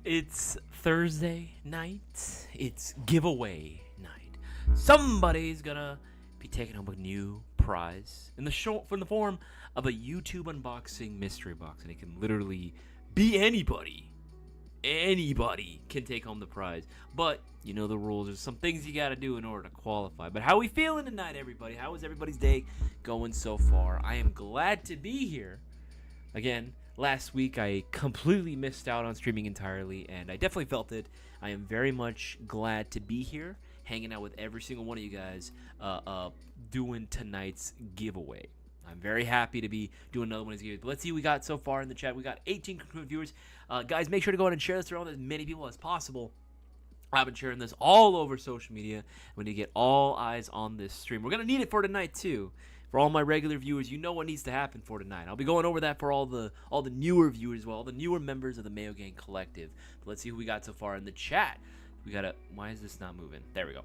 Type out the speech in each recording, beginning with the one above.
It's Thursday night. It's giveaway night. Somebody's gonna be taking home a new prize in the form of a YouTube unboxing mystery box, and it can literally be anybody. Anybody can take home the prize, but you know the rules. There's some things you gotta do in order to qualify. But how are we feeling tonight, everybody? How is everybody's day going so far? I am glad to be here again. Last week I completely missed out on streaming entirely, and I definitely felt it. I am very much glad to be here, hanging out with every single one of you guys, doing tonight's giveaway. I'm very happy to be doing another one of these giveaways. But let's see what we got so far in the chat. We got 18 concurrent viewers. Guys, make sure to go ahead and share this around with as many people as possible. I've been sharing this all over social media. We need to get all eyes on this stream. We're going to need it for tonight, too. For all my regular viewers, you know what needs to happen for tonight. I'll be going over that for all the newer viewers as well, all the newer members of the Mayo Gang Collective. But let's see who we got so far in the chat. We got a... Why is this not moving? There we go.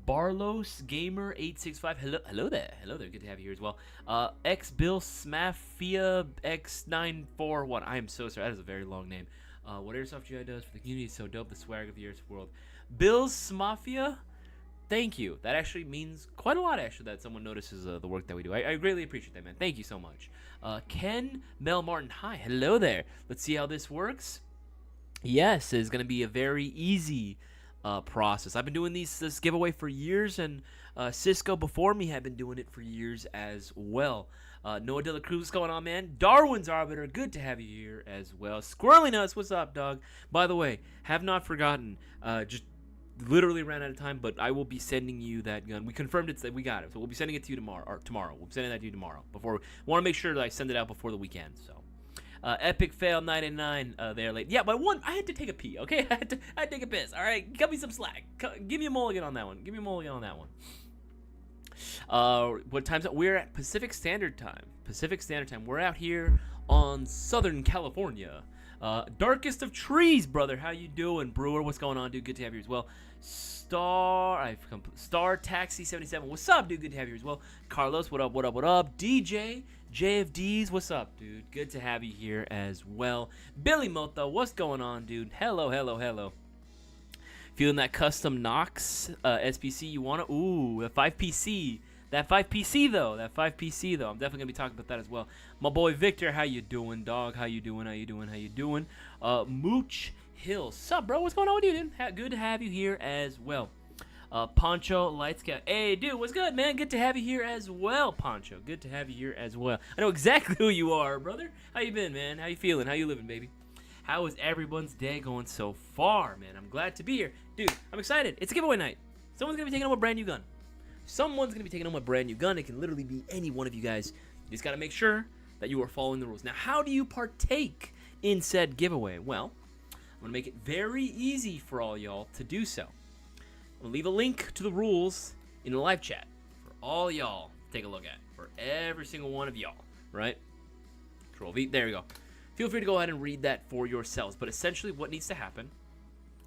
Barlos Gamer 865. Hello there. Hello there. Good to have you here as well. X Bill Smafia X941. I am so sorry. That is a very long name. What Airsoft GI does for the community is so dope. The swag of the Airsoft world. Bill Smafia. Thank you. That actually means quite a lot, actually, that someone notices the work that we do. I greatly appreciate that, man. Thank you so much. Ken Mel Martin. Hi. Hello there. Let's see how this works. Yes, it's going to be a very easy process. I've been doing this giveaway for years, and Cisco before me had been doing it for years as well. Noah De La Cruz, what's going on, man? Darwin's Arbiter, good to have you here as well. Squirrely Nuts, what's up, dog? By the way, have not forgotten, just literally ran out of time, but I will be sending you that gun. We confirmed it, that we got it, so we'll be sending it to you tomorrow. We'll be sending that to you tomorrow. Want to make sure that I send it out before the weekend, so. Epic fail 99 there late. Yeah, but I had to take a pee, okay? I had to take a piss. All right, cut me some slack. Give me a mulligan on that one. Give me a mulligan on that one. What time's it? We're at Pacific Standard Time. Pacific Standard Time. We're out here on Southern California. Darkest of trees, brother. How you doing, Brewer? What's going on, dude? Good to have you as well. Star Taxi 77. What's up, dude? Good to have you as well. Carlos, what up? What up? What up? DJ JFDs, what's up, dude? Good to have you here as well. Billy Moto, what's going on, dude? Hello, hello, hello. Feeling that custom Nox SPC you want to? Ooh, the 5PC. That 5PC though. I'm definitely gonna be talking about that as well. My boy Victor, how you doing, dog? How you doing? Mooch Hill, sup, bro? What's going on with you, dude? Good to have you here as well. Poncho Lightscout. Hey, dude, what's good, man? Good to have you here as well, Poncho. Good to have you here as well. I know exactly who you are, brother. How you been, man? How you feeling? How you living, baby? How is everyone's day going so far, man? I'm glad to be here. Dude, I'm excited. It's a giveaway night. Someone's going to be taking home a brand new gun. It can literally be any one of you guys. You just got to make sure that you are following the rules. Now, how do you partake in said giveaway? Well, I'm going to make it very easy for all y'all to do so. I'll leave a link to the rules in the live chat for all y'all to take a look at. For every single one of y'all, right? Control V, there we go. Feel free to go ahead and read that for yourselves. But essentially what needs to happen,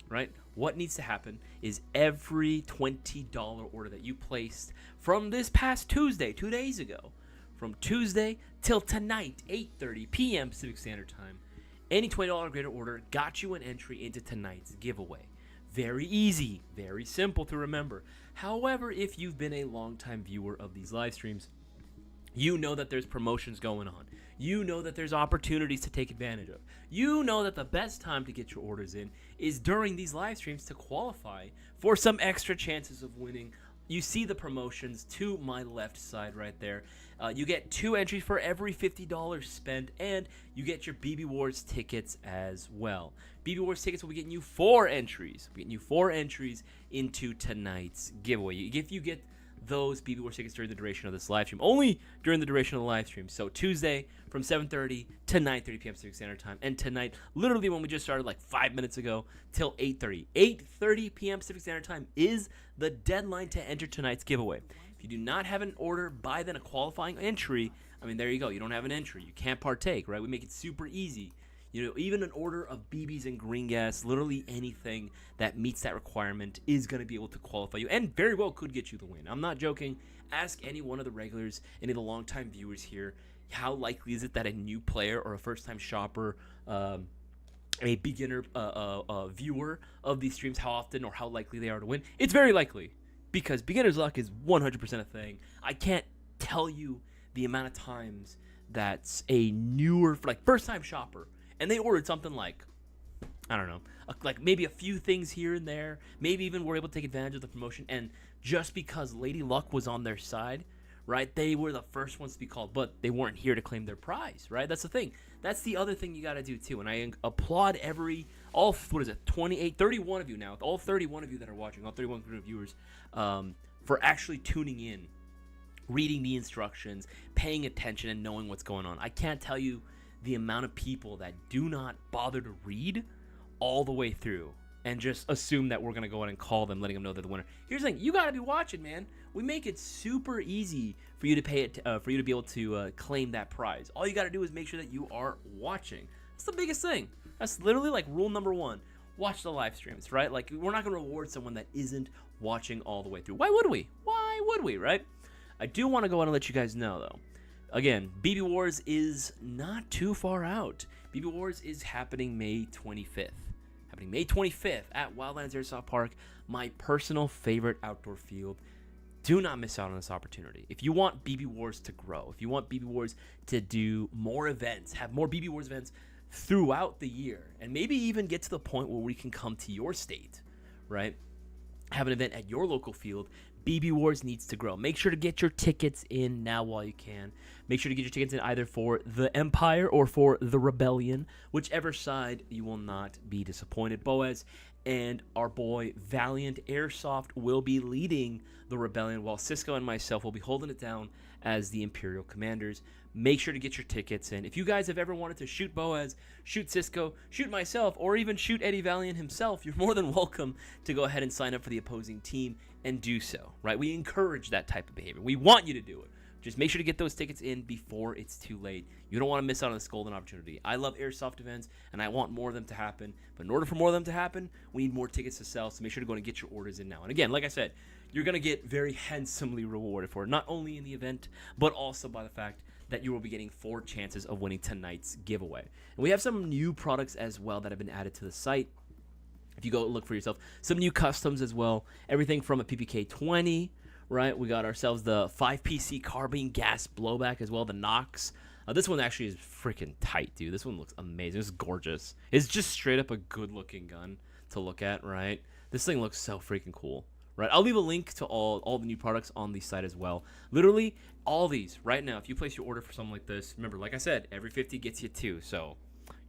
right? What needs to happen is every $20 order that you placed from this past Tuesday, 2 days ago, from Tuesday till tonight, 8:30 p.m. Pacific Standard Time, any $20 or greater order got you an entry into tonight's giveaway. Very easy, very simple to remember. However, if you've been a longtime viewer of these live streams, you know that there's promotions going on. You know that there's opportunities to take advantage of. You know that the best time to get your orders in is during these live streams to qualify for some extra chances of winning. You see the promotions to my left side right there. You get 2 entries for every $50 spent, and you get your BB Wars tickets as well. BB Wars tickets will be getting you 4 entries. We're getting you 4 entries into tonight's giveaway. If you get those BB Wars tickets during the duration of this live stream, only during the duration of the live stream. So Tuesday from 7:30 to 9:30 p.m. Pacific Standard Time, and tonight, literally when we just started like 5 minutes ago, till 8:30. 8:30 p.m. Pacific Standard Time is the deadline to enter tonight's giveaway. If you do not have an order by then, a qualifying entry, I mean, there you go. You don't have an entry. You can't partake, right? We make it super easy. You know, even an order of BBs and green gas, literally anything that meets that requirement is going to be able to qualify you, and very well could get you the win. I'm not joking. Ask any one of the regulars, any of the longtime viewers here. how likely is it that a new player or a first-time shopper, a beginner viewer of these streams, how often or how likely they are to win? It's very likely, because beginner's luck is 100% a thing. I can't tell you the amount of times that's a newer, like, first-time shopper, and they ordered something like, I don't know, like maybe a few things here and there, maybe even were able to take advantage of the promotion, and just because Lady Luck was on their side, right, they were the first ones to be called, but they weren't here to claim their prize, right? That's the thing. That's the other thing you got to do too, and I applaud all 31 of you now, all 31 of you that are watching, all 31 viewers, for actually tuning in, reading the instructions, paying attention, and knowing what's going on. I can't tell you the amount of people that do not bother to read all the way through and just assume that we're going to go in and call them, letting them know they're the winner. Here's the thing. You got to be watching, man. We make it super easy for you to pay it, for you to be able to claim that prize. All you got to do is make sure that you are watching. That's the biggest thing. That's literally like rule number one. Watch the live streams, right? Like, we're not going to reward someone that isn't watching all the way through. Why would we? Why would we, right? I do want to go on and let you guys know, though. Again, BB Wars is not too far out. BB Wars is happening May 25th. May 25th at Wildlands Airsoft Park, my personal favorite outdoor field. Do not miss out on this opportunity. If you want BB Wars to grow, if you want BB Wars to do more events, have more BB Wars events throughout the year, and maybe even get to the point where we can come to your state, right? Have an event at your local field. BB Wars needs to grow. Make sure to get your tickets in now while you can. Make sure to get your tickets in either for the Empire or for the Rebellion. Whichever side, you will not be disappointed. Boaz and our boy Valiant Airsoft will be leading the Rebellion, while Cisco and myself will be holding it down as the Imperial Commanders. Make sure to get your tickets in. If you guys have ever wanted to shoot Boaz, shoot Cisco, shoot myself, or even shoot Eddie Valiant himself, you're more than welcome to go ahead and sign up for the opposing team and do so, right? We encourage that type of behavior. We want you to do it. Just make sure to get those tickets in before it's too late. You don't want to miss out on this golden opportunity. I love airsoft events, and I want more of them to happen. But in order for more of them to happen, we need more tickets to sell, so make sure to go and get your orders in now. And again, like I said, you're going to get very handsomely rewarded for it, not only in the event, but also by the fact that you will be getting 4 chances of winning tonight's giveaway. And we have some new products as well that have been added to the site. If you go look for yourself, some new customs as well. Everything from a PPK 20, right? We got ourselves the 5PC carbine gas blowback as well, the Nox. This one actually is freaking tight, dude. This one looks amazing. It's gorgeous. It's just straight up a good-looking gun to look at, right? This thing looks so freaking cool, right? I'll leave a link to all the new products on the site as well. Literally, all these right now. If you place your order for something like this, remember, like I said, every 50 gets you 2, so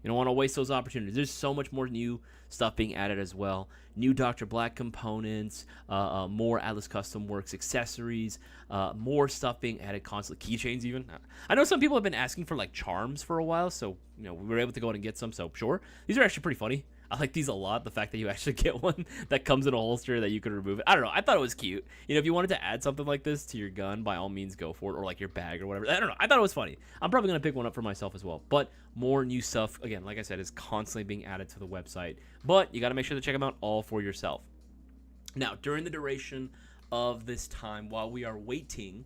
you don't want to waste those opportunities. There's so much more new stuff being added as well. New Dr. Black components, more Atlas Custom Works accessories, more stuff being added constantly. Keychains even. I know some people have been asking for like charms for a while, so we were able to go out and get some. So sure, these are actually pretty funny. I like these a lot. The fact that you actually get one that comes in a holster that you can remove it. I don't know. I thought it was cute. If you wanted to add something like this to your gun, by all means go for it, or like your bag or whatever. I don't know. I thought it was funny. I'm probably going to pick one up for myself as well. But more new stuff, again, like I said, is constantly being added to the website. But you got to make sure to check them out all for yourself. Now, during the duration of this time, while we are waiting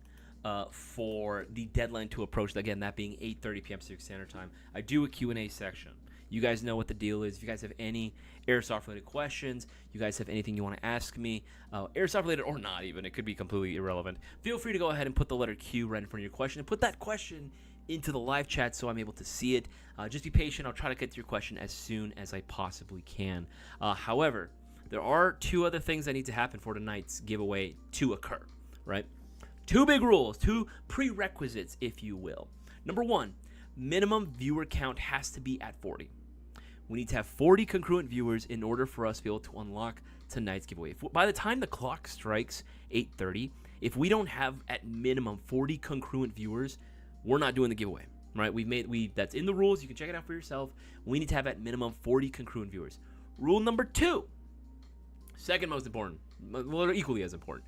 for the deadline to approach, again, that being 8:30 p.m. Pacific Standard Time, I do a Q&A section. You guys know what the deal is. If you guys have any airsoft-related questions, you guys have anything you want to ask me, airsoft-related or not even, it could be completely irrelevant, feel free to go ahead and put the letter Q right in front of your question and put that question into the live chat so I'm able to see it. Just be patient. I'll try to get to your question as soon as I possibly can. However, there are 2 other things that need to happen for tonight's giveaway to occur, right? 2 big rules, 2 prerequisites, if you will. Number 1, minimum viewer count has to be at 40. We need to have 40 concurrent viewers in order for us to be able to unlock tonight's giveaway. By the time the clock strikes 8:30, if we don't have at minimum 40 concurrent viewers, we're not doing the giveaway, right? That's in the rules. You can check it out for yourself. We need to have at minimum 40 concurrent viewers. Rule number 2, second most important, well, equally as important.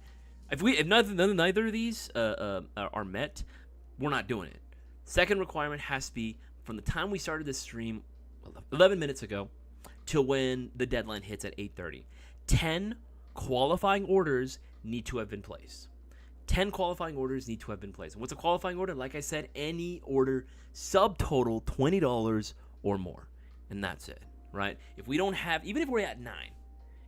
If neither of these are met, we're not doing it. Second requirement has to be from the time we started this stream 11 minutes ago to when the deadline hits at 8:30. 10 qualifying orders need to have been placed. 10 qualifying orders need to have been placed. And what's a qualifying order? Like I said, any order subtotal $20 or more. And that's it, right? If we don't have, even if we're at 9,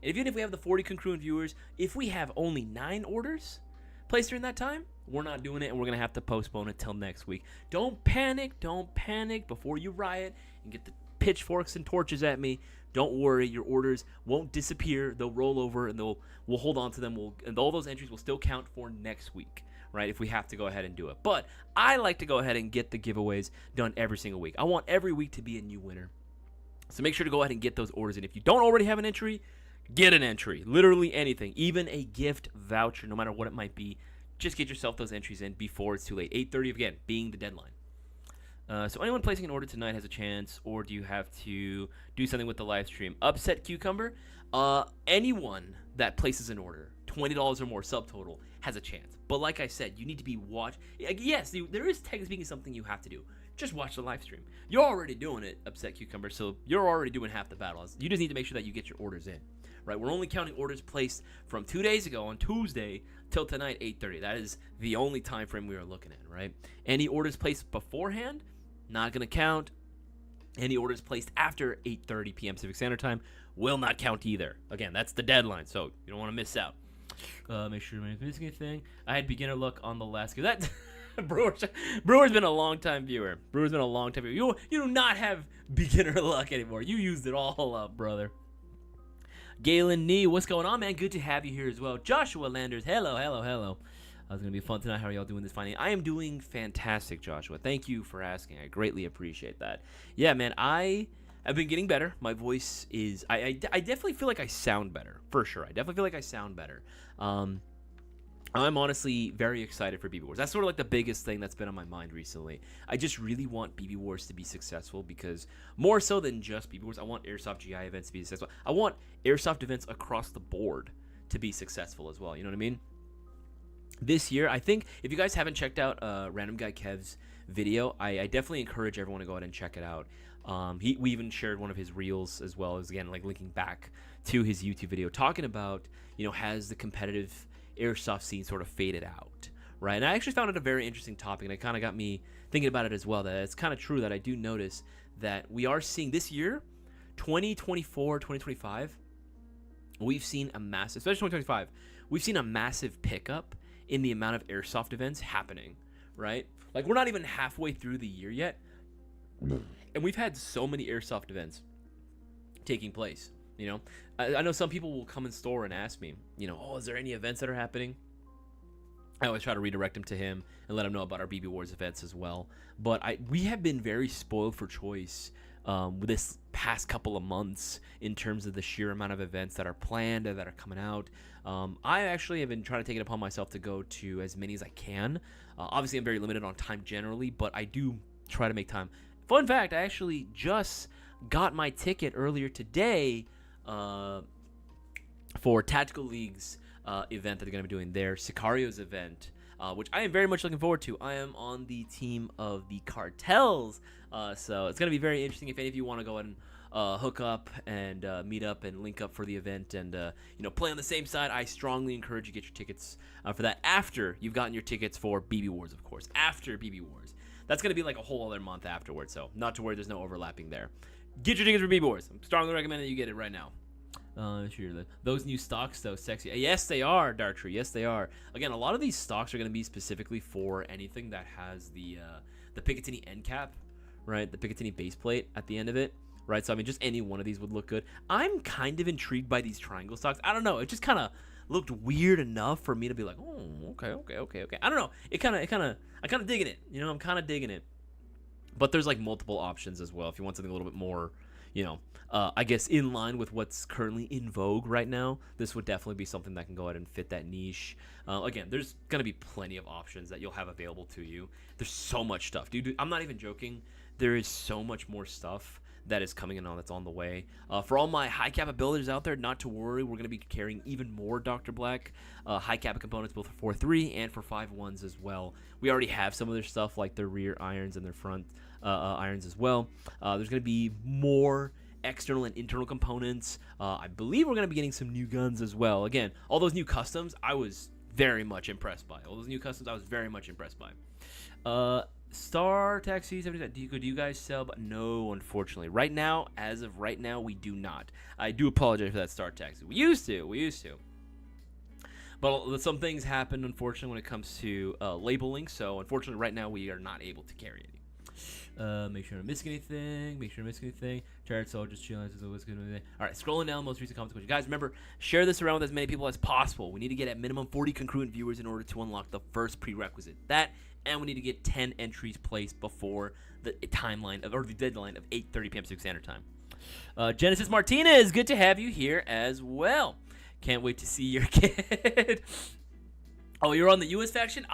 and even if we have the 40 congruent viewers, if we have only 9 orders placed during that time, we're not doing it, and we're going to have to postpone it till next week. Don't panic before you riot and get the pitchforks and torches at me. Don't worry, your orders won't disappear. They'll roll over, and we'll hold on to them. And all those entries will still count for next week, right, if we have to go ahead and do it. But I like to go ahead and get the giveaways done every single week. I want every week to be a new winner. So make sure to go ahead and get those orders in. If you don't already have an entry, get an entry. Literally anything, even a gift voucher, no matter what it might be. Just get yourself those entries in before it's too late. 8:30 again being the deadline. So anyone placing an order tonight has a chance, or do you have to do something with the live stream? Upset Cucumber, anyone that places an order, $20 or more subtotal, has a chance. But like I said, you need to be yes, there is technically speaking something you have to do. Just watch the live stream. You're already doing it, Upset Cucumber, so you're already doing half the battle. You just need to make sure that you get your orders in. Right, we're only counting orders placed from 2 days ago on Tuesday till tonight, 8:30. That is the only time frame we are looking at, right? Any orders placed beforehand, not going to count. Any orders placed after 8:30 p.m. Pacific Standard Time will not count either. Again, that's the deadline, so you don't want to miss out. Make sure you're missing anything. I had beginner luck on the last game. That Brewer's been a long time viewer. You do not have beginner luck anymore. You used it all up, brother. Galen Nee, what's going on, man? Good to have you here as well. Joshua Landers, hello. It's going to be fun tonight. How are y'all doing this finding? I am doing fantastic, Joshua. Thank you for asking. I greatly appreciate that. Yeah, man, I've been getting better. My voice is... I definitely feel like I sound better, for sure. I definitely feel like I sound better. I'm honestly very excited for BB Wars. That's sort of like the biggest thing that's been on my mind recently. I just really want BB Wars to be successful because more so than just BB Wars, I want Airsoft GI events to be successful. I want Airsoft events across the board to be successful as well. You know what I mean? This year, I think if you guys haven't checked out Random Guy Kev's video, I definitely encourage everyone to go ahead and check it out. We even shared one of his reels as well as, again, like linking back to his YouTube video talking about, has the competitive Airsoft scene sort of faded out, right? And I actually found it a very interesting topic, and it kind of got me thinking about it as well, that it's kind of true that I do notice that we are seeing this year, 2024, 2025, we've seen a massive, especially 2025, we've seen a massive pickup in the amount of Airsoft events happening, right? Like, we're not even halfway through the year yet, and we've had so many Airsoft events taking place. I know some people will come in store and ask me, is there any events that are happening? I always try to redirect them to him and let him know about our BB Wars events as well. But we have been very spoiled for choice this past couple of months in terms of the sheer amount of events that are planned and that are coming out. I actually have been trying to take it upon myself to go to as many as I can. Obviously, I'm very limited on time generally, but I do try to make time. Fun fact, I actually just got my ticket earlier today for Tactical League's event that they're going to be doing there, Sicario's event, which I am very much looking forward to. I am on the team of the Cartels, so it's going to be very interesting. If any of you want to go ahead and hook up and meet up and link up for the event and play on the same side, I strongly encourage you to get your tickets for that after you've gotten your tickets for BB Wars, of course. After BB Wars. That's going to be like a whole other month afterwards, so not to worry, there's no overlapping there. Get your tickets for BB Wars. I'm strongly recommend that you get it right now. Those new stocks, though, sexy. Yes, they are, Darktree. Yes, they are. Again, a lot of these stocks are going to be specifically for anything that has the Picatinny end cap, right? The Picatinny base plate at the end of it, right? So, I mean, just any one of these would look good. I'm kind of intrigued by these triangle stocks. I don't know. It just kind of looked weird enough for me to be like, oh, okay. I don't know. I'm kind of digging it. I'm kind of digging it. But there's like multiple options as well. If you want something a little bit more, I guess in line with what's currently in vogue right now, this would definitely be something that can go ahead and fit that niche. Again, there's going to be plenty of options that you'll have available to you. There's so much stuff. Dude, I'm not even joking. There is so much more stuff that is coming in that's on the way. For all my high cap abilities out there, not to worry. We're going to be carrying even more Dr. Black high cap components, both for 4.3 and for 5.1s as well. We already have some of their stuff, like their rear irons and their front irons as well. There's going to be more external and internal components. I believe we're going to be getting some new guns as well. Again, all those new customs, I was very much impressed by. All those new customs, I was very much impressed by. Star Taxi 79. Do you guys sell? But no, unfortunately. Right now, as of right now, we do not. I do apologize for that Star Taxi. We used to. But some things happen, unfortunately, when it comes to labeling. So, unfortunately, right now, we are not able to carry any. Make sure I don't miss anything. Tired soul, just chilling. All right, scrolling down most recent comments. Guys, remember, share this around with as many people as possible. We need to get at minimum 40 congruent viewers in order to unlock the first prerequisite. And we need to get 10 entries placed before the timeline or the deadline of 8:30 p.m. Pacific Standard Time. Genesis Martinez, good to have you here as well. Can't wait to see your kid. Oh, you're on the U.S. faction?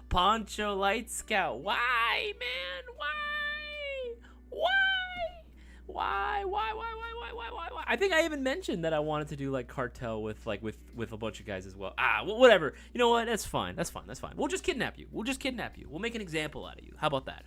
Poncho Light Scout. Why, man? Why? I think I even mentioned that I wanted to do like cartel with a bunch of guys as well. Whatever. You know what? That's fine. We'll just kidnap you. We'll make an example out of you. How about that?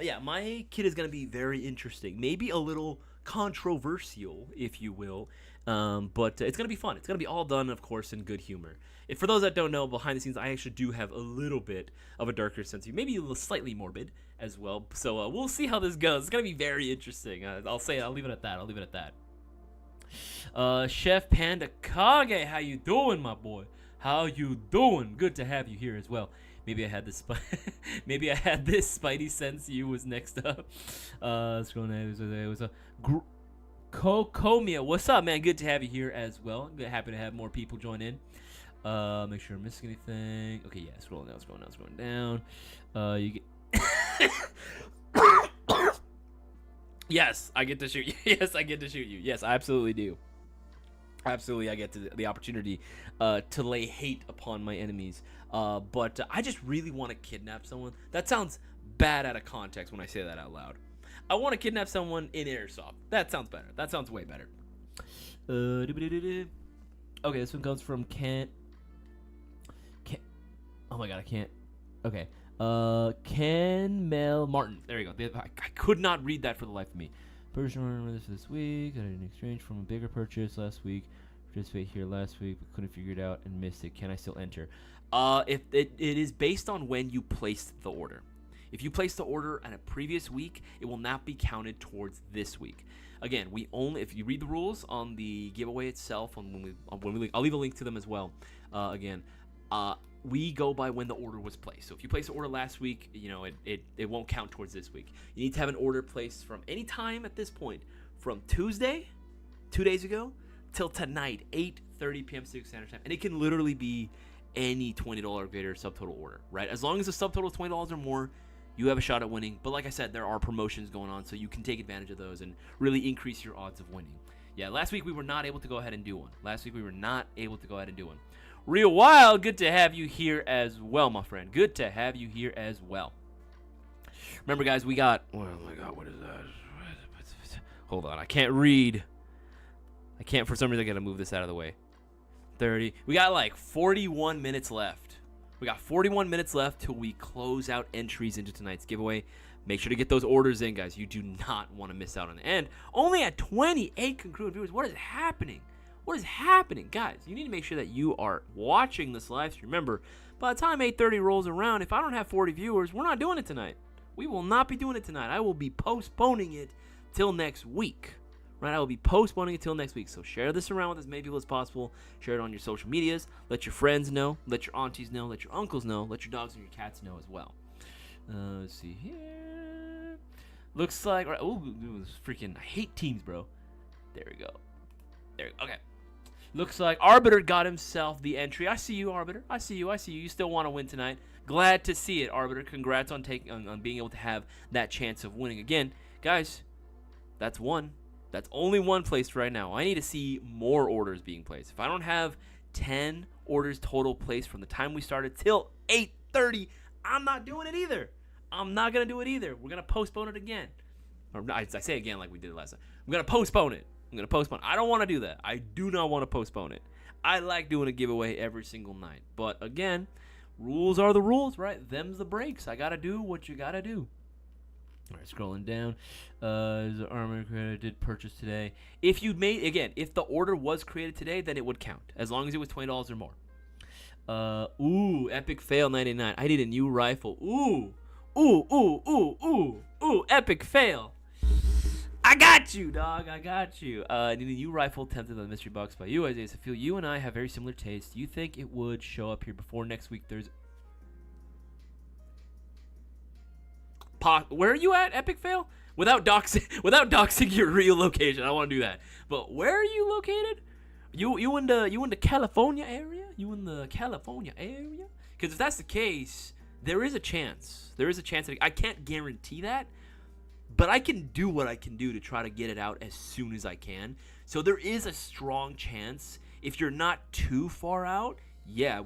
Yeah, my kid is gonna be very interesting. Maybe a little controversial, if you will. But it's gonna be fun. It's gonna be all done, of course, in good humor. For those that don't know, behind the scenes, I actually do have a little bit of a darker sense of humor, maybe a little slightly morbid as well. So we'll see how this goes. It's gonna be very interesting. I'll leave it at that. Chef Panda Kage, how you doing, my boy? How you doing? Good to have you here as well. Maybe I had this Spidey sense. You was next up. Kokomia, what's up, man? Good to have you here as well. Happy to have more people join in. Make sure I'm missing anything. Okay, yeah, scrolling down. You get. Yes, I get to shoot you. Yes, I absolutely do. Absolutely, I get the opportunity to lay hate upon my enemies. But I just really want to kidnap someone. That sounds bad out of context when I say that out loud. I want to kidnap someone in Airsoft. That sounds better. That sounds way better. Okay, this one comes from Kent. Oh my god, I can't. Okay. Ken Mel Martin. There you go. I could not read that for the life of me. Person remember this week. I did an exchange from a bigger purchase last week. Participate here last week, but couldn't figure it out and missed it. Can I still enter? If it is based on when you placed the order. If you placed the order in a previous week, it will not be counted towards this week. Again, if you read the rules on the giveaway itself, I'll leave a link to them as well. We go by when the order was placed. So if you placed an order last week, it won't count towards this week. You need to have an order placed from any time at this point, from Tuesday, 2 days ago, till tonight, 8:30 p.m. Pacific Standard Time, and it can literally be any $20 or greater subtotal order, right? As long as the subtotal is $20 or more, you have a shot at winning. But like I said, there are promotions going on, so you can take advantage of those and really increase your odds of winning. Yeah, last week we were not able to go ahead and do one. Real Wild, good to have you here as well, my friend. Good to have you here as well. Remember, guys, we got... Oh, my God, what is that? Hold on, I can't read. For some reason, I got to move this out of the way. 30. We got like 41 minutes left. Till we close out entries into tonight's giveaway. Make sure to get those orders in, guys. You do not want to miss out on it. And only at 28 congruent viewers. What is happening? Guys, you need to make sure that you are watching this live stream. Remember, by the time 8:30 rolls around, if I don't have 40 viewers, we're not doing it tonight. We will not be doing it tonight. I will be postponing it till next week. Right? I will be postponing it till next week. So share this around with as many people as possible. Share it on your social medias. Let your friends know. Let your aunties know. Let your uncles know. Let your dogs and your cats know as well. Let's see here. Looks like... Oh, freaking... I hate teams, bro. There we go. Okay. Looks like Arbiter got himself the entry. I see you, Arbiter. I see you. You still want to win tonight. Glad to see it, Arbiter. Congrats on being able to have that chance of winning. Again, guys, that's one. That's only one placed right now. I need to see more orders being placed. If I don't have 10 orders total placed from the time we started till 8:30, I'm not doing it either. I'm not going to do it either. We're going to postpone it again. Or I say again like we did last time. I'm going to postpone it. I don't want to do that. I do not want to postpone it. I like doing a giveaway every single night. But again, rules are the rules, right? Them's the breaks. I got to do what you got to do. All right, scrolling down. Is the armor credited purchase today? If you made, again, if the order was created today, then it would count as long as it was $20 or more. Epic fail 99. I need a new rifle. Epic fail. I got you, dog. I got you. I need a new rifle tempted on the mystery box by you, Isaias. I feel you and I have very similar tastes. Do you think it would show up here before next week Thursday? Where are you at, Epic fail? Without doxing your real location. I don't want to do that. But where are you located? You in the California area? You in the California area? Because if that's the case, there is a chance. There is a chance that I can't guarantee that, but I can do what I can do to try to get it out as soon as I can. So there is a strong chance if you're not too far out. Yeah,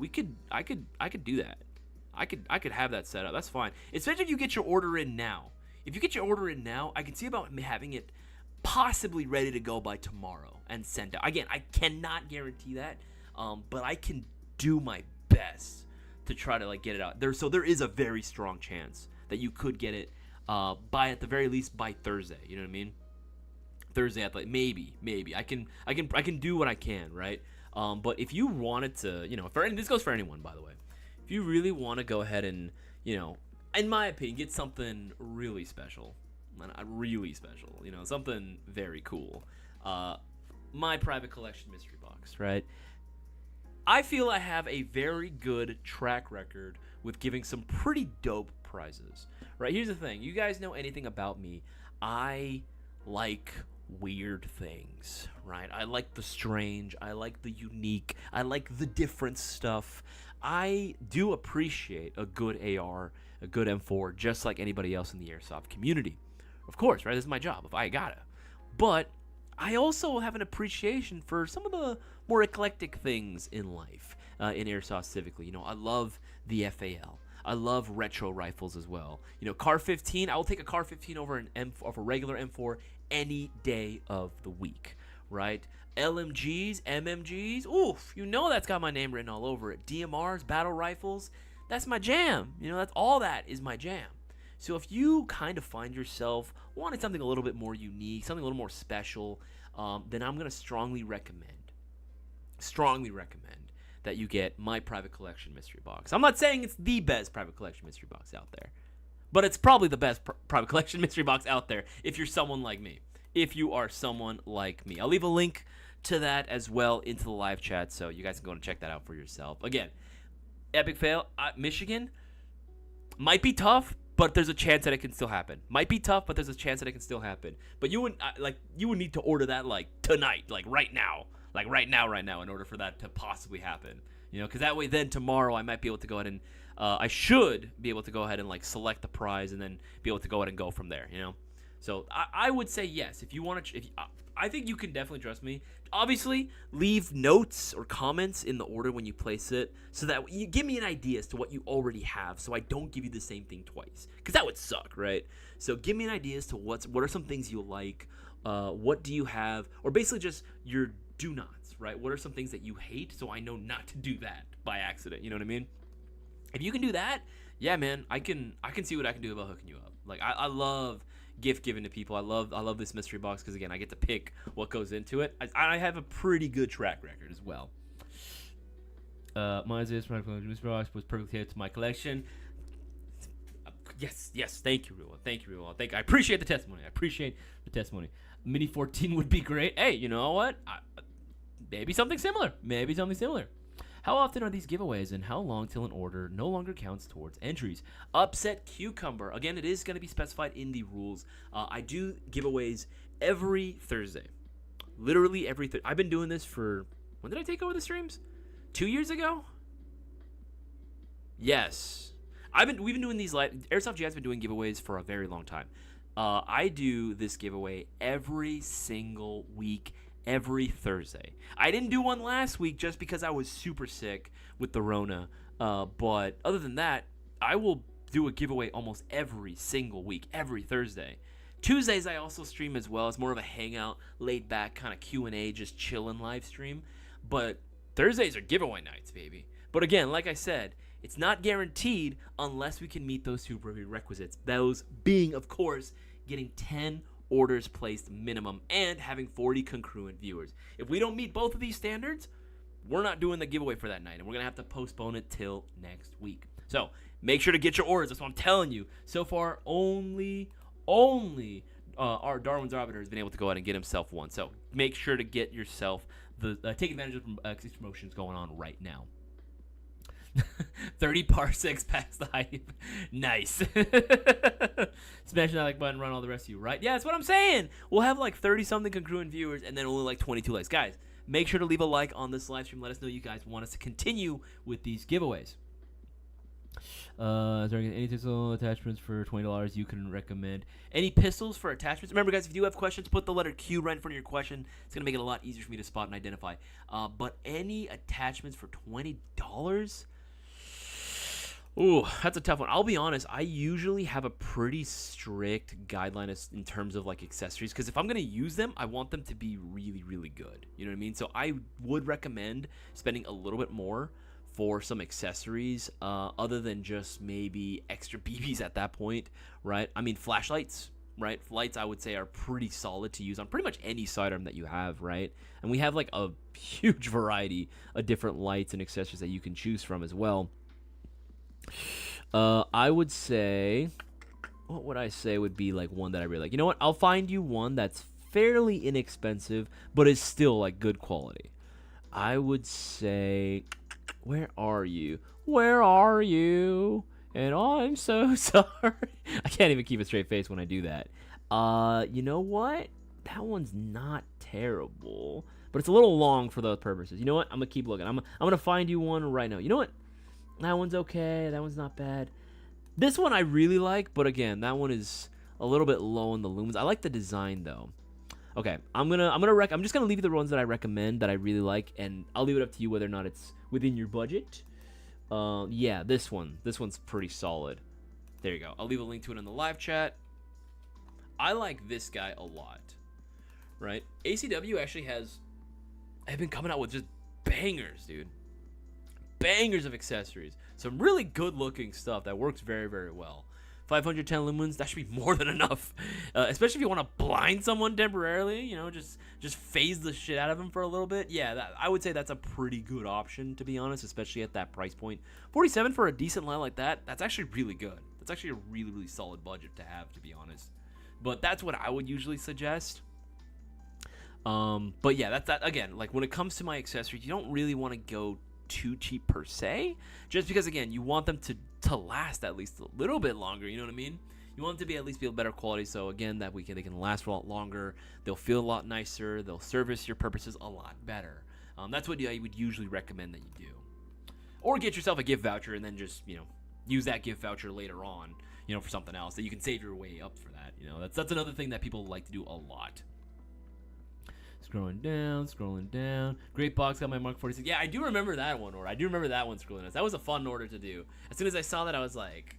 I could do that. I could have that set up. That's fine. Especially if you get your order in now. If you get your order in now, I can see about having it possibly ready to go by tomorrow and sent out. Again, I cannot guarantee that, but I can do my best to try to get it out there. So there is a very strong chance that you could get it by at the very least by Thursday. You know what I mean? Thursday at maybe I can do what I can, right? But if you wanted to, this goes for anyone, by the way. If you really want to go ahead and, in my opinion, get something really special, something very cool. My private collection mystery box, right? I feel I have a very good track record with giving some pretty dope prizes, right? Here's the thing. You guys know anything about me. I like weird things, right? I like the strange. I like the unique. I like the different stuff. I do appreciate a good AR, a good M4, just like anybody else in the airsoft community. Of course, right? This is my job. If I gotta. But I also have an appreciation for some of the more eclectic things in life, in airsoft specifically. I love the FAL. I love retro rifles as well. Car 15. I will take a Car 15 over a regular M4 any day of the week, right? LMGs, MMGs, oof, that's got my name written all over it. DMRs, battle rifles, that's my jam. That's all that is my jam. So if you kind of find yourself wanting something a little bit more unique, something a little more special, then I'm going to strongly recommend that you get my private collection mystery box. I'm not saying it's the best private collection mystery box out there, but it's probably the best private collection mystery box out there if you're someone like me. If you are someone like me. I'll leave a link to that as well into the live chat, so you guys can go and check that out for yourself. Again, epic fail. Michigan might be tough, but there's a chance that it can still happen. Might be tough, but there's a chance that it can still happen. But you would need to order that tonight, right now, in order for that to possibly happen. Because that way, then tomorrow I might be able to go ahead and I should be able to go ahead and select the prize and then be able to go ahead and go from there. So I would say yes. If you want to, I think you can definitely trust me. Obviously, leave notes or comments in the order when you place it so that you give me an idea as to what you already have so I don't give you the same thing twice. Because that would suck, right? So give me an idea as to what are some things you like, what do you have, or basically just your do nots, right? What are some things that you hate so I know not to do that by accident, you know what I mean? If you can do that, yeah, man, I can see what I can do about hooking you up. I love gift giving to people. I love this mystery box because, again, I get to pick what goes into it. I have a pretty good track record as well. My Isaias mystery box was perfectly tailored to my collection. Yes, thank you, Ruel. I appreciate the testimony. Mini 14 would be great. Hey, you know what? Maybe something similar. How often are these giveaways, and how long till an order no longer counts towards entries? Upset Cucumber. Again, it is going to be specified in the rules. I do giveaways every Thursday. Literally every Thursday. I've been doing this for... When did I take over the streams? 2 years ago? Yes. We've been doing these... Airsoft GI has been doing giveaways for a very long time. I do this giveaway every single week, every Thursday. I didn't do one last week just because I was super sick with the Rona. But other than that, I will do a giveaway almost every single week, every Thursday. Tuesdays I also stream as well. It's more of a hangout, laid back kind of Q&A, just chilling live stream. But Thursdays are giveaway nights, baby. But again, like I said, It's not guaranteed unless we can meet those two prerequisites. Those being, of course, getting 10 orders placed minimum and having 40 congruent viewers. If we don't meet both of these standards, we're not doing the giveaway for that night, and we're going to have to postpone it till next week. So make sure to get your orders. That's what I'm telling you. So far, only our Darwin's Arbiter has been able to go out and get himself one. So make sure to get yourself take advantage of these promotions going on right now. 30 parsecs past the hype. Nice. Smash that like button, run all the rest of you, right? Yeah, that's what I'm saying. We'll have like 30-something congruent viewers and then only like 22 likes. Guys, make sure to leave a like on this live stream. Let us know you guys want us to continue with these giveaways. Is there any pistol attachments for $20 you can recommend? Any pistols for attachments? Remember, guys, if you do have questions, put the letter Q right in front of your question. It's going to make it a lot easier for me to spot and identify. But any attachments for $20? Ooh, that's a tough one. I'll be honest, I usually have a pretty strict guideline in terms of like accessories, because if I'm going to use them, I want them to be really, really good. You know what I mean? So I would recommend spending a little bit more for some accessories other than just maybe extra BBs at that point, right? I mean, flashlights, right? Lights, I would say, are pretty solid to use on pretty much any sidearm that you have, right? And we have like a huge variety of different lights and accessories that you can choose from as well. I would say, what would I say would be like one that I really like? You know what? I'll find you one that's fairly inexpensive, but is still like good quality. I would say, where are you? Where are you? And I'm so sorry. I can't even keep a straight face when I do that. You know what? That one's not terrible, but it's a little long for those purposes. You know what? I'm gonna keep looking. I'm gonna find you one right now. You know what? That one's okay. That one's not bad. This one I really like, but again, that one is a little bit low on the lumens. I like the design though. Okay, I'm just gonna leave you the ones that I recommend that I really like, and I'll leave it up to you whether or not it's within your budget. Yeah, this one's pretty solid. There you go. I'll leave a link to it in the live chat. I like this guy a lot. Right? ACW actually have been coming out with just bangers, dude. Bangers of accessories. Some really good looking stuff that works very, very well. 510 lumens, that should be more than enough. Especially if you want to blind someone temporarily, you know, just phase the shit out of them for a little bit. Yeah, I would say that's a pretty good option, to be honest, especially at that price point. 47 for a decent light like that, that's actually really good. That's actually a really, really solid budget to have, to be honest. But that's what I would usually suggest. But yeah, that's that. Again, like when it comes to my accessories, you don't really want to go too cheap per se, just because again you want them to last at least a little bit longer. You know what I mean? You want them to be at least be better quality, so again that they can last for a lot longer. They'll feel a lot nicer. They'll service your purposes a lot better. That's what I would usually recommend that you do, or get yourself a gift voucher and then just use that gift voucher later on, for something else that you can save your way up for that. That's another thing that people like to do a lot. Scrolling down. Great box, got my Mark 46. Yeah, I do remember that one, or I do remember that one scrolling down. That was a fun order to do. As soon as I saw that, I was like,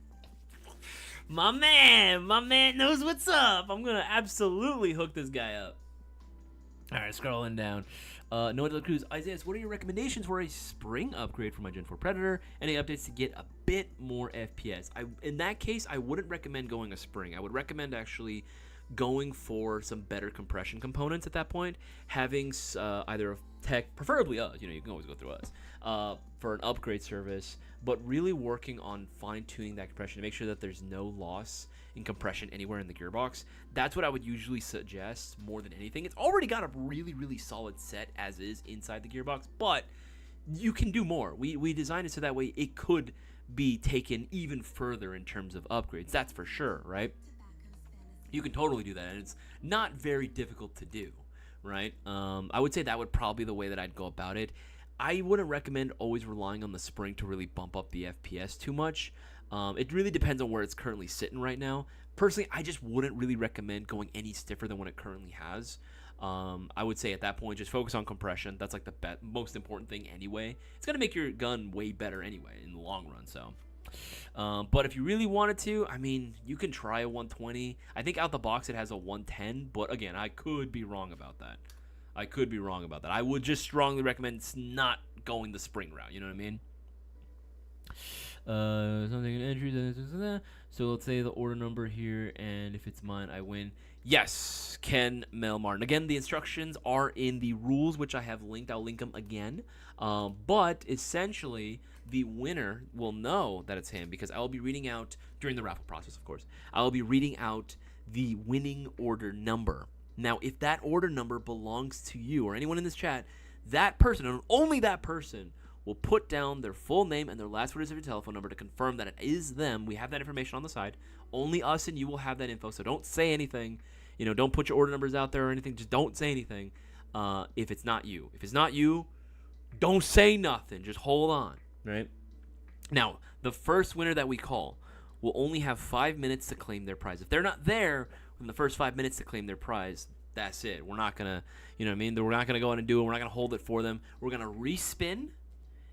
my man knows what's up. I'm going to absolutely hook this guy up. All right, scrolling down. Noah De La Cruz, Isaias, what are your recommendations for a spring upgrade for my Gen 4 Predator? Any updates to get a bit more FPS? In that case, I wouldn't recommend going a spring. I would recommend actually going for some better compression components at that point, having either a tech, preferably us, you can always go through us, for an upgrade service, but really working on fine-tuning that compression to make sure that there's no loss in compression anywhere in the gearbox. That's what I would usually suggest more than anything. It's already got a really, really solid set as is inside the gearbox, but you can do more. We designed it so that way it could be taken even further in terms of upgrades. That's for sure, right? You can totally do that, and it's not very difficult to do, right? I would say that would probably be the way that I'd go about it. I wouldn't recommend always relying on the spring to really bump up the FPS too much. It really depends on where it's currently sitting right now. Personally, I just wouldn't really recommend going any stiffer than what it currently has. I would say at that point, just focus on compression. That's like the most important thing anyway. It's going to make your gun way better anyway in the long run, so... but if you really wanted to, you can try a 120. I think out the box it has a 110, but again, I could be wrong about that. I would just strongly recommend not going the spring route, you know what I mean? Something in entries. So let's say the order number here, and if it's mine, I win. Yes, Ken Mel Martin. Again, the instructions are in the rules, which I have linked. I'll link them again. But essentially, the winner will know that it's him because I will be reading out, during the raffle process, of course, I will be reading out the winning order number. Now, if that order number belongs to you or anyone in this chat, that person, and only that person, will put down their full name and their last words of your telephone number to confirm that it is them. We have that information on the side. Only us and you will have that info, so don't say anything. Don't put your order numbers out there or anything. Just don't say anything if it's not you. If it's not you, don't say nothing. Just hold on, right? Now, the first winner that we call will only have 5 minutes to claim their prize. If they're not there in the first 5 minutes to claim their prize, that's it. We're not going to, we're not going to go in and do it. We're not going to hold it for them. We're going to respin,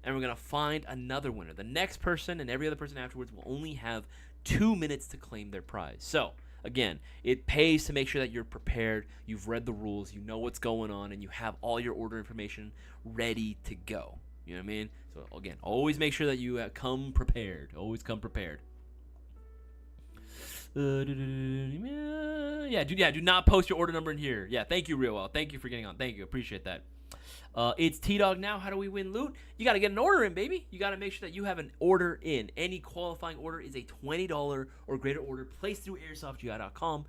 and we're going to find another winner. The next person and every other person afterwards will only have 2 minutes to claim their prize. So, again, it pays to make sure that you're prepared, you've read the rules, you know what's going on, and you have all your order information ready to go. You know what I mean? So, again, always make sure that you come prepared. Always come prepared. Do not post your order number in here. Yeah, thank you, Real Well. Thank you for getting on. Thank you. Appreciate that. It's T-Dog now. How do we win loot? You got to get an order in, baby. You got to make sure that you have an order in. Any qualifying order is a $20 or greater order placed through airsoftgi.com.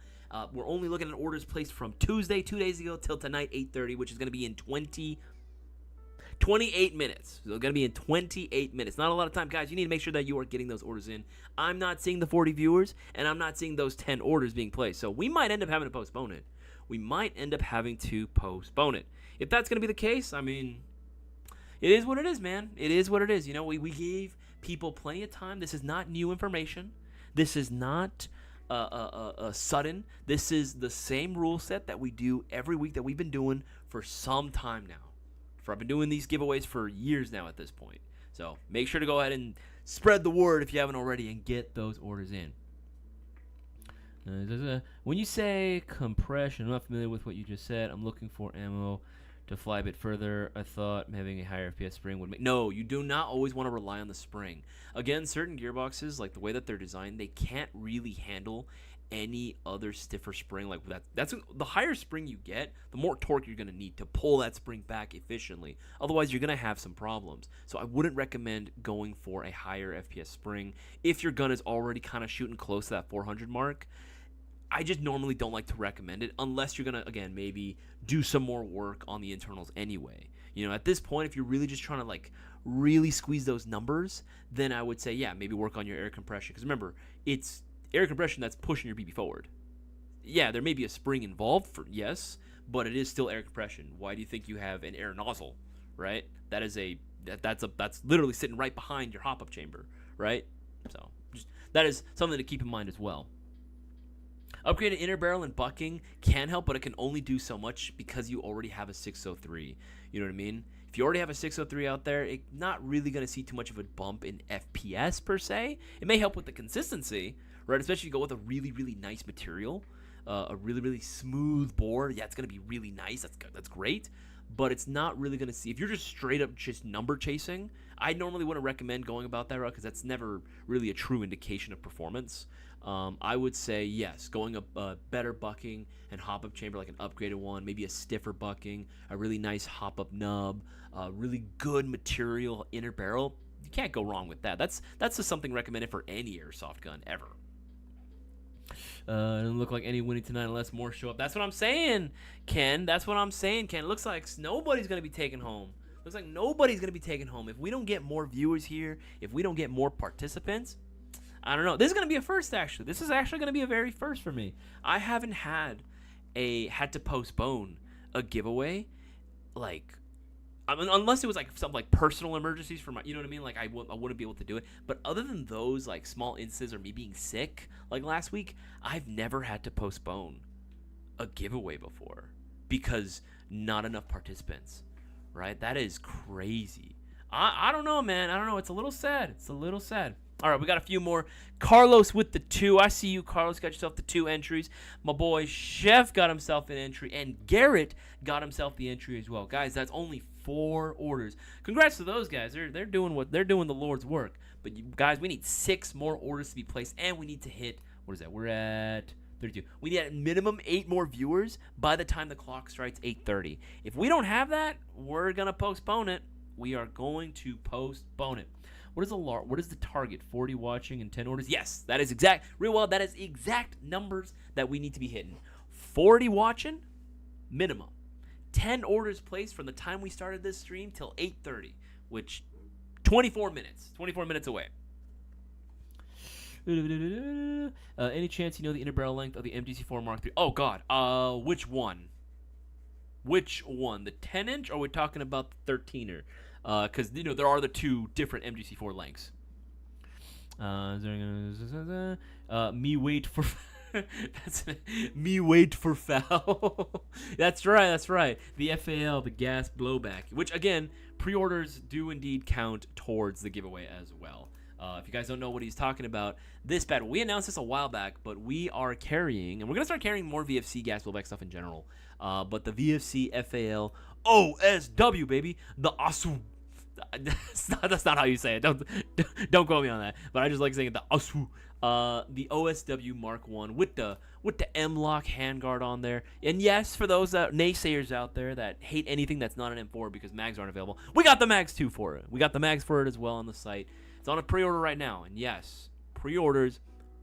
We're only looking at orders placed from Tuesday, 2 days ago, till tonight, 8:30, which is going to be in 28 minutes. So it's going to be in 28 minutes. Not a lot of time. Guys, you need to make sure that you are getting those orders in. I'm not seeing the 40 viewers, and I'm not seeing those 10 orders being placed. So we might end up having to postpone it. If that's going to be the case, I mean, it is what it is, man. It is what it is. We gave people plenty of time. This is not new information. This is not sudden. This is the same rule set that we do every week that we've been doing for some time now. I've been doing these giveaways for years now at this point. So make sure to go ahead and spread the word if you haven't already and get those orders in. When you say compression, I'm not familiar with what you just said. I'm looking for ammo to fly a bit further. I thought having a higher FPS spring would make... No, you do not always want to rely on the spring. Again, certain gearboxes, like the way that they're designed, they can't really handle any other stiffer spring like that. That's the higher spring you get, the more torque you're going to need to pull that spring back efficiently. Otherwise, you're going to have some problems. So I wouldn't recommend going for a higher FPS spring if your gun is already kind of shooting close to that 400 mark. I just normally don't like to recommend it unless you're going to, again, maybe do some more work on the internals anyway. At this point, if you're really just trying to really squeeze those numbers, then I would say, yeah, maybe work on your air compression. Because remember, it's air compression that's pushing your BB forward. Yeah, there may be a spring involved, yes, but it is still air compression. Why do you think you have an air nozzle, right? That's literally sitting right behind your hop-up chamber, right? So that is something to keep in mind as well. Upgraded inner barrel and bucking can help, but it can only do so much because you already have a 603. You know what I mean? If you already have a 603 out there, it's not really going to see too much of a bump in FPS per se. It may help with the consistency, right? Especially if you go with a really, really nice material, a really, really smooth bore. Yeah, it's going to be really nice. That's great. But it's not really going to see... If you're just straight up just number chasing, I normally wouldn't recommend going about that route because that's never really a true indication of performance. I would say, yes, going a better bucking and hop-up chamber, like an upgraded one, maybe a stiffer bucking, a really nice hop-up nub, really good material inner barrel. You can't go wrong with that. That's just something recommended for any airsoft gun ever. It doesn't look like any winning tonight unless more show up. That's what I'm saying, Ken. It looks like nobody's going to be taken home. If we don't get more viewers here, if we don't get more participants, I don't know. This is going to be a first, actually. This is actually going to be a very first for me. I haven't had to postpone a giveaway, unless it was some personal emergencies for my, you know what I mean? I wouldn't be able to do it. But other than those small instances or me being sick last week, I've never had to postpone a giveaway before because not enough participants, right? That is crazy. I don't know, man. I don't know. It's a little sad. All right, we got a few more. Carlos with the 2. I see you, Carlos. Got yourself the 2 entries. My boy Chef got himself an entry, and Garrett got himself the entry as well. Guys, that's only 4 orders. Congrats to those guys. They're doing the Lord's work. But you guys, we need 6 more orders to be placed, and we need to hit, what is that? We're at 32. We need at minimum 8 more viewers by the time the clock strikes 8:30. If we don't have that, we're gonna postpone it. We are going to postpone it. What is the target? 40 watching and 10 orders? Yes, that is exact. Real well, that is exact numbers that we need to be hitting. 40 watching, minimum. 10 orders placed from the time we started this stream till 8:30, which 24 minutes away. Any chance you know the inner barrel length of the MGC4 Mark III? Oh God, which one? The 10-inch, or are we talking about the 13er? Because there are the 2 different MGC4 lengths. Me wait for. That's me wait for foul. That's right. The FAL, the gas blowback, which again, pre-orders do indeed count towards the giveaway as well. If you guys don't know what he's talking about, this bad. We announced this a while back, but we are carrying, and we're gonna start carrying more VFC gas blowback stuff in general. But the VFC FAL OSW, baby, the ASU. That's not how you say it. Don't quote me on that. But I just like saying it. The ASU. The OSW Mark 1 with the M-Lock handguard on there. And yes, for those naysayers out there that hate anything that's not an M4 because mags aren't available, we got the mags too for it. We got the mags for it as well on the site. It's on a pre-order right now. And yes, pre-orders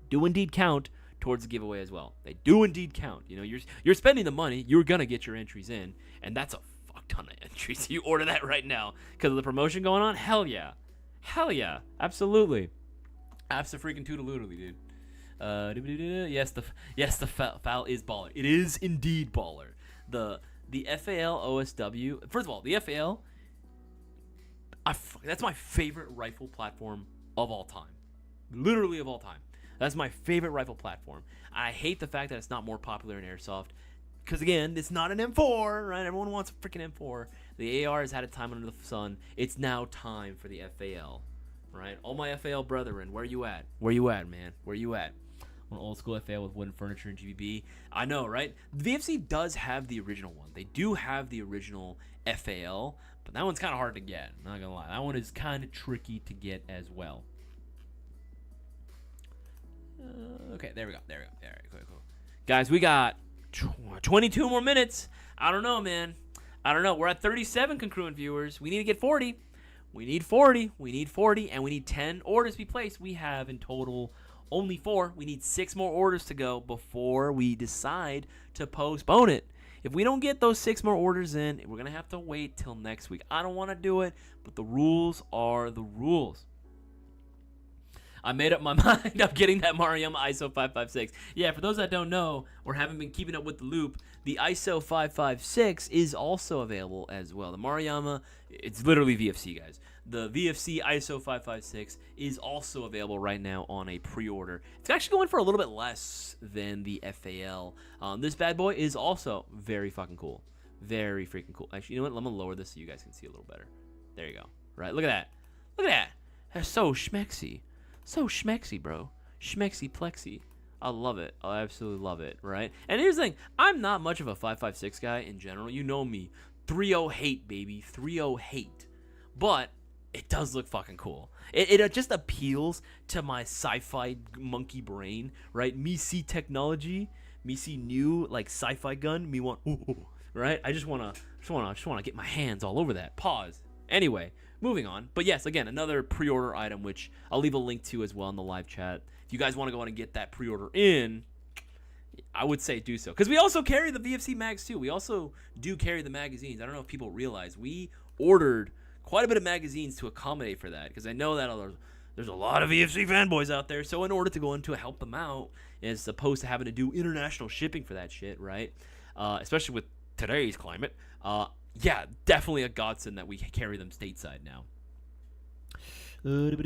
do indeed count towards the giveaway as well. They do indeed count. You're spending the money. You're gonna get your entries in, and that's a fuck ton of entries. You order that right now because of the promotion going on. Hell yeah, absolutely. Abso-freaking-toodle-oodly, dude. Yes, the foul is baller. It is indeed baller. The FAL OSW. First of all, the FAL. That's my favorite rifle platform of all time. Literally of all time. That's my favorite rifle platform. I hate the fact that it's not more popular in Airsoft. Because again, it's not an M4, right? Everyone wants a freaking M4. The AR has had a time under the sun. It's now time for the FAL. Right, all my FAL brethren, where you at, man? Where you at? An old school FAL with wooden furniture and GBB. I know, right? The VFC does have the original one. They do have the original FAL, but that one's kind of hard to get. I'm not gonna lie, that one is kind of tricky to get as well. Okay, there we go. All right, cool. Guys, we got 22 more minutes. I don't know, man. We're at 37 congruent viewers. We need to get 40. We need 40, and we need 10 orders to be placed. We have in total only 4. We need 6 more orders to go before we decide to postpone it. If we don't get those 6 more orders in, we're going to have to wait till next week. I don't want to do it, but the rules are the rules. I made up my mind of getting that Mariama ISO 556. Yeah, for those that don't know or haven't been keeping up with the loop, the ISO 556 is also available as well. The Mariama, it's literally VFC, guys. The VFC ISO 556 is also available right now on a pre-order. It's actually going for a little bit less than the FAL. This bad boy is also very fucking cool. Very freaking cool. Actually, you know what? I'm going to lower this so you guys can see a little better. There you go. Right, look at that. That's so schmexy. So schmexy, bro. Schmexy plexy. I love it. I absolutely love it, right? And here's the thing. I'm not much of a 5.56 guy in general. You know me. 3.0 hate, baby. 3.0 hate. But it does look fucking cool. It just appeals to my sci-fi monkey brain, right? Me see technology. Me see new, like, sci-fi gun. Me want, ooh, right? I just wanna get my hands all over that. Pause. Anyway, moving on. But yes, again, another pre-order item, which I'll leave a link to as well in the live chat. If you guys want to go on and get that pre-order in, I would say do so. Because we also carry the VFC mags too. We also do carry the magazines. I don't know if people realize we ordered quite a bit of magazines to accommodate for that. Because I know that there's a lot of VFC fanboys out there. So in order to go in to help them out, as opposed to having to do international shipping for that shit, right? Especially with today's climate. Yeah, definitely a godsend that we carry them stateside now. Today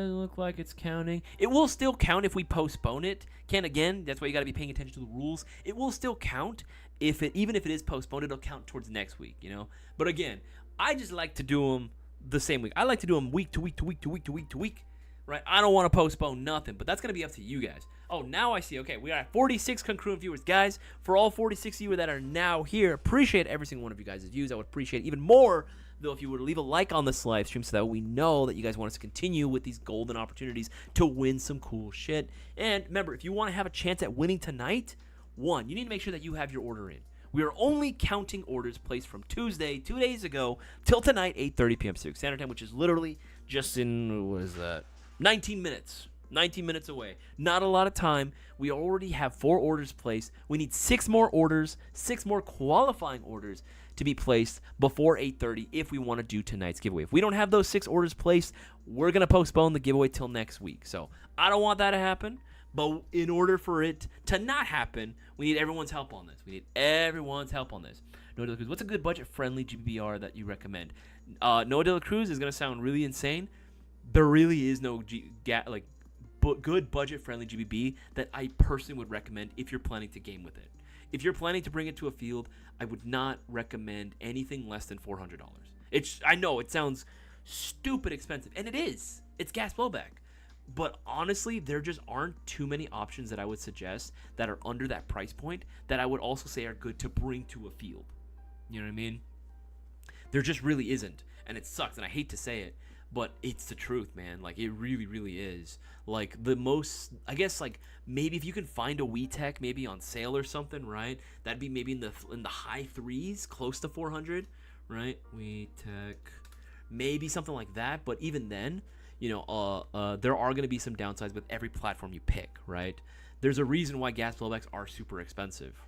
look like it's counting. It will still count if we postpone it. Again, that's why you got to be paying attention to the rules. It will still count even if it is postponed. It'll count towards next week, you know. But again, I just like to do them the same week. I like to do them week to week to week to week to week to week. Right? I don't want to postpone nothing, but that's gonna be up to you guys. Oh, now I see. Okay, we got 46 congruent viewers, guys. For all 46 of you that are now here, appreciate every single one of you guys' views. I would appreciate even more though, if you were to leave a like on this live stream so that we know that you guys want us to continue with these golden opportunities to win some cool shit. And remember, if you want to have a chance at winning tonight, one, you need to make sure that you have your order in. We are only counting orders placed from Tuesday, 2 days ago, till tonight, 8:30 p.m. Pacific Standard Time, which is literally just in, what is that, 19 minutes. 19 minutes away. Not a lot of time. We already have 4 orders placed. We need 6 more orders, 6 more qualifying orders to be placed before 8:30 if we want to do tonight's giveaway. If we don't have those 6 orders placed, we're going to postpone the giveaway till next week. So I don't want that to happen. But in order for it to not happen, we need everyone's help on this. We need everyone's help on this. Noah De La Cruz, what's a good budget-friendly GBR that you recommend? Noah De La Cruz is going to sound really insane. There really is no good budget-friendly GBB that I personally would recommend if you're planning to game with it. If you're planning to bring it to a field, I would not recommend anything less than $400. I know it sounds stupid expensive, and it is. It's gas blowback. But honestly, there just aren't too many options that I would suggest that are under that price point that I would also say are good to bring to a field. You know what I mean? There just really isn't. And it sucks, and I hate to say it, but it's the truth, man. Like, it really, really is. Like, the most, I guess, like, maybe if you can find a WeTech maybe on sale or something, right? That'd be maybe in the high threes, close to 400, right? WeTech, maybe something like that. But even then, you know, there are going to be some downsides with every platform you pick, right? There's a reason why gas blowbacks are super expensive.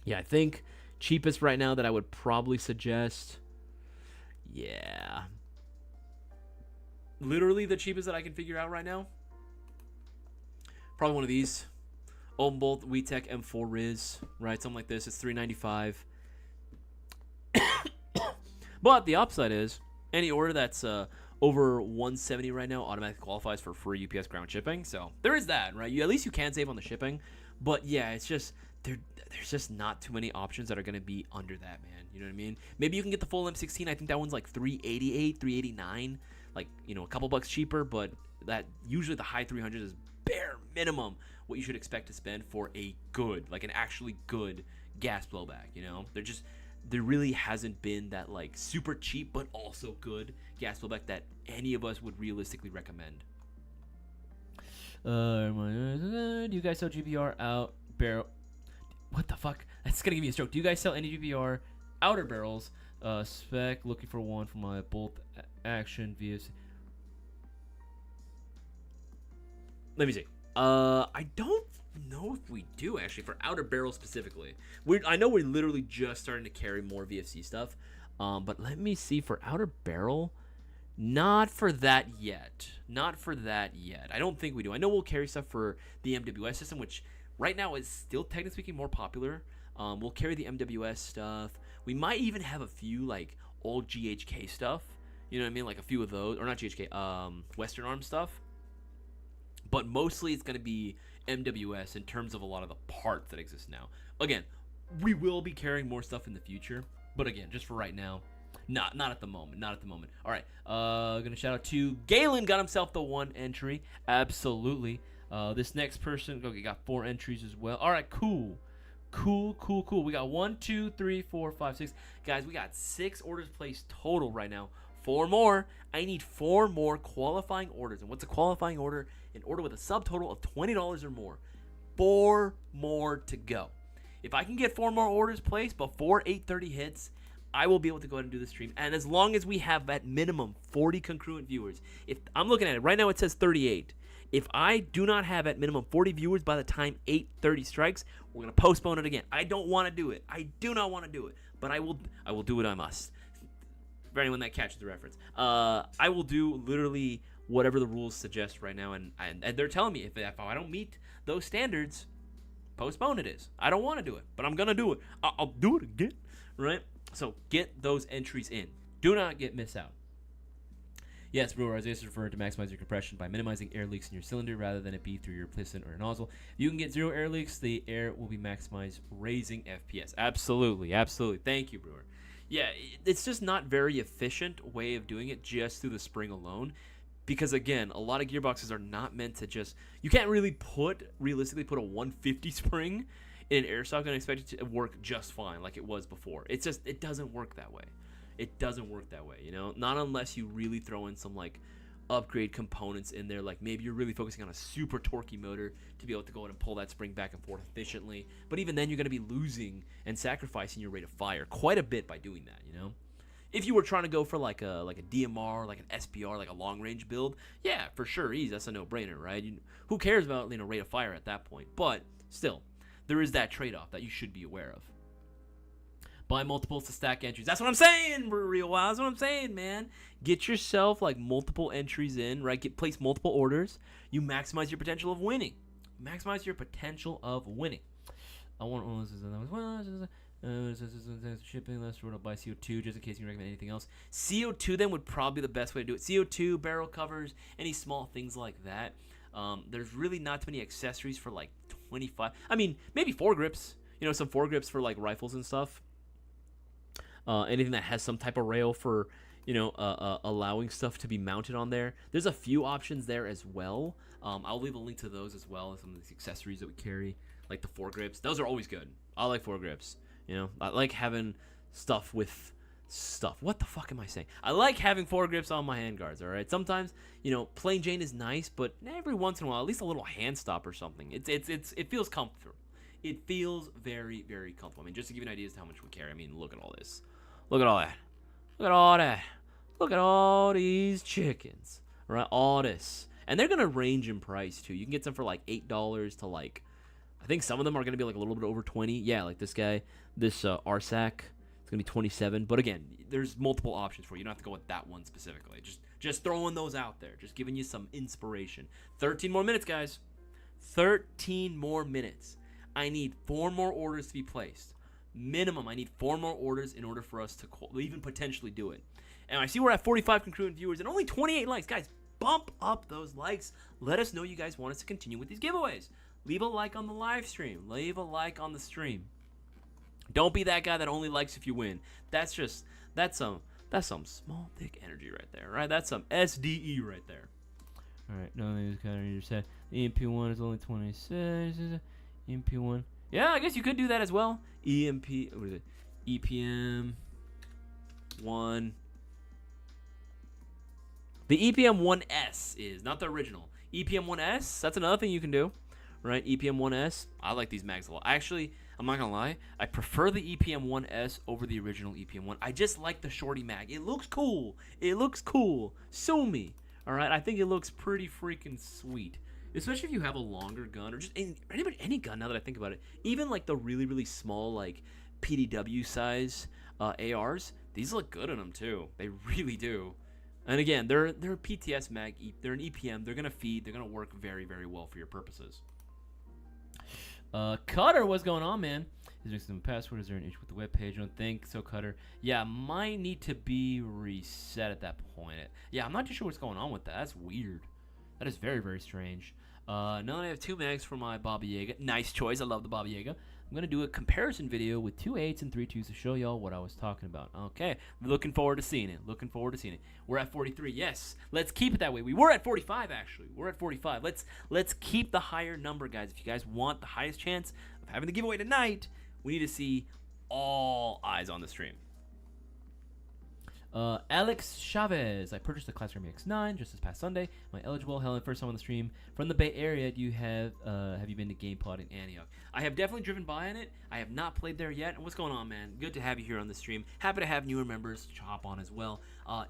Yeah, I think cheapest right now that I would probably suggest, yeah, literally the cheapest that I can figure out right now, probably one of these, Open Bolt WeTech M4 Riz, right? Something like this. It's $395. But the upside is any order that's over $170 right now automatically qualifies for free UPS ground shipping. So there is that, right? At least you can save on the shipping. But yeah, it's just there's just not too many options that are going to be under that, man. You know what I mean? Maybe you can get the full M16. I think that one's like $388, $389, like, you know, a couple bucks cheaper. But that usually the high 300s is bare minimum what you should expect to spend for a good, like an actually good gas blowback. You know, there really hasn't been that like super cheap but also good gas blowback that any of us would realistically recommend. Do you guys sell GBR out barrel? What the fuck? That's gonna give me a stroke. Do you guys sell any GBR outer barrels? Spec, looking for one for my bolt action VS. Let me see. I don't know if we do actually for outer barrel specifically. I know we're literally just starting to carry more VFC stuff. But let me see for outer barrel. Not for that yet. Not for that yet. I don't think we do. I know we'll carry stuff for the MWS system, which right now is still technically speaking more popular. We'll carry the MWS stuff. We might even have a few like old GHK stuff. You know what I mean? Like a few of those, or not GHK, Western Arm stuff. But mostly it's going to be MWS in terms of a lot of the parts that exist now. Again, we will be carrying more stuff in the future. But again, just for right now, not at the moment. Not at the moment. All right. Gonna shout out to Galen. Got himself the 1 entry. Absolutely. This next person, okay, got 4 entries as well. All right, cool. We got 1, 2, 3, 4, 5, 6. Guys, we got 6 orders placed total right now. 4 more. I need 4 more qualifying orders. And what's a qualifying order? An order with a subtotal of $20 or more. 4 more to go. If I can get 4 more orders placed before 8:30 hits, I will be able to go ahead and do the stream. And as long as we have at minimum 40 congruent viewers, if I'm looking at it right now, it says 38. If I do not have at minimum 40 viewers by the time 8:30 strikes, we're gonna postpone it again. I don't want to do it. I do not want to do it, but I will do what I must. For anyone that catches the reference, I will do literally whatever the rules suggest right now, and they're telling me if I don't meet those standards, postpone it is. I don't want to do it, but I'm gonna do it. I'll do it again, right? So get those entries in. Do not miss out. Yes, brewer, Isaias is referring to maximize your compression by minimizing air leaks in your cylinder rather than it be through your piston or nozzle. If you can get 0 air leaks, the air will be maximized, raising FPS. Absolutely. Thank you, brewer. Yeah, it's just not very efficient way of doing it just through the spring alone. Because again, a lot of gearboxes are not meant to just, you can't really realistically put a 150 spring in an airsoft and expect it to work just fine like it was before. It doesn't work that way. It doesn't work that way, you know? Not unless you really throw in some, like, upgrade components in there. Like, maybe you're really focusing on a super torquey motor to be able to go in and pull that spring back and forth efficiently. But even then, you're going to be losing and sacrificing your rate of fire quite a bit by doing that, you know? If you were trying to go for like a DMR, like an SPR, like a long range build, yeah, for sure, easy. That's a no-brainer, right? Who cares about, you know, rate of fire at that point? But still, there is that trade-off that you should be aware of. Buy multiples to stack entries. That's what I'm saying, real wild. That's what I'm saying, man. Get yourself like multiple entries in, right? Place multiple orders. You maximize your potential of winning. Maximize your potential of winning. I want shipping. Let's sort of buy CO2 just in case you recommend anything else. CO2 then would probably be the best way to do it. CO2, barrel covers, any small things like that. There's really not too many accessories for like 25. I mean, maybe foregrips. You know, some foregrips for like rifles and stuff. Anything that has some type of rail for, you know, allowing stuff to be mounted on there. There's a few options there as well. I'll leave a link to those as well as some of these accessories that we carry, like the foregrips. Those are always good. I like foregrips. You know, I like having stuff with stuff. What the fuck am I saying? I like having foregrips on my handguards, all right? Sometimes, you know, plain Jane is nice, but every once in a while, at least a little hand stop or something. It feels comfortable. It feels very, very comfortable. I mean, just to give you an idea as to how much we carry. I mean, look at all this. Look at all that. Look at all that. Look at all these chickens. Right? All this. And they're going to range in price, too. You can get some for like $8 to like, I think some of them are going to be like a little bit over 20. Yeah, like this guy, this RSAC, it's going to be 27. But again, there's multiple options for you. You don't have to go with that one specifically. Just throwing those out there. Just giving you some inspiration. 13 more minutes, guys. 13 more minutes. I need 4 more orders to be placed. Minimum, I need 4 more orders in order for us to even potentially do it. And I see we're at 45 concurrent viewers and only 28 likes. Guys, bump up those likes. Let us know you guys want us to continue with these giveaways. Leave a like on the live stream. Leave a like on the stream. Don't be that guy that only likes if you win. That's some small dick energy right there, right? That's some SDE right there. All right, no, this kind of reader said the EMP1 is only 26. EMP1. Yeah, I guess you could do that as well. What is it? EPM 1. The EPM 1S is not the original. EPM 1S, that's another thing you can do, right? EPM 1S. I like these mags a lot. Actually, I'm not gonna lie, I prefer the EPM 1S over the original EPM 1. I just like the shorty mag. It looks cool. It looks cool. Sue me. All right, I think it looks pretty freaking sweet. Especially if you have a longer gun, or just any gun now that I think about it. Even like the really, really small like PDW size ARs, these look good on them too. They really do. And again, they're a PTS mag, they're an EPM, they're gonna feed, they're gonna work very, very well for your purposes. Cutter, what's going on, man? Is there some password? Is there an issue with the web page? I don't think so, Cutter. Yeah, might need to be reset at that point. Yeah, I'm not too sure what's going on with that. That's weird. That is very, very strange. Now that I have 2 mags for my Baba Yaga. Nice choice. I love the Baba Yaga. I'm going to do a comparison video with 2 8s and 3 2s to show y'all what I was talking about. Okay. Looking forward to seeing it. Looking forward to seeing it. We're at 43. Yes. Let's keep it that way. We were at 45, actually. We're at 45. Let's keep the higher number, guys. If you guys want the highest chance of having the giveaway tonight, we need to see all eyes on the stream. Alex Chavez. I purchased the Class Army X9 just this past Sunday. Am I eligible? Helen, first time on the stream from the Bay Area. Do you have you been to GamePod in Antioch? I have definitely driven by on it. I have not played there yet. What's going on, man? Good to have you here on the stream. Happy to have newer members hop on as well.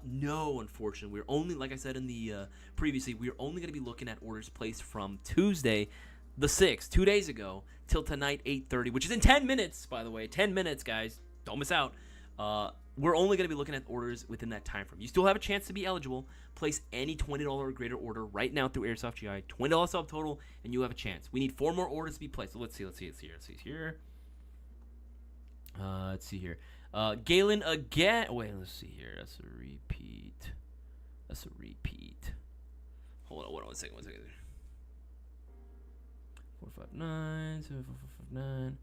No, unfortunately, we're only, like I said in the previously, we're only going to be looking at orders placed from Tuesday, the 6th, 2 days ago, till tonight, 8:30, which is in 10 minutes, by the way. 10 minutes, guys. Don't miss out. We're only going to be looking at orders within that time frame. You still have a chance to be eligible. Place any $20 or greater order right now through Airsoft GI. $20 subtotal, and you have a chance. We need 4 more orders to be placed. So let's see here. Galen again. Wait, let's see here. That's a repeat. Hold on one second. 459, 74459.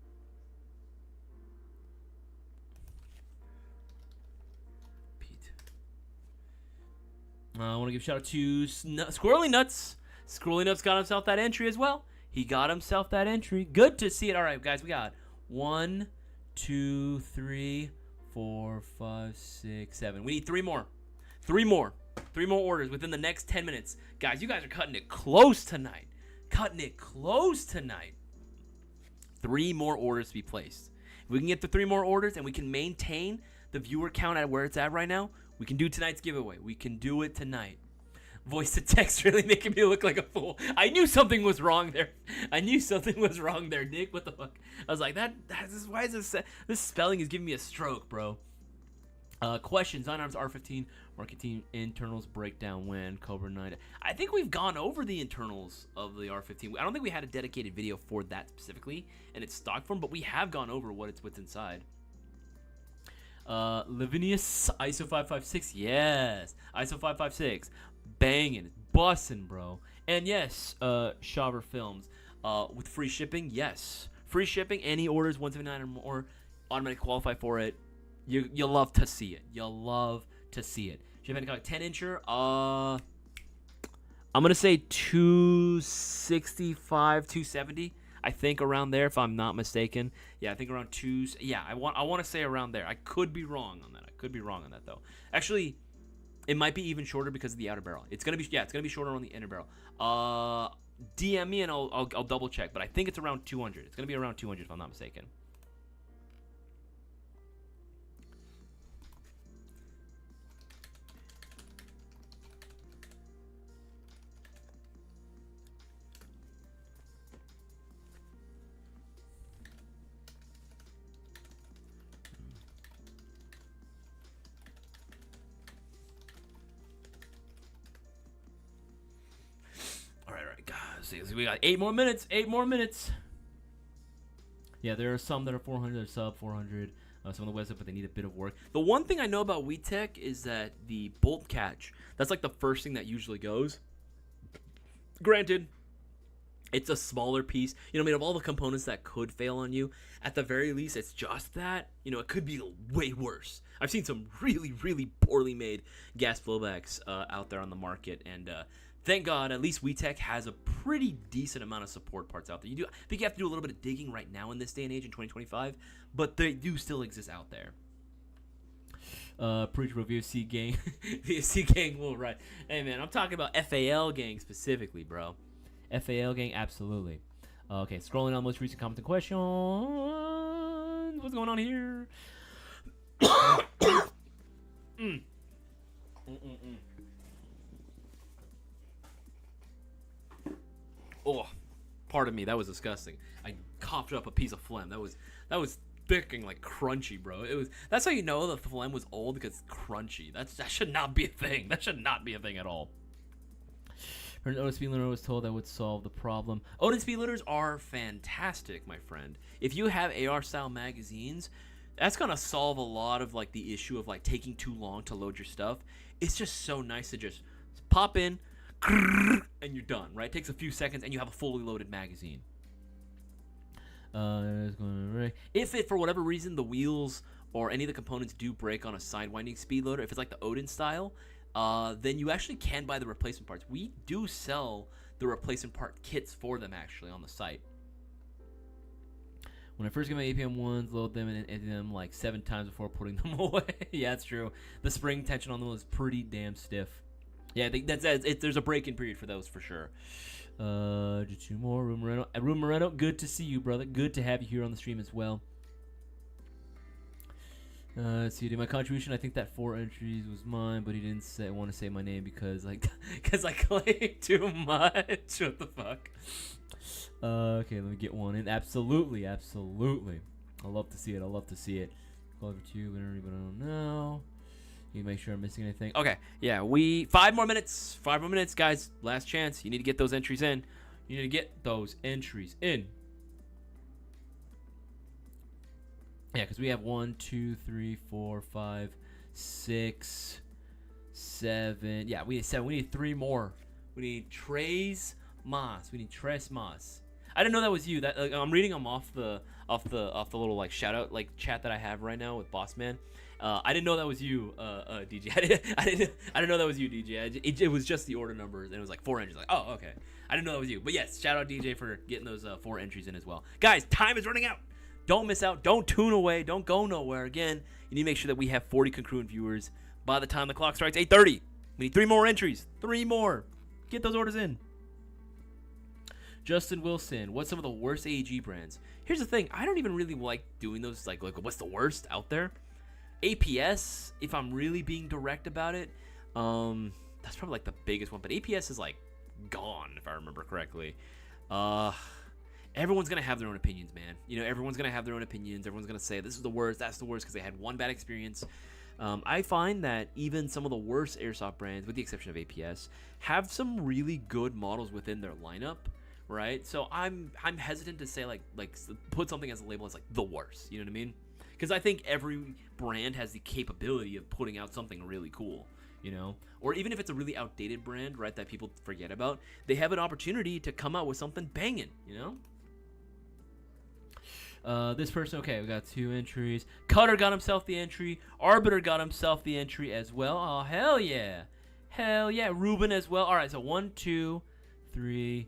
I want to give a shout out to Squirrely Nuts. Squirrely Nuts got himself that entry as well. He got himself that entry. Good to see it. All right, guys, we got 1, 2, 3, 4, 5, 6, 7. We need 3 more. 3 more. 3 more orders within the next 10 minutes. Guys, you guys are cutting it close tonight. Cutting it close tonight. 3 more orders to be placed. If we can get the 3 more orders and we can maintain the viewer count at where it's at right now, we can do tonight's giveaway. We can do it tonight. Voice to text really making me look like a fool. I knew something was wrong there. Nick. What the fuck? I was like, why is this spelling is giving me a stroke, bro. Questions on arms R15 marketing internals breakdown when Cobra 9. I think we've gone over the internals of the R15. I don't think we had a dedicated video for that specifically in its stock form, but we have gone over what's inside. Livinius ISO 556, yes, ISO 556, banging, bussin', bro. And yes, Shaver Films, with free shipping, yes, free shipping. Any orders 179 or more, automatically qualify for it. You'll love to see it. You'll love to see it. Do you have any 10-incher? I'm gonna say 265, 270. I think around there, if I'm not mistaken. Yeah, I think around 2. Yeah, I want to say around there. I could be wrong on that. Though. Actually, it might be even shorter because of the outer barrel. It's gonna be shorter on the inner barrel. DM me and I'll double check, but I think it's around 200. It's gonna be around 200 if I'm not mistaken. So we got 8 more minutes. Yeah, there are some that are 400, they're sub 400. Some on the website, but they need a bit of work. The one thing I know about WeTech is that the bolt catch, that's like the first thing that usually goes. Granted, it's a smaller piece. You know, made of all the components that could fail on you. At the very least, it's just that. You know, it could be way worse. I've seen some really, really poorly made gas blowbacks out there on the market, and thank God, at least WeTech has a pretty decent amount of support parts out there. I think you have to do a little bit of digging right now in this day and age in 2025, but they do still exist out there. Preach about VOC gang. VOC gang will right. Hey, man, I'm talking about FAL gang specifically, bro. FAL gang, absolutely. Okay, scrolling on most recent comments and questions. What's going on here? Oh, pardon me, that was disgusting. I coughed up a piece of phlegm. That was thick and like crunchy, bro. That's how you know the phlegm was old, because it's crunchy. That should not be a thing. That should not be a thing at all. Odin speed limiter was told that would solve the problem. Odin speed limiters are fantastic, my friend. If you have AR style magazines, that's gonna solve a lot of like the issue of like taking too long to load your stuff. It's just so nice to just pop in, and you're done, right? It takes a few seconds and you have a fully loaded magazine. If it, for whatever reason, the wheels or any of the components do break on a sidewinding speed loader, if it's like the Odin style, then you actually can buy the replacement parts. We do sell the replacement part kits for them actually on the site. When I first get my APM ones, load them and edit them like 7 times before putting them away. Yeah, that's true. The spring tension on them is pretty damn stiff. Yeah, I think there's a break-in period for those for sure. Just 2 more. Room Moreno, good to see you, brother. Good to have you here on the stream as well. Let's see, my contribution, I think that 4 entries was mine, but he didn't want to say my name because I claimed too much. What the fuck? Okay, let me get one in. Absolutely. I love to see it. Call over to you, but I don't know. You make sure I'm missing anything. Okay, yeah, 5 more minutes, guys. Last chance. You need to get those entries in. Yeah, because we have 1, 2, 3, 4, 5, 6, 7. Yeah, we need 7. We need 3 more. We need Tres Mas. I didn't know that was you. That I'm reading them off the little like shout out like chat that I have right now with Boss Man. I didn't know that was you, DJ. I didn't know that was you, DJ. It was just the order numbers, and it was like 4 entries. Like, oh, okay. I didn't know that was you. But yes, shout out DJ for getting those 4 entries in as well. Guys, time is running out. Don't miss out. Don't tune away. Don't go nowhere. Again, you need to make sure that we have 40 congruent viewers by the time the clock strikes 8:30. We need 3 more entries. 3 more. Get those orders in. Justin Wilson, what's some of the worst AEG brands? Here's the thing. I don't even really like doing those. Like what's the worst out there? APS, if I'm really being direct about it, that's probably like the biggest one. But APS is like gone, if I remember correctly. Everyone's going to have their own opinions, man. You know, everyone's going to have their own opinions. Everyone's going to say, this is the worst, that's the worst, because they had one bad experience. I find that even some of the worst airsoft brands, with the exception of APS, have some really good models within their lineup, right? So I'm hesitant to say, like put something as a label as, like, the worst. You know what I mean? Because I think every brand has the capability of putting out something really cool, you know? Or even if it's a really outdated brand, right, that people forget about, they have an opportunity to come out with something banging, you know? This person, okay, we got 2 entries. Cutter got himself the entry. Arbiter got himself the entry as well. Oh, hell yeah. Hell yeah. Ruben as well. All right, so 1, 2, 3,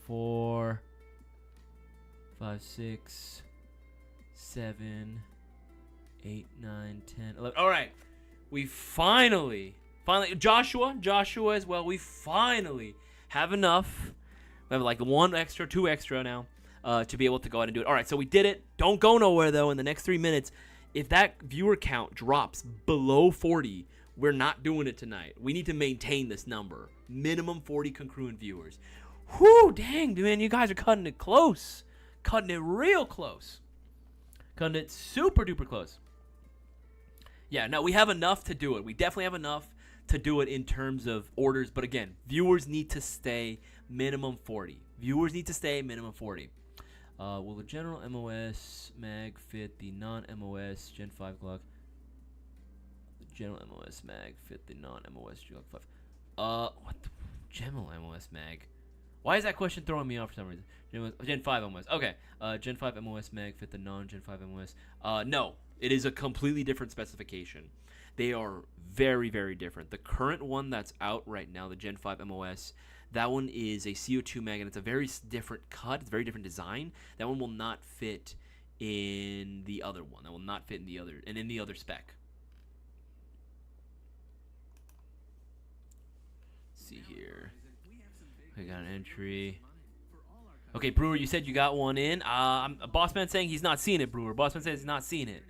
4, 5, 6, 7, 8, 9, 10, 11. All right. We finally, Joshua as well. We finally have enough. We have like 1 extra, 2 extra now. To be able to go ahead and do it. All right, so we did it. Don't go nowhere, though, in the next 3 minutes. If that viewer count drops below 40, we're not doing it tonight. We need to maintain this number. Minimum 40 congruent viewers. Whew, dang, man, you guys are cutting it close. Cutting it real close. Cutting it super duper close. Yeah, no, we have enough to do it. We definitely have enough to do it in terms of orders. But again, viewers need to stay minimum 40. Viewers need to stay minimum 40. Will the general MOS mag fit the non-MOS Gen 5 Glock? The general MOS mag fit the non-MOS Glock 5. What the general MOS mag? Why is that question throwing me off for some reason? Gen 5 MOS. Okay. Gen 5 MOS mag fit the non-Gen 5 MOS. No, it is a completely different specification. They are very, very different. The current one that's out right now, the Gen 5 MOS, that one is a CO2 mag, and it's a very different cut. It's a very different design. That one will not fit in the other one. That will not fit in the other, and in the other spec. Let's see here. I got an entry. Okay, Brewer, you said you got one in. Bossman saying he's not seeing it, Brewer. Bossman says he's not seeing it.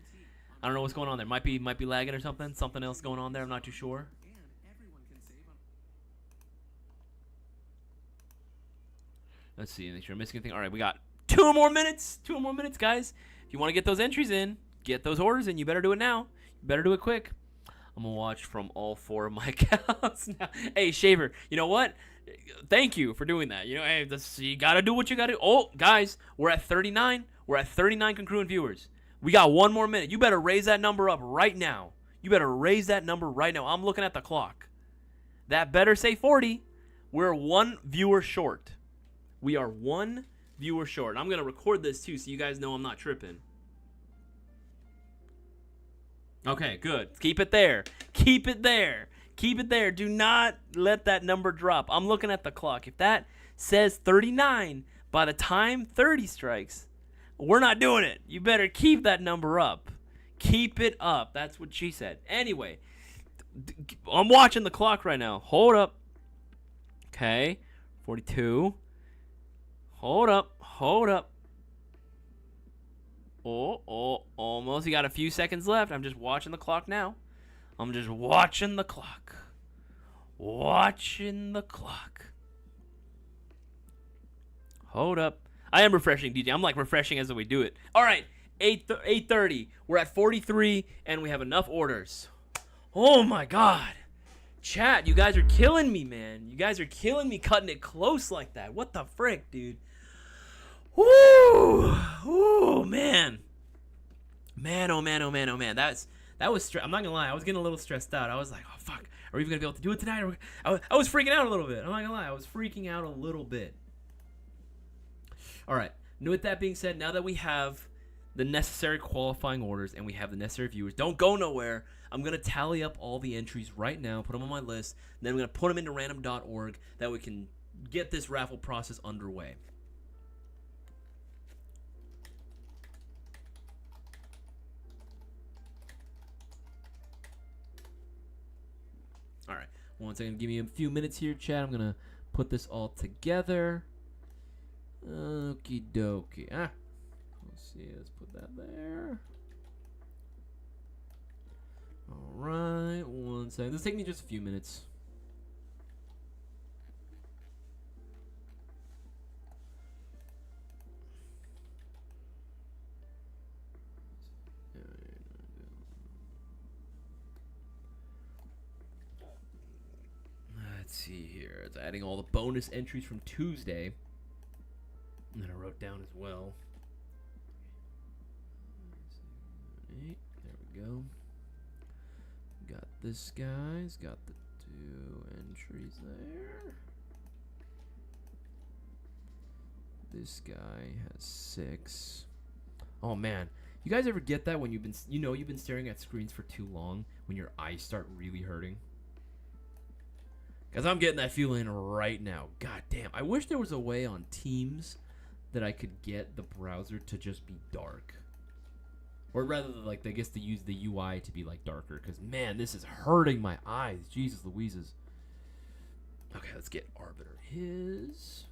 I don't know what's going on there. Might be lagging or something. Something else going on there. I'm not too sure. Let's see. Make sure I'm missing anything. All right, we got 2 more minutes. 2 more minutes, guys. If you want to get those entries in, get those orders in, you better do it now. You better do it quick. I'm going to watch from all 4 of my accounts now. Hey, Shaver, you know what? Thank you for doing that. You know, hey, you got to do what you got to do. Oh, guys, we're at 39. We're at 39 congruent viewers. We got 1 more minute. You better raise that number up right now. You better raise that number right now. I'm looking at the clock. That better say 40. We're 1 viewer short. We are 1 viewer short. I'm going to record this, too, so you guys know I'm not tripping. Okay, good. Keep it there. Keep it there. Keep it there. Do not let that number drop. I'm looking at the clock. If that says 39, by the time 30 strikes, we're not doing it. You better keep that number up. Keep it up. That's what she said. Anyway, I'm watching the clock right now. Hold up. Okay. 42. Hold up. Hold up. Oh, almost. You got a few seconds left. I'm just watching the clock now. I'm just watching the clock. Watching the clock. Hold up. I am refreshing, DJ. I'm like refreshing as we do it. All right. 8:30. We're at 43, and we have enough orders. Oh, my God. Chat, you guys are killing me, man. You guys are killing me cutting it close like that. What the frick, dude? Woo! Ooh, man. Man, oh, man, oh, man, oh, man. That was I'm not gonna lie. I was getting a little stressed out. I was like, oh, fuck. Are we even gonna be able to do it tonight? I was freaking out a little bit. I'm not gonna lie. I was freaking out a little bit. All right. With that being said, now that we have the necessary qualifying orders and we have the necessary viewers, don't go nowhere. I'm going to tally up all the entries right now, put them on my list, and then I'm going to put them into random.org that we can get this raffle process underway. All right. One second. Give me a few minutes here, chat. I'm going to put this all together. Okie dokie. Let's see. Let's put that there. All right. One second. This will take me just a few minutes. Let's see here. It's adding all the bonus entries from Tuesday. And then I wrote down as well. 8. There we go. Got this guy's got the 2 entries there. This guy has 6. Oh man, you guys ever get that when you've been staring at screens for too long when your eyes start really hurting? Because I'm getting that feeling right now. God damn. I wish there was a way on Teams that I could get the browser to just be dark. Or rather, like, I guess to use the UI to be, like, darker. Because, man, this is hurting my eyes. Jesus Louises. Okay, let's get Arbiter his.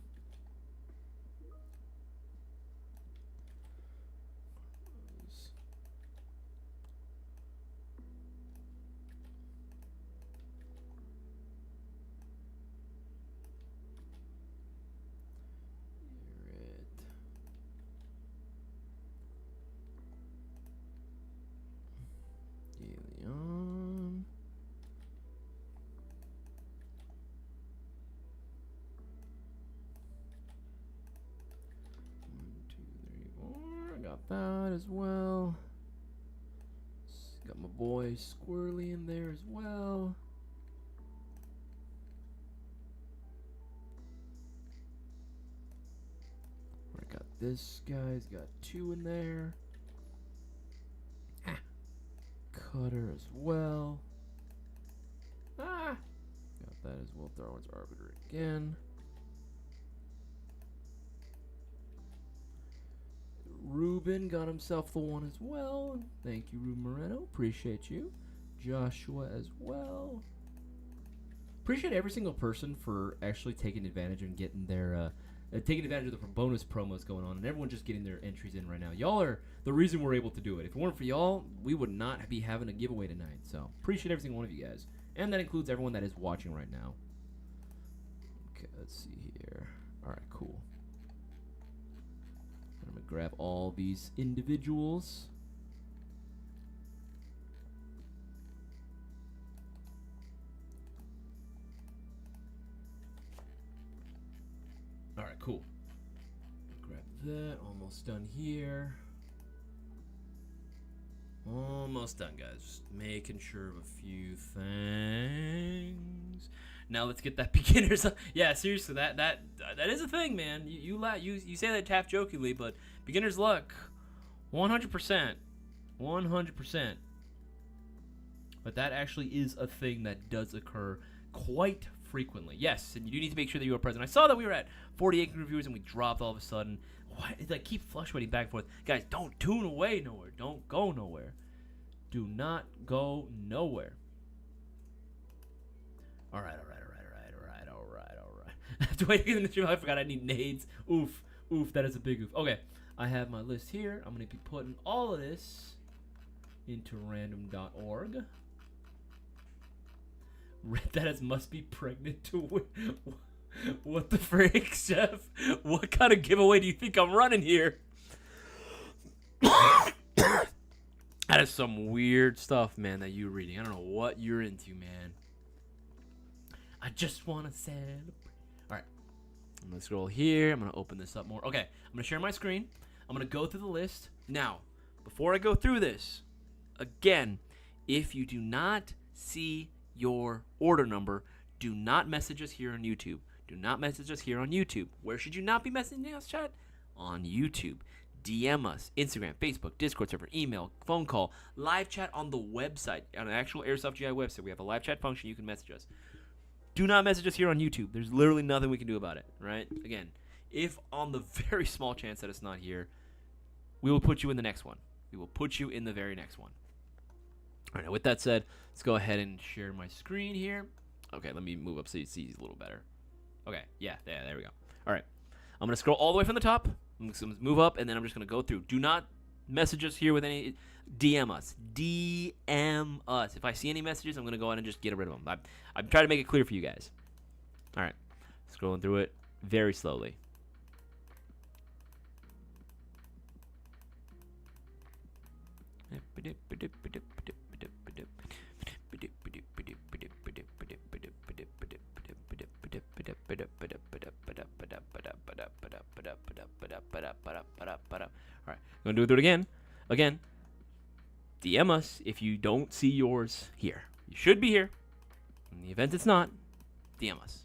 That as well. Got my boy Squirrely in there as well. I got this guy's got 2 in there. Cutter as well. Got that as well. Darwin's Arbiter again. Ruben got himself the 1 as well. Thank you, Ruben Moreno. Appreciate you. Joshua as well. Appreciate every single person for actually taking advantage and getting their taking advantage of the bonus promos going on, and everyone just getting their entries in right now. Y'all are the reason we're able to do it. If it weren't for y'all, we would not be having a giveaway tonight. So appreciate every single one of you guys, and that includes everyone that is watching right now. Okay, let's see here. All right, cool. I'm going to grab all these individuals. All right, cool. Grab that. Almost done here. Almost done, guys. Just making sure of a few things. Now let's get that beginner's. Yeah, seriously, that is a thing, man. You say that half jokingly, but beginner's luck, 100%, 100%. But that actually is a thing that does occur quite frequently. Yes, and you do need to make sure that you are present. I saw that we were at 48 reviewers and we dropped all of a sudden. What? It's like keep fluctuating back and forth. Guys, don't tune away nowhere. Don't go nowhere. Do not go nowhere. All right. I forgot I need nades. Oof, that is a big oof. Okay, I have my list here. I'm going to be putting all of this into random.org. That is must be pregnant to win. What the frick, Chef? What kind of giveaway do you think I'm running here? That is some weird stuff, man, that you're reading. I don't know what you're into, man. I just want to celebrate. All right. I'm going to scroll here. I'm going to open this up more. Okay. I'm going to share my screen. I'm going to go through the list. Now, before I go through this, again, if you do not see your order number, do not message us here on YouTube. Do not message us here on YouTube. Where should you not be messaging us, chat? On YouTube. DM us, Instagram, Facebook, Discord server, email, phone call, live chat on the website, on an actual Airsoft GI website. We have a live chat function. You can message us. Do not message us here on YouTube. There's literally nothing we can do about it, right? Again, if on the very small chance that it's not here, we will put you in the next one. We will put you in the very next one. All right, now with that said, let's go ahead and share my screen here. Okay, let me move up so you see a little better. Okay, yeah, there we go. All right, I'm gonna scroll all the way from the top. I'm gonna move up, and then I'm just gonna go through. Do not message us here with any. DM us. DM us. If I see any messages, I'm gonna go ahead and just get rid of them. I'm trying to make it clear for you guys. All right, scrolling through it very slowly. All right, I'm gonna do it again. Again, DM us if you don't see yours here. You should be here. In the event it's not, DM us.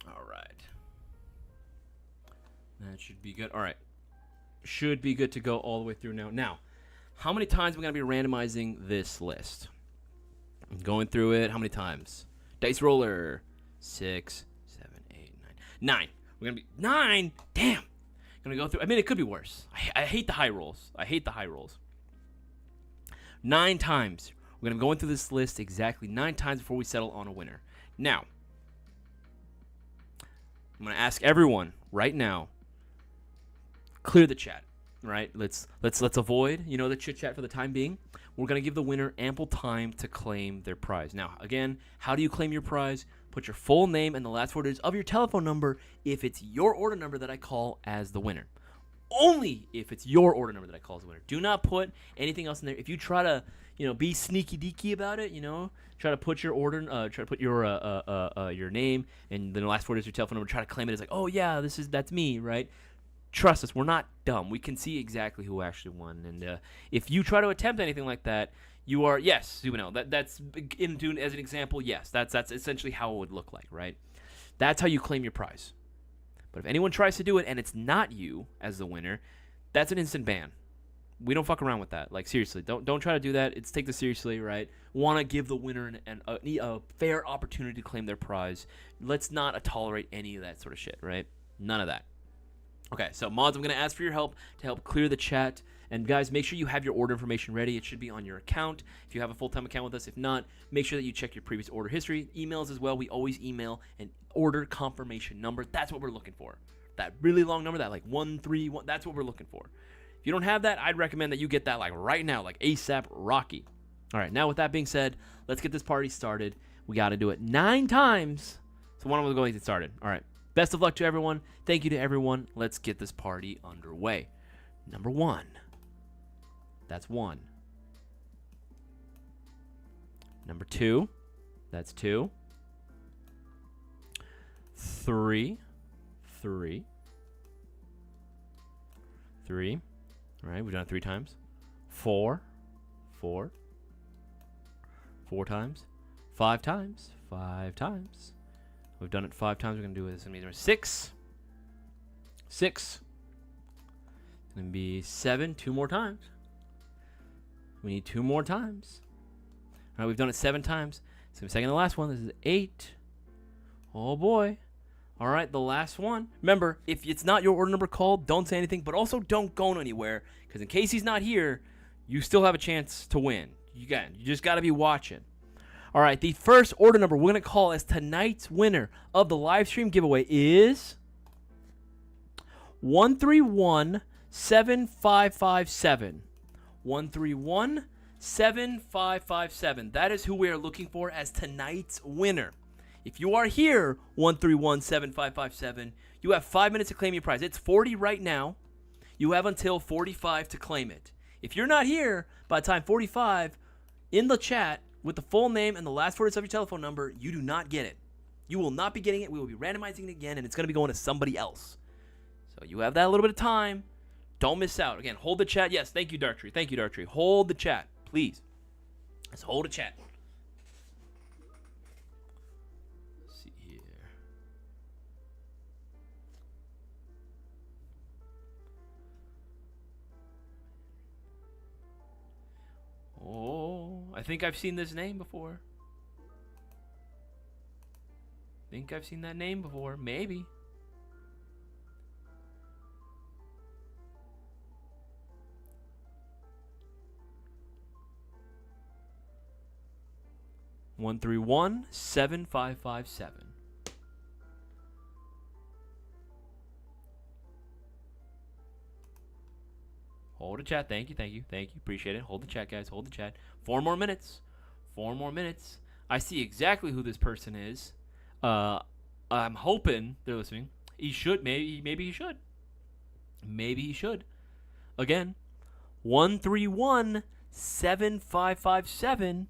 All right. That should be good. All right. Should be good to go all the way through now. Now, how many times are we going to be randomizing this list? I'm going through it. How many times? Dice roller. 6, 7, 8, 9. 9. We're going to be 9. Damn. Going to go through. I mean, it could be worse. I hate the high rolls. 9 times. We're going to go into this list exactly 9 times before we settle on a winner. Now, I'm going to ask everyone right now, clear the chat. Right? Let's avoid, the chit chat for the time being. We're going to give the winner ample time to claim their prize. Now, again, how do you claim your prize? Put your full name and the last 4 digits of your telephone number if it's your order number that I call as the winner. Only if it's your order number that I call as the winner. Do not put anything else in there. If you try to, be sneaky deaky about it, try to put your order, try to put your name and then the last 4 digits of your telephone number, try to claim it as like, oh yeah, that's me, right? Trust us, we're not dumb. We can see exactly who actually won. And if you try to attempt anything like that, you are, yes, that's as an example, yes, that's essentially how it would look like, right? That's how you claim your prize. But if anyone tries to do it and it's not you as the winner, that's an instant ban. We don't fuck around with that. Like, seriously, don't try to do that. Take this seriously, right? Want to give the winner a fair opportunity to claim their prize. Let's not tolerate any of that sort of shit, right? None of that. Okay, so mods, I'm going to ask for your help to help clear the chat. And guys, make sure you have your order information ready. It should be on your account if you have a full-time account with us. If not, make sure that you check your previous order history. Emails as well. We always email an order confirmation number. That's what we're looking for. That really long number, that like 131, that's what we're looking for. If you don't have that, I'd recommend that you get that like right now, like ASAP Rocky. All right, now with that being said, let's get this party started. We got to do it 9 times. So why don't we go and get started? All right. Best of luck to everyone. Thank you to everyone. Let's get this party underway. Number 1. That's 1. Number 2. That's 2. 3. 3. 3. All right, we've done it 3 times. 4. 4. 4 times. 5 times. 5 times. We've done it 5 times. We're going to do this. It's going to be 6. 6. It's going to be 7. 2 more times. We need 2 more times. All right, we've done it 7 times. So second to the last one. This is 8. Oh, boy. All right, the last one. Remember, if it's not your order number called, don't say anything, but also don't go anywhere, because in case he's not here, you still have a chance to win. You just got to be watching. All right, the first order number we're going to call as tonight's winner of the live stream giveaway is 1317557. 1317557. That is who we are looking for as tonight's winner. If you are here, 1317557, you have 5 minutes to claim your prize. It's 40 right now. You have until 45 to claim it. If you're not here by the time 45, in the chat, with the full name and the last 4 digits of your telephone number, you do not get it. You will not be getting it. We will be randomizing it again, and it's going to be going to somebody else. So you have that little bit of time. Don't miss out. Again, hold the chat. Yes, thank you, Darktree. Thank you, Darktree. Hold the chat, please. Let's hold the chat. Let's see here. Oh, I think I've seen this name before. Think I've seen that name before. Maybe. One three one 7557. Hold the chat. Thank you. Appreciate it. Hold the chat, guys. Hold the chat. 4 more minutes. 4 more minutes. I see exactly who this person is. I'm hoping they're listening. He should. Maybe he should. Maybe he should. Again, 131 7557.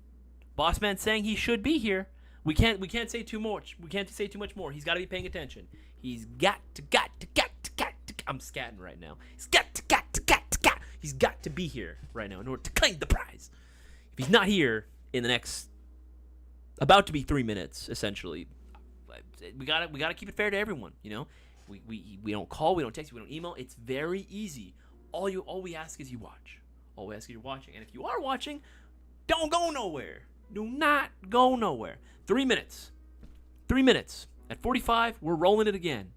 Boss man saying he should be here. We can't say too much. We can't say too much more. He's got to be paying attention. He's got to. I'm scatting right now. He's got to. He's got to be here right now in order to claim the prize. If he's not here in the next, about to be 3 minutes, essentially, we gotta keep it fair to everyone. You know, we don't call, we don't text, we don't email. It's very easy. All we ask is you watch. All we ask is you're watching, and if you are watching, don't go nowhere. Do not go nowhere. 3 minutes. 3 minutes. At 45, we're rolling it again.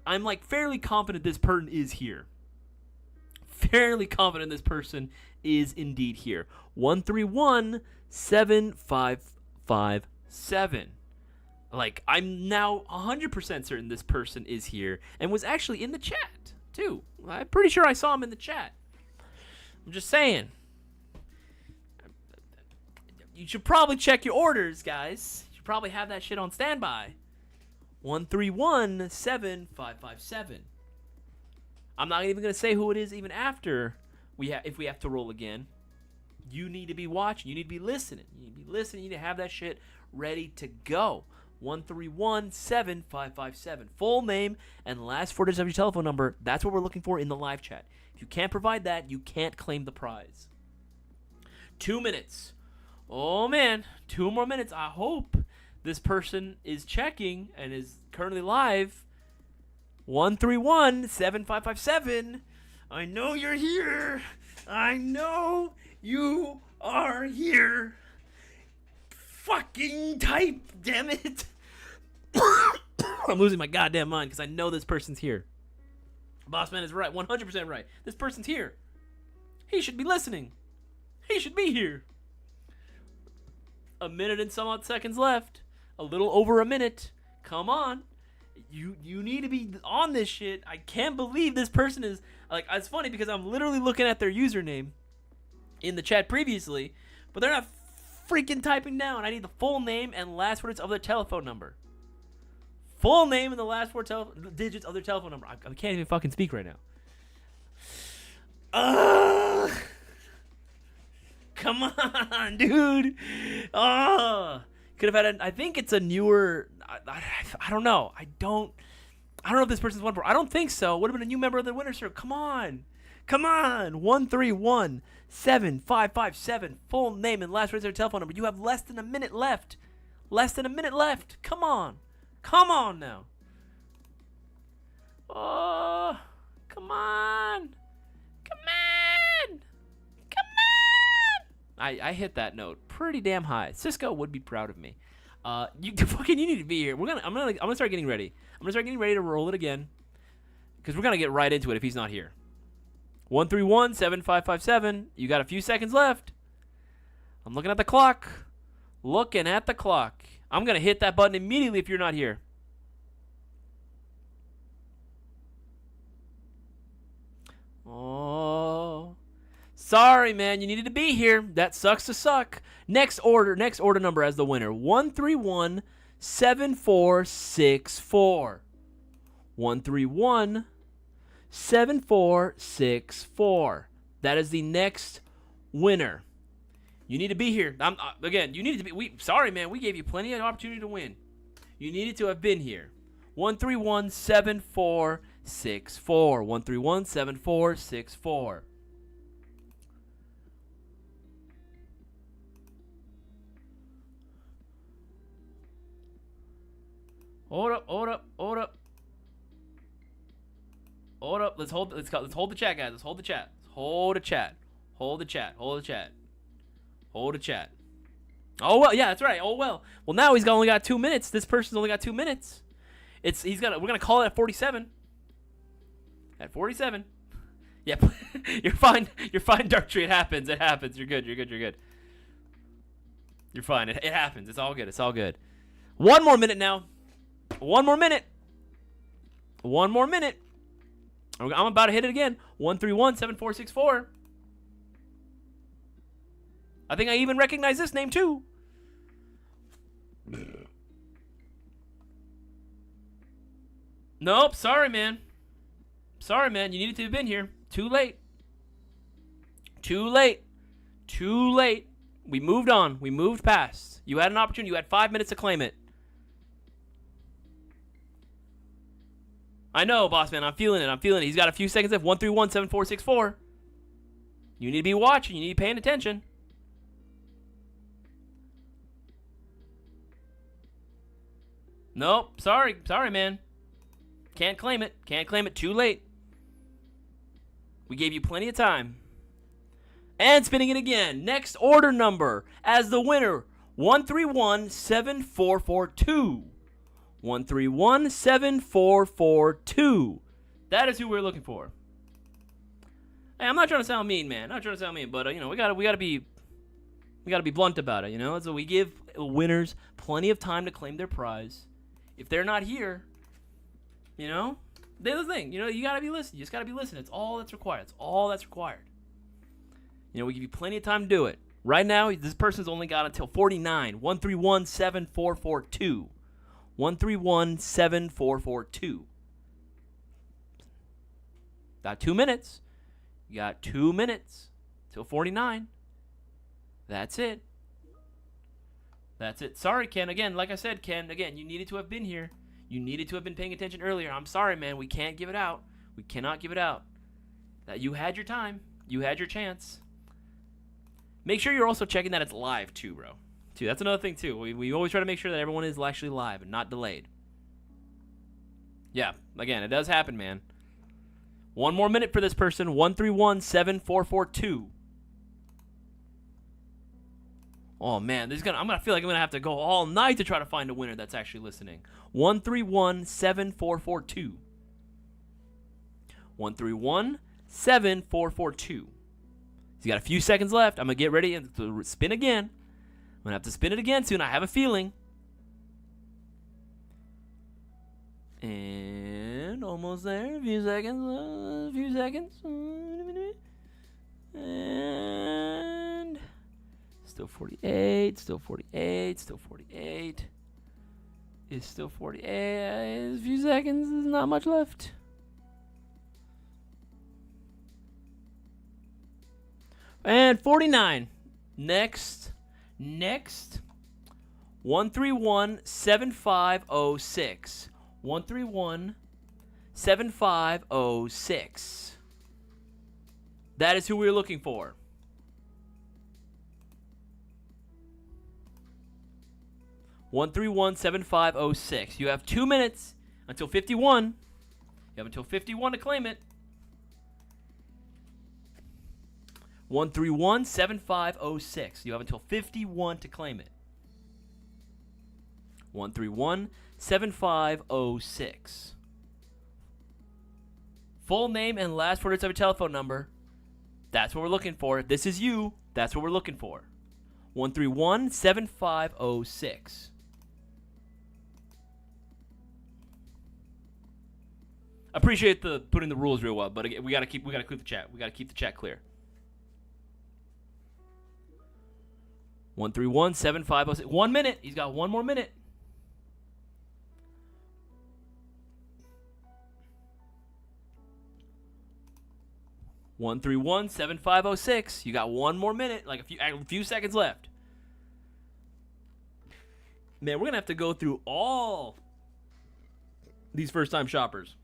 I'm like fairly confident this person is here. Fairly confident this person is indeed here. 131 7557. Like, I'm now 100% certain this person is here and was actually in the chat, too. I'm pretty sure I saw him in the chat. I'm just saying. You should probably check your orders, guys. You should probably have that shit on standby. 131 7557. I'm not even going to say who it is even after if we have to roll again. You need to be watching. You need to be listening. You need to be listening. You need to have that shit ready to go. 131 7557. Full name and last 4 digits of your telephone number. That's what we're looking for in the live chat. If you can't provide that, you can't claim the prize. 2 minutes. Oh, man. 2 more minutes. I hope this person is checking and is currently live. 131 7557. I know you're here. I know you are here. Fucking type, damn it. I'm losing my goddamn mind because I know this person's here. Bossman is right, 100% right. This person's here. He should be listening. He should be here. A minute and some odd seconds left. A little over a minute. Come on. You need to be on this shit. I can't believe this person is... Like, it's funny because I'm literally looking at their username in the chat previously, but they're not freaking typing down. I need the full name and last words of their telephone number. Full name and the last 4 digits of their telephone number. I can't even fucking speak right now. Come on, dude. Could have had I think it's a newer... I don't know. I don't know if this person's one for. I don't think so. Would have been a new member of the winner circle. Come on. 131 7557. Full name and last words of their telephone number. You have less than a minute left. Come on. Come on now. Oh, come on. I hit that note pretty damn high. Cisco would be proud of me. You need to be here. I'm gonna start getting ready. I'm gonna start getting ready to roll it again, because we're gonna get right into it if he's not here. 131 7557. You got a few seconds left. I'm looking at the clock. I'm gonna hit that button immediately if you're not here. Oh, sorry, man. You needed to be here. That sucks to suck. Next order number as the winner. 131 7464. 131 7464. That is the next winner. You need to be here. Again, you need to be. Sorry, man. We gave you plenty of opportunity to win. You needed to have been here. 131 7464. 131 7464. Hold up. Let's hold the chat, guys. Let's hold the chat. Oh well, yeah, that's right. Oh well. Well, now he's only got 2 minutes. This person's only got 2 minutes. We're gonna call it at 47. At 47. Yep. You're fine. You're fine, Dark Tree. It happens. It happens. You're good. You're good. You're good. You're fine. It happens. It's all good. It's all good. 1 more minute now. 1 more minute. 1 more minute. I'm about to hit it again. 131-7464. I think I even recognize this name too. Nope. Sorry, man. Sorry, man. You needed to have been here. Too late. Too late. Too late. We moved on. We moved past. You had an opportunity. You had 5 minutes to claim it. I know, boss man. I'm feeling it. I'm feeling it. He's got a few seconds left. 131-7464. You need to be watching. You need to be paying attention. Nope. Sorry. Sorry, man. Can't claim it. Can't claim it. Too late. We gave you plenty of time. And spinning it again. Next order number as the winner. 131-7442. 131-7442. That is who we're looking for. Hey, I'm not trying to sound mean, man. I'm not trying to sound mean, but we gotta be blunt about it, So we give winners plenty of time to claim their prize. If they're not here, they're the thing. You gotta be listening. You just gotta be listening. It's all that's required. It's all that's required. We give you plenty of time to do it. Right now, this person's only got until 49. 131-7442. 131-7442. Got 2 minutes. You got 2 minutes till 49. That's it. That's it. Sorry, Ken. Again, like I said, Ken, again, you needed to have been here. You needed to have been paying attention earlier. I'm sorry, man. We can't give it out. We cannot give it out. That you had your time. You had your chance. Make sure you're also checking that it's live, too, bro. That's another thing, too. We always try to make sure that everyone is actually live and not delayed. Yeah, again, it does happen, man. 1 more minute for this person. 131-7442. Oh, man, I'm gonna feel like I'm going to have to go all night to try to find a winner that's actually listening. 131-7442. 131-7442. He's got a few seconds left. I'm going to get ready to spin again. I'm going to have to spin it again soon. I have a feeling. And almost there. A few seconds. And still 48. Still 48. Still 48. It's still 48. A few seconds. There's not much left. And 49. Next. 131-7506. 131-7506. That is who we're looking for. 131-7506. You have 2 minutes until 51. You have until 51 to claim it. 131-7506. You have until 51 to claim it. 131-7506. Full name and last words of your telephone number. That's what we're looking for. If this is you, that's what we're looking for. 131-7506. Appreciate the putting the rules real well, but again, we gotta keep the chat. We gotta keep the chat clear. 131-7506. 1 minute. He's got 1 more minute. One 131-7506. You got 1 more minute. Like a few seconds left. Man, we're gonna have to go through all these first-time shoppers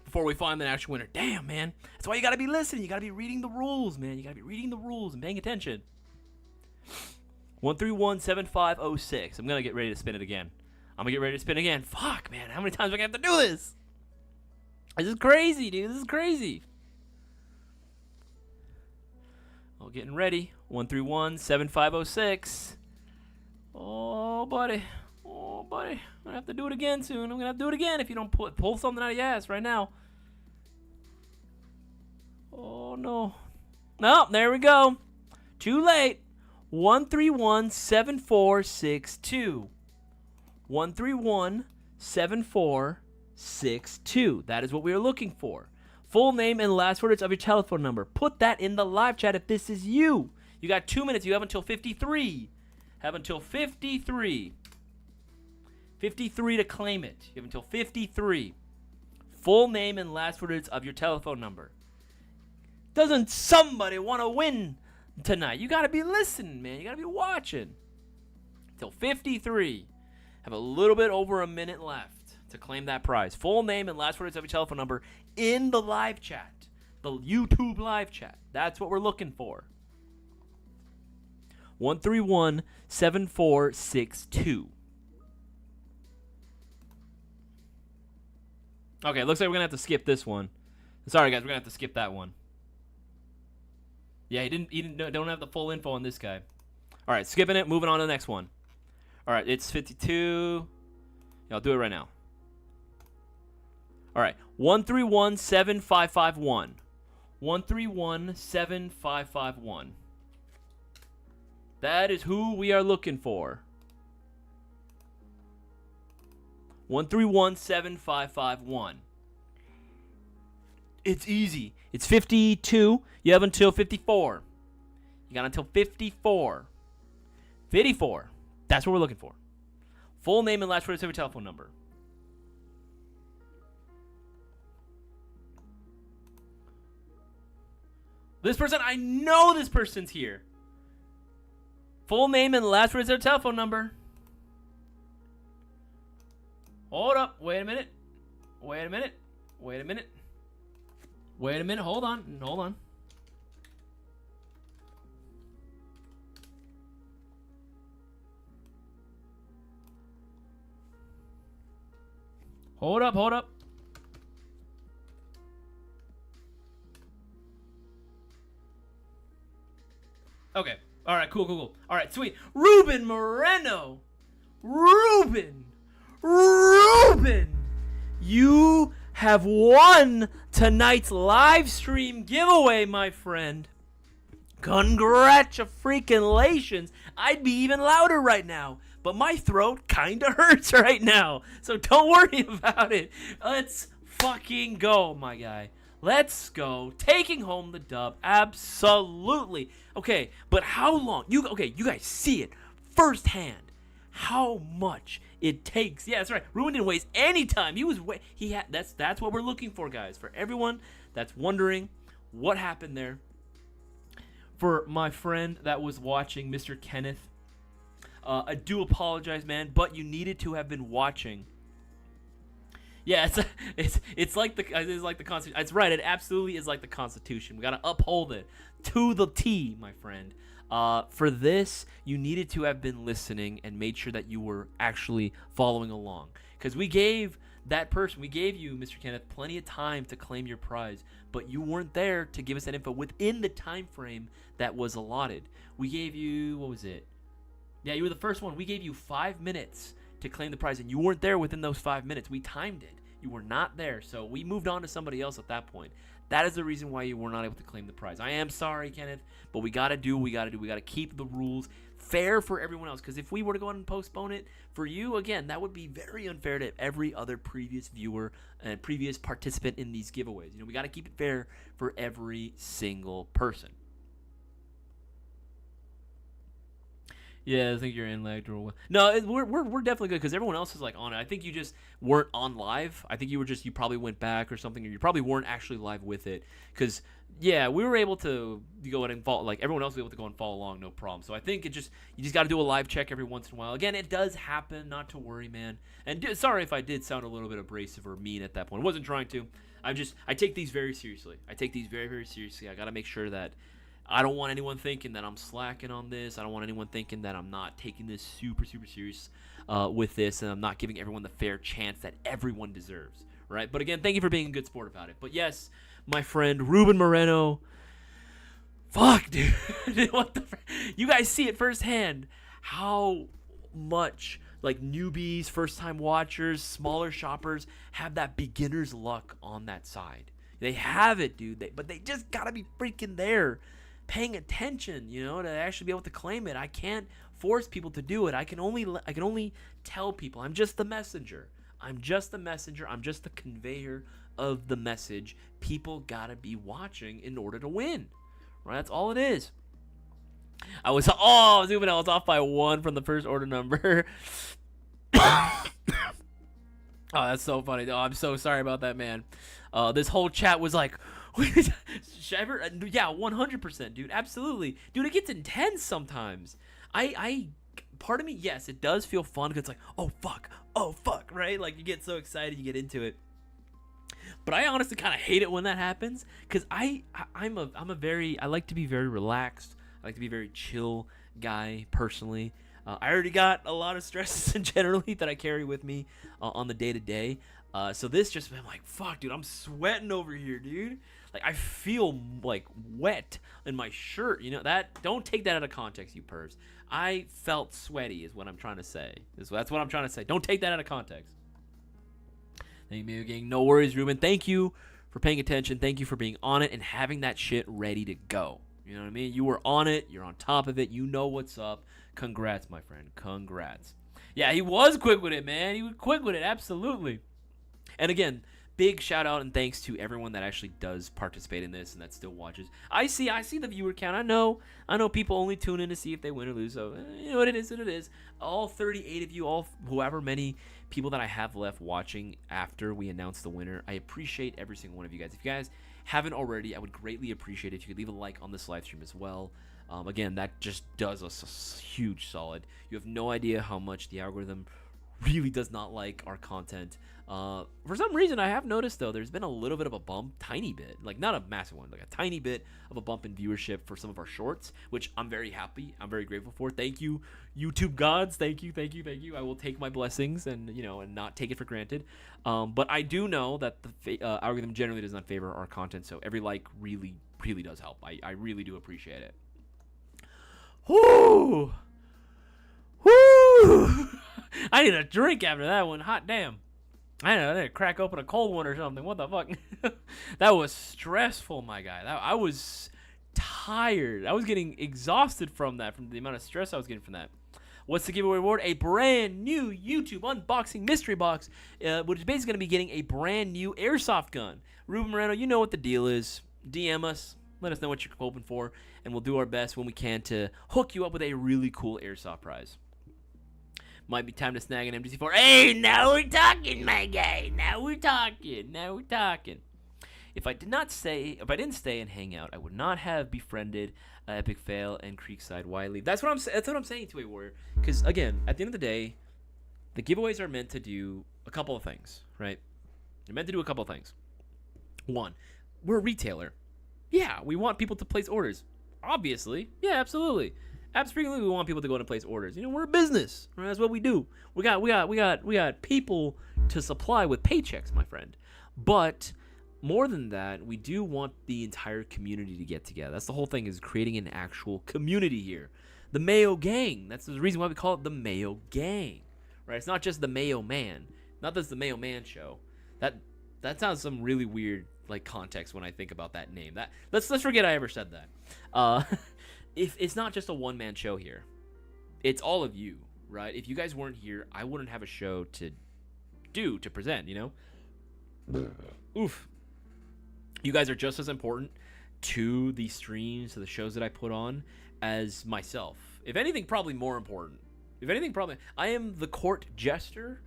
before we find the actual winner. Damn, man. That's why you gotta be listening. You gotta be reading the rules, man. You gotta be reading the rules and paying attention. 131-7506. I'm gonna get ready to spin it again. Fuck, man. How many times am I gonna have to do this? This is crazy, dude. This is crazy. Oh, getting ready. 131-7506. Oh, buddy. Oh, buddy. I'm going to have to do it again soon. I'm going to have to do it again if you don't pull something out of your ass right now. Oh, no. No, there we go. Too late. 1317462. 1317462. That is what we are looking for. Full name and last words of your telephone number. Put that in the live chat if this is you. You got 2 minutes. You have until 53. Have until 53. 53 to claim it. You have until 53. Full name and last words of your telephone number. Doesn't somebody want to win tonight? You got to be listening, man. You got to be watching. Until 53. Have a little bit over a minute left to claim that prize. Full name and last words of your telephone number in the live chat. The YouTube live chat. That's what we're looking for. 1317462. Okay, looks like we're going to have to skip this one. Sorry, guys. We're going to have to skip that one. Yeah, he don't have the full info on this guy. All right, skipping it. Moving on to the next one. All right, it's 52. Yeah, I'll do it right now. All right, 1317551. 1317551. That is who we are looking for. 1317551. It's easy. It's 52. You have until 54. You got until 54. 54. That's what we're looking for. Full name and last words of your telephone number. This person, I know this person's here. Full name and last words of their telephone number. Hold up. Wait a minute. Wait a minute. Wait a minute. Wait a minute. Hold on. Hold on. Hold up. Hold up. Okay. All right. Cool. Cool. Cool. All right. Sweet. Ruben Moreno. Ruben. You have won tonight's live stream giveaway, my friend. Congratulations. I'd be even louder right now, but my throat kind of hurts right now, so don't worry about it. Let's fucking go, my guy. Let's go. Taking home the dub. Absolutely. Okay, but how long? You guys see it firsthand. How much it takes. Yeah, that's right. Ruben didn't waste any time. That's what we're looking for, guys. For everyone that's wondering what happened there. For my friend that was watching, Mr. Kenneth, I do apologize, man, but you needed to have been watching. Yeah, it's like the Constitution. It's right. It absolutely is like the Constitution. We gotta uphold it to the T, my friend. For this, you needed to have been listening and made sure that you were actually following along. Because we gave you, Mr. Kenneth, plenty of time to claim your prize, but you weren't there to give us that info within the time frame that was allotted. We gave you, what was it? Yeah, you were the first one. We gave you 5 minutes to claim the prize, and you weren't there within those 5 minutes. We timed it. You were not there, so we moved on to somebody else at that point. That is the reason why you were not able to claim the prize. I am sorry, Kenneth, but we got to do what we got to do. We got to keep the rules fair for everyone else, because if we were to go ahead and postpone it for you, again, that would be very unfair to every other previous viewer and previous participant in these giveaways. We got to keep it fair for every single person. Yeah, I think you're in lag. No, we're definitely good because everyone else is like on it. I think you just weren't on live. I think you probably went back or something, or you probably weren't actually live with it. Because yeah, we were able to go and follow, like everyone else was able to go and follow along, no problem. So I think you just got to do a live check every once in a while. Again, it does happen, not to worry, man. And sorry if I did sound a little bit abrasive or mean at that point. I wasn't trying to. I take these very seriously. I take these very, very seriously. I got to make sure that I don't want anyone thinking that I'm slacking on this. I don't want anyone thinking that I'm not taking this super, super serious with this, and I'm not giving everyone the fair chance that everyone deserves, right? But again, thank you for being a good sport about it. But yes, my friend Ruben Moreno, fuck, dude. What the you guys see it firsthand how much like newbies, first time watchers, smaller shoppers have that beginner's luck on that side. They have it, dude. But they just gotta be freaking there, paying attention, to actually be able to claim it. I can't force people to do it. I can only tell people. I'm just the messenger. I'm just the conveyor of the message. People gotta be watching in order to win. Right? That's all it is. I was off by 1 from the first order number. Oh, that's so funny. Oh, I'm so sorry about that, man. This whole chat was like, yeah, 100%, dude. Absolutely. Dude, it gets intense sometimes. Part of me, yes, it does feel fun because it's like, oh fuck, right? Like, you get so excited, you get into it. But I honestly kind of hate it when that happens because I like to be very relaxed. I like to be a very chill guy personally. I already got a lot of stresses generally that I carry with me on the day-to-day. So this just, I'm like, fuck, dude, I'm sweating over here, dude. Like, I feel like wet in my shirt. Don't take that out of context, you pervs. I felt sweaty is what I'm trying to say. That's what I'm trying to say. Don't take that out of context. Thank you, gang. No worries, Ruben. Thank you for paying attention. Thank you for being on it and having that shit ready to go. You know what I mean? You were on it. You're on top of it. You know what's up. Congrats, my friend. Congrats. Yeah, he was quick with it, man. He was quick with it. Absolutely. And again, big shout out and thanks to everyone that actually does participate in this and that still watches. I see the viewer count. I know people only tune in to see if they win or lose. So you know what it is. What it is. All 38 of you, all however many people that I have left watching after we announce the winner, I appreciate every single one of you guys. If you guys haven't already, I would greatly appreciate it if you could leave a like on this live stream as well. Again, that just does us a huge solid. You have no idea how much the algorithm really does not like our content. For some reason, I have noticed, though, there's been a little bit of a bump, tiny bit, like not a massive one, like a tiny bit of a bump in viewership for some of our shorts, which I'm very happy. I'm very grateful for. Thank you, YouTube gods. Thank you. I will take my blessings and not take it for granted. But I do know that the algorithm generally does not favor our content, so every like really, really does help. I really do appreciate it. Whoo! I need a drink after that one. Hot damn. I need to crack open a cold one or something. What the fuck? That was stressful, my guy. I was tired. I was getting exhausted from the amount of stress I was getting from that. What's the giveaway reward? A brand new YouTube unboxing mystery box, which is basically going to be getting a brand new airsoft gun. Ruben Moreno, you know what the deal is. DM us. Let us know what you're hoping for, and we'll do our best when we can to hook you up with a really cool airsoft prize. Might be time to snag an MGC4. Hey, now we're talking, my guy. Now we're talking. If I didn't stay and hang out, I would not have befriended Epic Fail and Creekside Wiley. That's what I'm saying to a warrior. Because again, at the end of the day, the giveaways are meant to do a couple of things, right? They're meant to do a couple of things. One, we're a retailer. Yeah, we want people to place orders. Obviously. Yeah, absolutely. Absolutely, we want people to go and place orders. We're a business. Right? That's what we do. We got people to supply with paychecks, my friend. But more than that, we do want the entire community to get together. That's the whole thing, is creating an actual community here. The Mayo Gang. That's the reason why we call it the Mayo Gang. Right? It's not just the Mayo Man. Not just the Mayo Man show. That sounds some really weird context when I think about that name. Let's forget I ever said that. If it's not just a one-man show here, it's all of you, right? If you guys weren't here, I wouldn't have a show to present, Oof. You guys are just as important to the streams, to the shows that I put on, as myself. If anything, probably more important. I am the court jester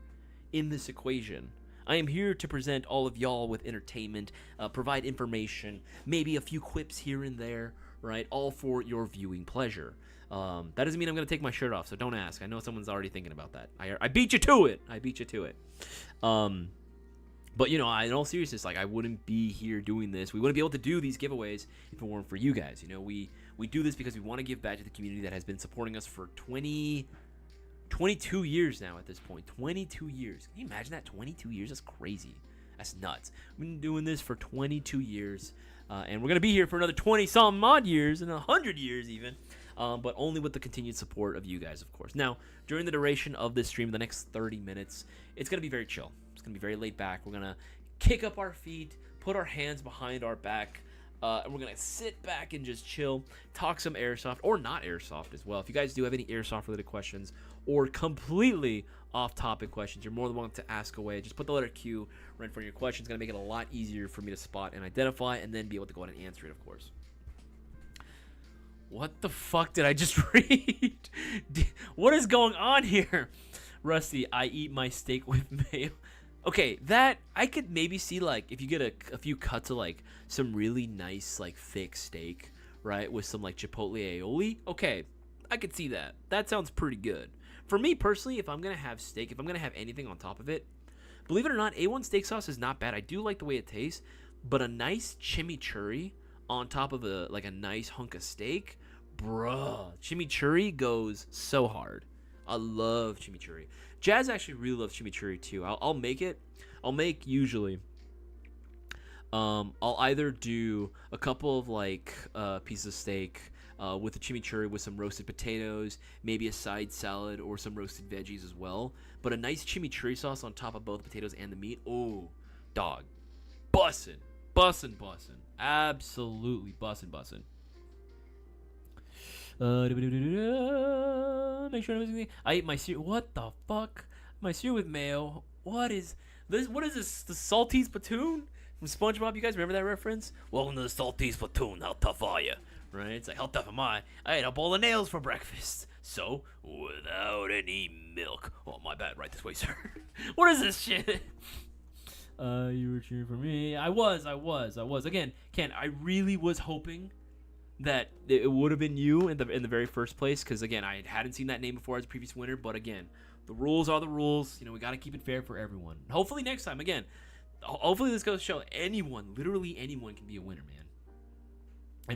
in this equation. I am here to present all of y'all with entertainment, provide information, maybe a few quips here and there, right? All for your viewing pleasure. That doesn't mean I'm going to take my shirt off, so don't ask. I know someone's already thinking about that. I beat you to it. But, in all seriousness, I wouldn't be here doing this. We wouldn't be able to do these giveaways if it weren't for you guys. We do this because we want to give back to the community that has been supporting us for 22 years now at this point. 22 years. Can you imagine that? 22 years? That's crazy. That's nuts. We've been doing this for 22 years. And we're going to be here for another 20-something odd years and 100 years even. But only with the continued support of you guys, of course. Now, during the duration of this stream, the next 30 minutes, it's going to be very chill. It's going to be very laid back. We're going to kick up our feet, put our hands behind our back, and we're going to sit back and just chill, talk some airsoft, or not airsoft as well. If you guys do have any airsoft-related questions or completely off-topic questions, you're more than welcome to ask away. Just put the letter Q right in front of your question. It's going to make it a lot easier for me to spot and identify, and then be able to go ahead and answer it, of course. What the fuck did I just read? What is going on here? Rusty, I eat my steak with mayo. Okay, that I could maybe see, like, if you get a few cuts of, like, some really nice, like, thick steak, right, with some, like, chipotle aioli. Okay, I could see that. That sounds pretty good. For me, personally, if I'm going to have steak, if I'm going to have anything on top of it, believe it or not, A1 steak sauce is not bad. I do like the way it tastes, but a nice chimichurri on top of a nice hunk of steak, bruh, chimichurri goes so hard. I love chimichurri. Jazz actually really loves chimichurri too. I'll make it. I'll make usually. I'll either do a couple of like pieces of steak with a chimichurri with some roasted potatoes, maybe a side salad or some roasted veggies as well. But a nice chimichurri sauce on top of both potatoes and the meat. Oh, dog, bussin'. Absolutely bussin'. Make sure I eat my cereal. What the fuck? My cereal with mayo. What is this? What is this? The Saltese platoon from SpongeBob? You guys remember that reference? Welcome to the Saltese platoon. How tough are you? Right? It's like, how tough am I? I ate a bowl of nails for breakfast. So, without any milk. Oh, my bad. Right this way, sir. What is this shit? You were cheering for me. I was. Again, Ken, I really was hoping that it would have been you in the very first place, because again, I hadn't seen that name before as a previous winner. But again, the rules are the rules. You know, we got to keep it fair for everyone. Hopefully next time, again, hopefully this goes to show anyone, literally anyone, can be a winner, man.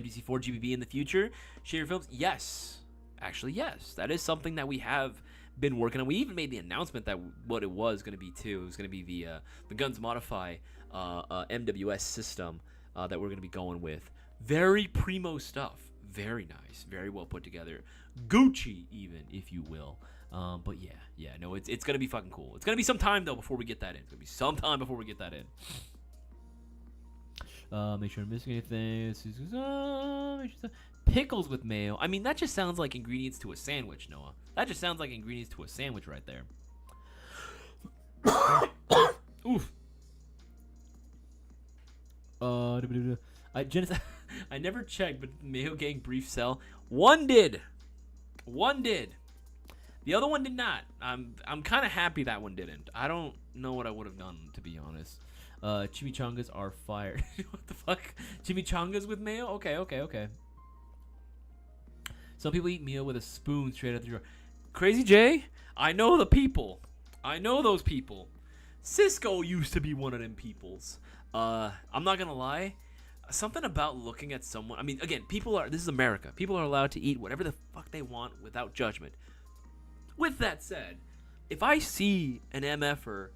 MDC4 GBB in the future. Share your films. Yes, actually, yes. That is something that we have been working on. We even made the announcement that what it was going to be too. It was going to be the Guns Modify MWS system that we're going to be going with. Very primo stuff. Very nice. Very well put together. Gucci, even, if you will. But yeah. No, it's gonna be fucking cool. It's gonna be some time though before we get that in. It's gonna be some time before we get that in. Make sure I'm missing anything. Pickles with mayo. I mean, that just sounds like ingredients to a sandwich, Noah. That just sounds like ingredients to a sandwich right there. Oof. I never checked, but Mayo Gang brief sell. One did. The other one did not. I'm kind of happy that one didn't. I don't know what I would have done, to be honest. Chimichangas are fire. What the fuck? Chimichangas with mayo? Okay. Some people eat meal with a spoon straight out the drawer. Crazy Jay, I know the people. I know those people. Cisco used to be one of them peoples. I'm not gonna lie. Something about looking at someone. I mean, again, this is America. People are allowed to eat whatever the fuck they want without judgment. With that said, if I see an MFer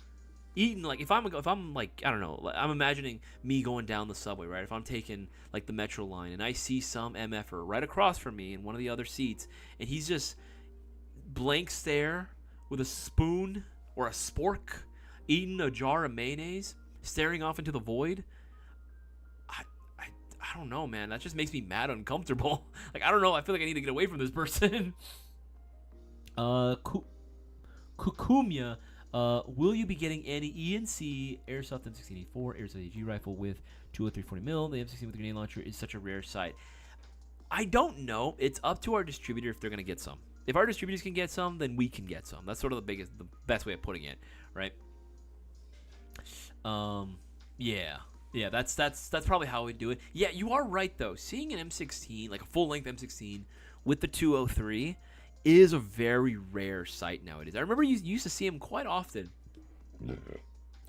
eating, like, if I'm like, I don't know, I'm imagining me going down the subway, right? If I'm taking like the Metro line and I see some MFer right across from me in one of the other seats, and he's just blank stare with a spoon or a spork, eating a jar of mayonnaise, staring off into the void. I don't know, man. That just makes me mad uncomfortable. Like, I don't know. I feel like I need to get away from this person. Kukumia, will you be getting any ENC Airsoft M16A4 Airsoft AG rifle with 20340mm? The M16 with the grenade launcher is such a rare sight. I don't know. It's up to our distributor if they're going to get some. If our distributors can get some, then we can get some. That's sort of the best way of putting it, right? Yeah, that's probably how we do it. Yeah, you are right though. Seeing an M16, like a full-length M16 with the 203, is a very rare sight nowadays. I remember you used to see them quite often.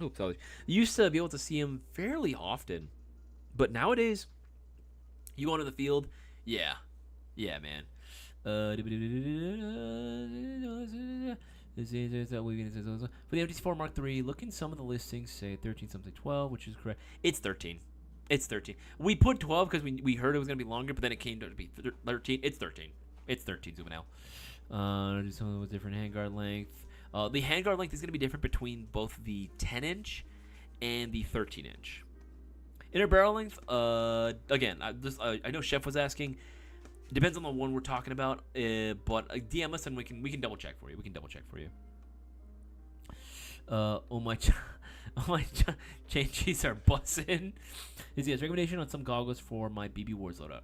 Oops, sorry. You used to be able to see them fairly often, but nowadays, you go into the field, yeah, man. For the MT4 Mark III, look in some of the listings, say 13 something 12, which is correct. It's 13. It's 13. We put 12 because we heard it was gonna be longer, but then it came to be 13. It's 13. It's 13 zooming out. Do something with different handguard length. The handguard length is gonna be different between both the 10-inch and the 13-inch. Inner barrel length. Again, I know Chef was asking. Depends on the one we're talking about. But DM us and we can double check for you. Oh my. Oh my, changes are bussin'. Is his recommendation on some goggles for my BB Wars loadout?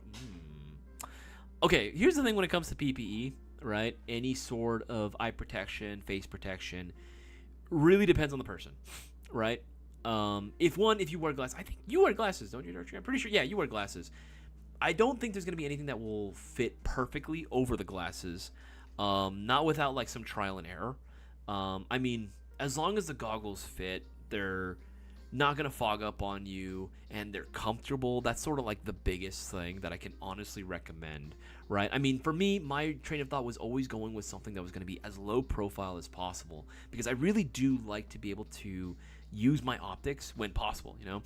Okay, here's the thing when it comes to PPE, right? Any sort of eye protection, face protection, really depends on the person, right? If you wear glasses, I think you wear glasses, don't you, Archie? I'm pretty sure, yeah, you wear glasses. I don't think there's going to be anything that will fit perfectly over the glasses, not without, like, some trial and error. I mean, as long as the goggles fit, they're not going to fog up on you, and they're comfortable. That's sort of like the biggest thing that I can honestly recommend, right? I mean, for me, my train of thought was always going with something that was going to be as low profile as possible, because I really do like to be able to use my optics when possible, you know?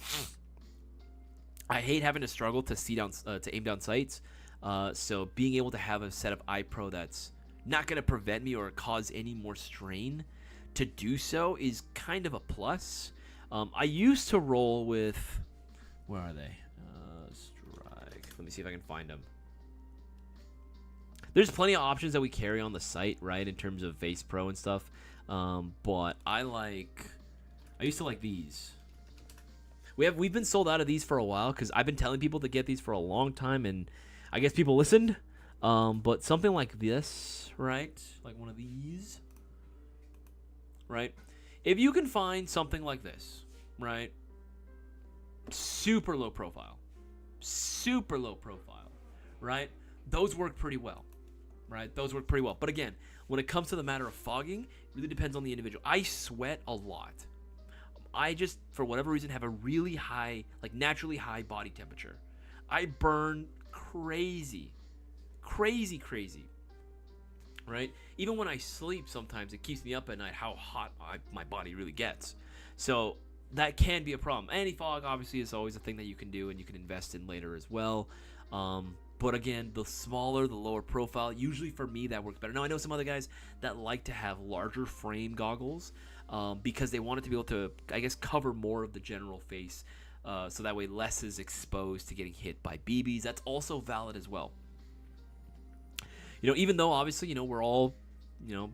I hate having to struggle to aim down sights, so being able to have a set of eye pro that's not going to prevent me or cause any more strain to do so is kind of a plus. I used to roll with, where are they? Strike. Let me see if I can find them. There's plenty of options that we carry on the site, right, in terms of Face Pro and stuff. But I used to like these. We've been sold out of these for a while because I've been telling people to get these for a long time, and I guess people listened. But something like this, right, like one of these. Right? If you can find something like this, right? Super low profile, right? Those work pretty well, right? But again, when it comes to the matter of fogging, it really depends on the individual. I sweat a lot. I just, for whatever reason, have a really high, like naturally high body temperature. I burn crazy. Right? Even when I sleep, sometimes it keeps me up at night how hot my body really gets. So that can be a problem. Anti-fog obviously is always a thing that you can do and you can invest in later as well. But again, the smaller, the lower profile, usually for me that works better. Now I know some other guys that like to have larger frame goggles because they want it to be able to, I guess, cover more of the general face, so that way less is exposed to getting hit by BBs. That's also valid as well. You know, even though obviously, you know, we're all, you know,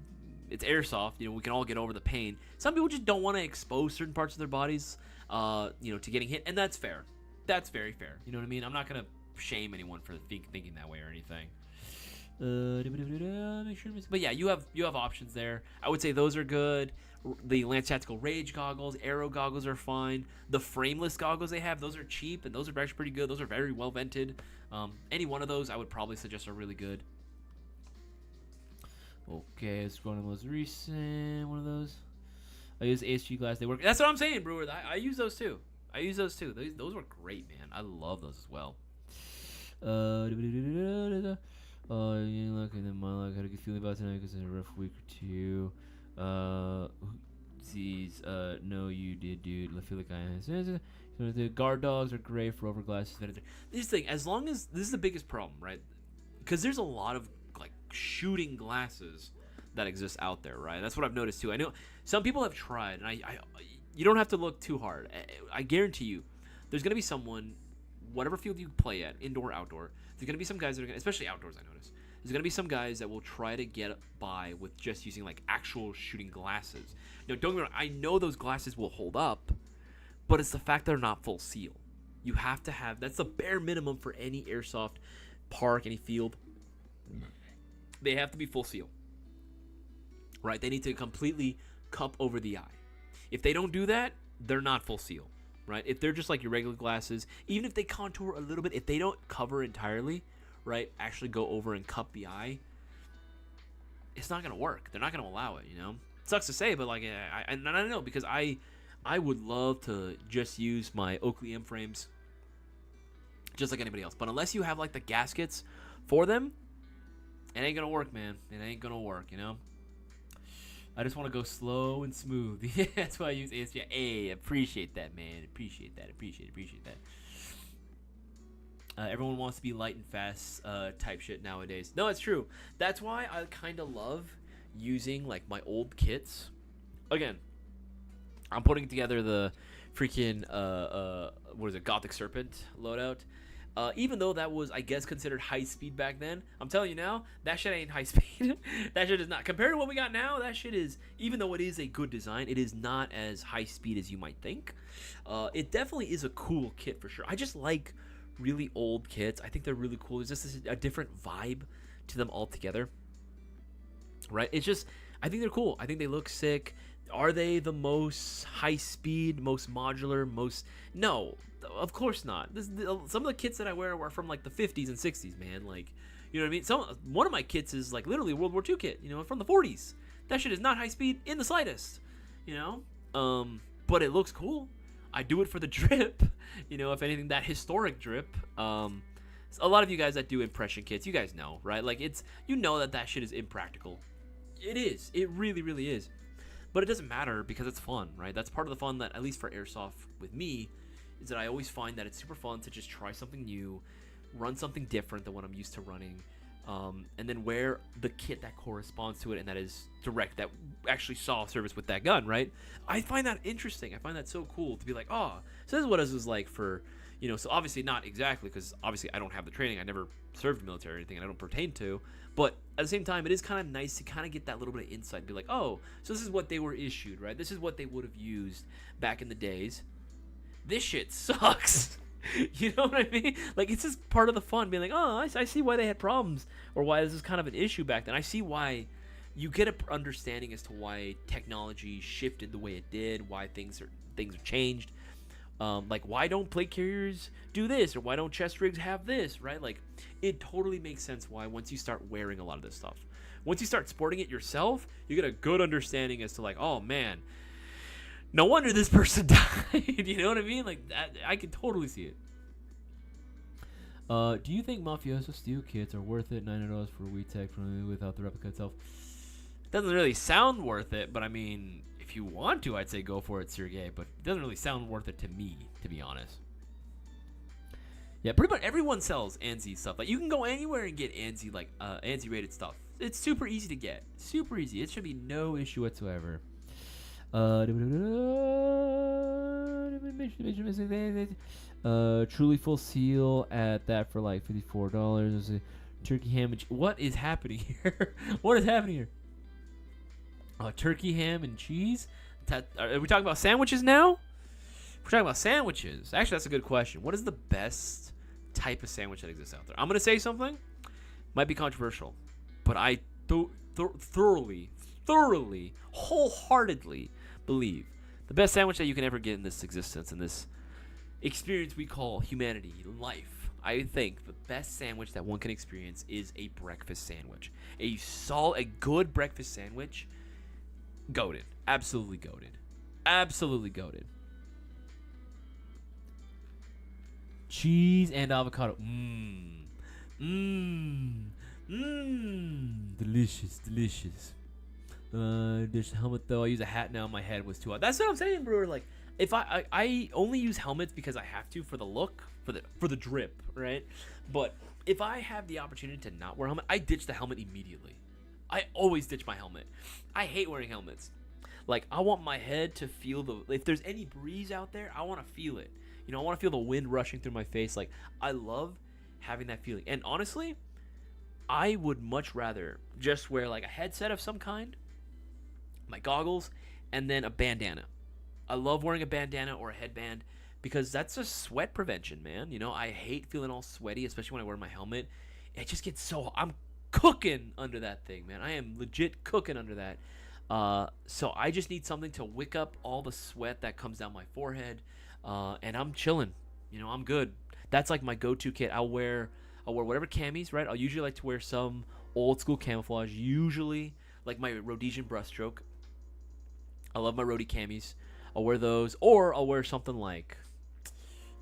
it's airsoft, you know, we can all get over the pain. Some people just don't want to expose certain parts of their bodies, you know, to getting hit, and that's fair. That's very fair. You know what I mean? I'm not gonna shame anyone for thinking that way or anything. But yeah, you have options there. I would say those are good. The Lance Tactical Rage goggles, Aero goggles are fine. The frameless goggles they have, those are cheap and those are actually pretty good. Those are very well vented. Any one of those I would probably suggest are really good. Okay, let's go on the most recent one of those. I use ASG glass. They work. That's what I'm saying, Brewer. I use those too. Those were great, man. I love those as well. You look and then my luck. How do you feel about tonight? Because it's a rough week or two. No, you did, dude. I feel like the guard dogs are great for over glasses. This thing, as long as this is the biggest problem, right? Because there's a lot of shooting glasses that exist out there, right? That's what I've noticed too. I know some people have tried, and you don't have to look too hard. I guarantee you, there's gonna be someone, whatever field you play at, indoor, outdoor. There's gonna be some guys that are gonna, especially outdoors. I notice there's gonna be some guys that will try to get by with just using like actual shooting glasses. Now, don't get me wrong. I know those glasses will hold up, but it's the fact they're not full seal. You have to have, that's the bare minimum for any airsoft park, any field. They have to be full seal, right? They need to completely cup over the eye. If they don't do that, they're not full seal, right? If they're just like your regular glasses, even if they contour a little bit, if they don't cover entirely, right, actually go over and cup the eye, it's not going to work. They're not going to allow it, you know? It sucks to say, but like, I don't know, because I would love to just use my Oakley M frames just like anybody else. But unless you have like the gaskets for them, it ain't gonna work, man. It ain't gonna work, you know? I just want to go slow and smooth. Yeah, that's why I use ASG. Hey, appreciate that, man. Appreciate that. Everyone wants to be light and fast type shit nowadays. No, it's true. That's why I kind of love using like my old kits. Again, I'm putting together the freaking what is it, Gothic Serpent loadout. Even though that was, I guess, considered high speed back then, I'm telling you now, that shit ain't high speed. That shit is not. Compared to what we got now, that shit is, even though it is a good design, it is not as high speed as you might think. It definitely is a cool kit for sure. I just like really old kits. I think they're really cool. There's just a different vibe to them altogether. Right? It's just, I think they're cool. I think they look sick. Are they the most high speed, most modular, most... No, of course not. Some of the kits that I wear are from like the 50s and 60s, man. Like, you know what I mean? One of my kits is like literally a World War II kit, you know, from the 40s. That shit is not high speed in the slightest, you know? But it looks cool. I do it for the drip, you know, if anything, that historic drip. A lot of you guys that do impression kits, you guys know, right? Like, it's, you know that shit is impractical. It is. It really, really is. But it doesn't matter because it's fun, right? That's part of the fun that, at least for Airsoft with me, is that I always find that it's super fun to just try something new, run something different than what I'm used to running, and then wear the kit that corresponds to it and that is direct, that actually saw service with that gun, right? I find that interesting. I find that so cool to be like, oh, so this is what this was like for, you know, so obviously not exactly, because obviously I don't have the training. I never served the military or anything, and I don't pertain to. But at the same time, it is kind of nice to kind of get that little bit of insight and be like, oh, so this is what they were issued, right? This is what they would have used back in the days. This shit sucks. You know what I mean? Like, it's just part of the fun, being like, oh, I see why they had problems, or why this is kind of an issue back then. I see why. You get an understanding as to why technology shifted the way it did, why things are changed. Like, why don't plate carriers do this, or why don't chest rigs have this, right? Like, it totally makes sense why once you start wearing a lot of this stuff. Once you start sporting it yourself, you get a good understanding as to, like, oh, man, no wonder this person died. You know what I mean? Like, that, I can totally see it. Do you think Mafioso steel kits are worth it? $900 for WeTech without the replica itself. Doesn't really sound worth it, but I mean, if you want to, I'd say go for it, Sergey. But it doesn't really sound worth it to me, to be honest. Yeah, pretty much everyone sells ANSI stuff. Like, you can go anywhere and get ANSI, like, ANSI rated stuff. It's super easy to get. Super easy. It should be no issue whatsoever. Truly full seal at that for like $54. Turkey ham and what is happening here? What is happening here? Turkey ham and cheese. Are we talking about sandwiches now? We're talking about sandwiches. Actually, that's a good question. What is the best type of sandwich that exists out there? I'm gonna say something. Might be controversial, but I thoroughly, wholeheartedly believe the best sandwich that you can ever get in this existence, in this experience we call humanity, life. I think the best sandwich that one can experience is a breakfast sandwich. A good breakfast sandwich. Goated. Absolutely goated. Absolutely goated. Cheese and avocado. Delicious, delicious. This helmet though, I use a hat now. My head was too hot. That's what I'm saying, bro. Like, if I only use helmets because I have to, for the look, for the drip, right? But if I have the opportunity to not wear a helmet, I ditch the helmet immediately. I always ditch my helmet. I hate wearing helmets. Like, I want my head to feel if there's any breeze out there, I want to feel it. You know, I want to feel the wind rushing through my face. Like, I love having that feeling. And honestly, I would much rather just wear like a headset of some kind, my goggles, and then a bandana. I love wearing a bandana or a headband because that's just sweat prevention, man. You know, I hate feeling all sweaty, especially when I wear my helmet. It just gets so... I'm cooking under that thing, man. I am legit cooking under that. So I just need something to wick up all the sweat that comes down my forehead, and I'm chilling. You know, I'm good. That's like my go-to kit. I'll wear whatever camis, right? I'll usually like to wear some old school camouflage, usually like my Rhodesian breaststroke. I love my Rhodey camis. I'll wear those, or I'll wear something like,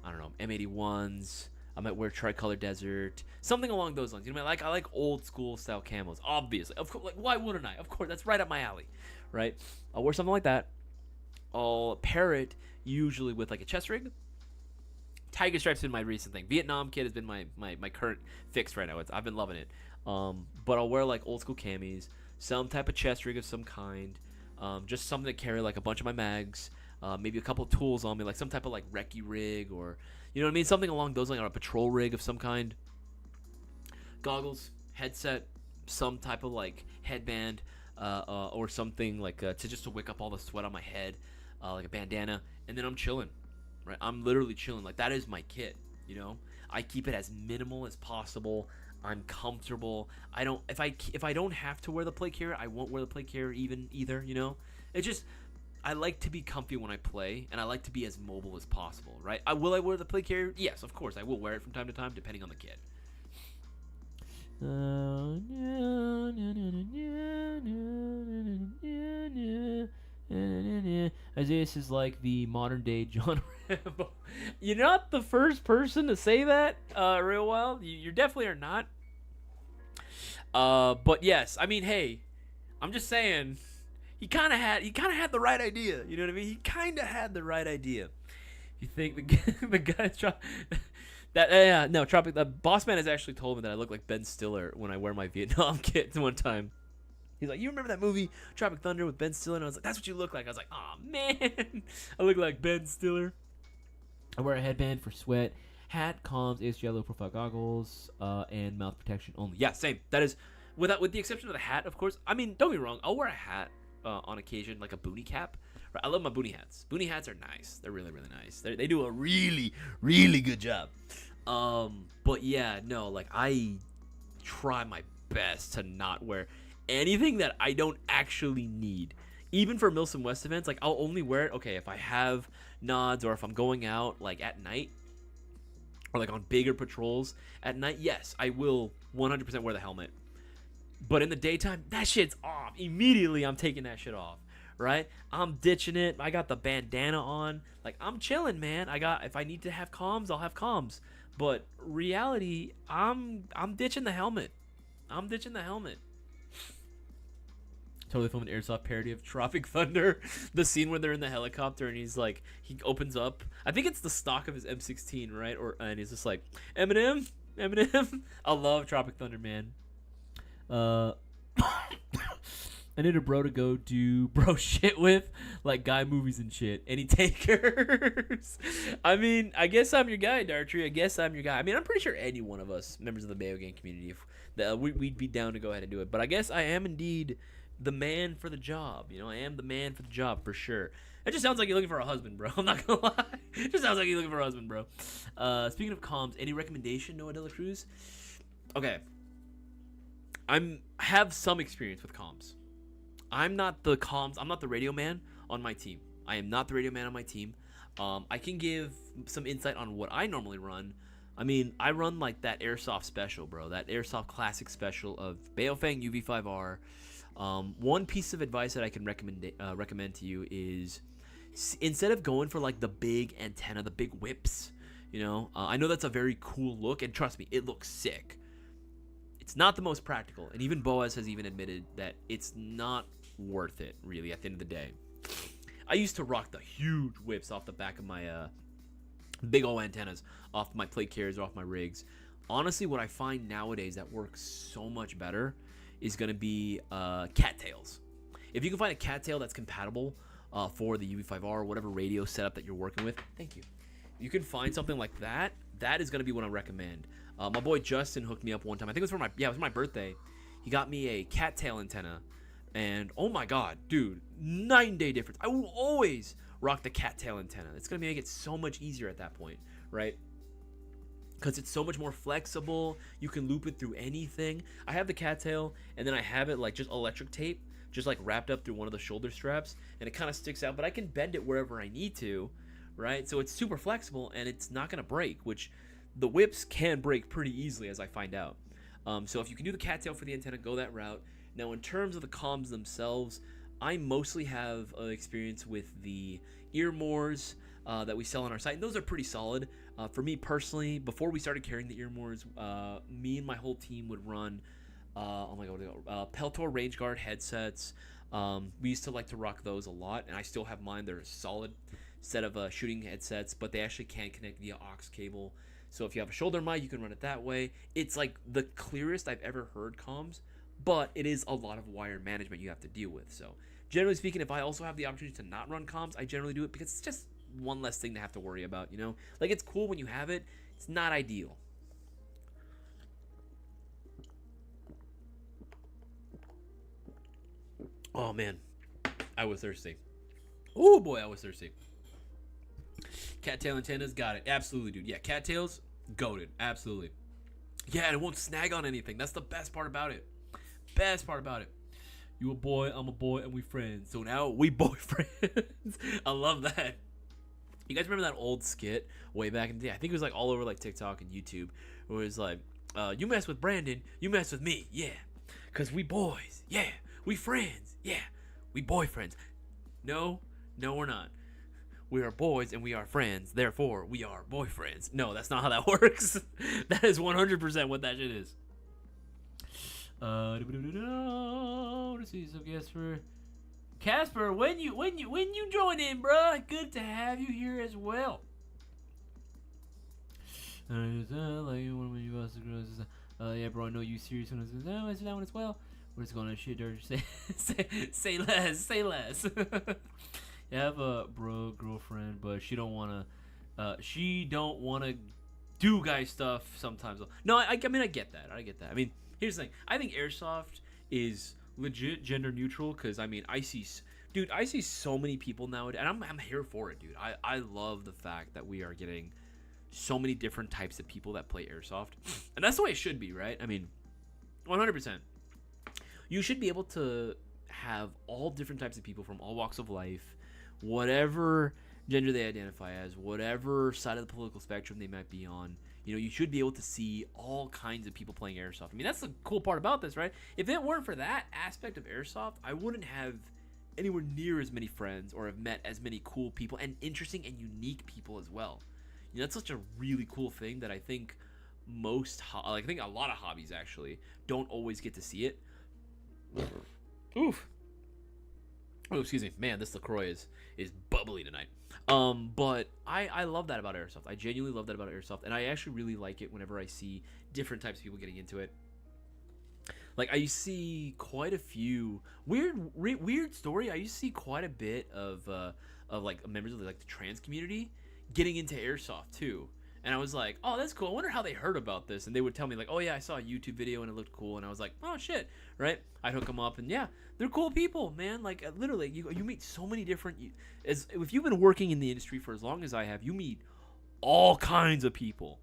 I don't know, M81s. I might wear Tricolor Desert, something along those lines. You know, I like old school style camos, obviously. Of course, like, why wouldn't I? Of course, that's right up my alley, right? I'll wear something like that. I'll pair it usually with like a chest rig Tiger Stripe's been my recent thing. Vietnam Kid has been my current fix right now. I've been loving it. But I'll wear like old school camis, some type of chest rig of some kind, just something to carry like a bunch of my mags, maybe a couple of tools on me, like some type of like recce rig, or you know what I mean, something along those lines, or a patrol rig of some kind. Goggles, headset, some type of like headband, or something like to wick up all the sweat on my head, like a bandana, and then I'm chilling. Right, I'm literally chilling. Like that is my kit. You know, I keep it as minimal as possible. I'm comfortable. I don't if I don't have to wear the plate carrier, I won't wear the plate carrier either. You know, it's just I like to be comfy when I play, and I like to be as mobile as possible. Right? I wear the plate carrier? Yes, of course I will wear it from time to time, depending on the kit. Isaias is like the modern day John Rambo. You're not the first person to say that, real well. You definitely are not. But yes, I mean, hey, I'm just saying, he kind of had the right idea. You know what I mean? He kind of had the right idea. You think the guy's Tropic. The boss man has actually told me that I look like Ben Stiller when I wear my Vietnam kit one time. He's like, you remember that movie Tropic Thunder with Ben Stiller? And I was like, that's what you look like. I was like, oh man, I look like Ben Stiller. I wear a headband for sweat, hat, comms, ASGI low profile goggles, and mouth protection only. Yeah, same. That is, with the exception of the hat, of course. I mean, don't be wrong. I'll wear a hat on occasion, like a boonie cap. I love my boonie hats. Boonie hats are nice. They're really, really nice. They do a really, really good job. But yeah, no, like I try my best to not wear anything that I don't actually need. Even for Milsim West events, like I'll only wear it, okay, if I have nods or if I'm going out like at night or like on bigger patrols at night, yes, I will 100% wear the helmet. But in the daytime, that shit's off. Immediately, I'm taking that shit off, right? I'm ditching it. I got the bandana on. Like, I'm chilling, man. If I need to have comms, I'll have comms. But reality, I'm ditching the helmet. I'm ditching the helmet. Totally filmed an Airsoft parody of Tropic Thunder. The scene where they're in the helicopter and he's like, he opens up. I think it's the stock of his M16, right? And he's just like, Eminem. I love Tropic Thunder, man. I need a bro to go do bro shit with, like guy movies and shit. Any takers? I mean, I guess I'm your guy, Dartree. I guess I'm your guy. I mean, I'm pretty sure any one of us, members of the Bayo Gang community, we'd be down to go ahead and do it. But I guess I am indeed the man for the job. You know, I am the man for the job for sure. It just sounds like you're looking for a husband, bro. I'm not gonna lie. It just sounds like you're looking for a husband, bro. Speaking of comms, any recommendation, Noah De La Cruz? Okay. I have some experience with comms. I'm not the radio man on my team. I am not the radio man on my team. I can give some insight on what I normally run. I mean, I run like that Airsoft special, bro. That Airsoft classic special of Baofeng UV5R. One piece of advice that I can recommend to you is instead of going for like the big antenna, the big whips, you know, I know that's a very cool look, and trust me, it looks sick. It's not the most practical, and even Boaz has even admitted that it's not worth it, really, at the end of the day. I used to rock the huge whips off the back of my big old antennas, off my plate carriers, or off my rigs. Honestly, what I find nowadays that works so much better is going to be cattails. If you can find a cattail that's compatible for the UV5R or whatever radio setup that you're working with, thank you. You can find something like that. That is going to be what I recommend. My boy Justin hooked me up one time. I think it was for my birthday. He got me a cattail antenna, and oh my god, dude, night and day difference. I will always rock the cattail antenna. It's gonna make it so much easier at that point, right? Because it's so much more flexible. You can loop it through anything. I have the cattail, and then I have it like just electric tape, just like wrapped up through one of the shoulder straps, and it kind of sticks out. But I can bend it wherever I need to, right? So it's super flexible, and it's not gonna break, which the whips can break pretty easily, as I find out. So if you can do the cattail for the antenna, go that route. Now, in terms of the comms themselves, I mostly have experience with the ear moors that we sell on our site, and those are pretty solid. For me personally, before we started carrying the ear moors, me and my whole team would run Peltor Range Guard headsets. We used to like to rock those a lot, and I still have mine. They're solid. set of shooting headsets, but they actually can connect via aux cable. So if you have a shoulder mic, you can run it that way. It's like the clearest I've ever heard comms, but it is a lot of wire management you have to deal with. So generally speaking, if I also have the opportunity to not run comms, I generally do it because it's just one less thing to have to worry about, you know? Like, it's cool when you have it. It's not ideal. Oh, man. I was thirsty. Oh, boy, I was thirsty. Cattail antennas, got it. Absolutely, dude. Yeah, cattails, goated. Absolutely. Yeah, and it won't snag on anything. That's the best part about it. Best part about it. You a boy, I'm a boy, and we friends. So now we boyfriends. I love that. You guys remember that old skit way back in the day? I think it was like all over like TikTok and YouTube, where it was like, you mess with Brandon, you mess with me, yeah. Cause we boys, yeah. We friends, yeah. We boyfriends. No, we're not. We are boys and we are friends, therefore we are boyfriends. No, that's not how that works. That is 100% what that shit is. To see some guests for Casper. When you join in, bruh, good to have you here as well. Yeah, bro, I know you serious when I sit down as well. We're just gonna shit dirt. Say less. I have a girlfriend, but she don't wanna do guy stuff sometimes. No, I mean I get that. I mean, here's the thing. I think airsoft is legit gender neutral because I mean I see so many people nowadays, and I'm here for it, dude. I love the fact that we are getting so many different types of people that play airsoft, and that's the way it should be, right? I mean, 100%. You should be able to have all different types of people from all walks of life, whatever gender they identify as, whatever side of the political spectrum they might be on. You know, you should be able to see all kinds of people playing airsoft. I mean, that's the cool part about this, right? If it weren't for that aspect of airsoft, I wouldn't have anywhere near as many friends or have met as many cool people and interesting and unique people as well. You know, that's such a really cool thing that I think I think a lot of hobbies actually don't always get to see it. Oof. Oh, excuse me. Man, this LaCroix is bubbly tonight. But I love that about airsoft. I genuinely love that about airsoft, and I actually really like it whenever I see different types of people getting into it. Like, I see quite a few weird story. I used to see quite a bit of like members of like the trans community getting into airsoft too. And I was like, oh, that's cool. I wonder how they heard about this. And they would tell me like, oh yeah, I saw a YouTube video and it looked cool. And I was like, oh shit, right? I'd hook them up, and yeah, they're cool people, man. Like literally, you meet so many different. If you've been working in the industry for as long as I have, you meet all kinds of people,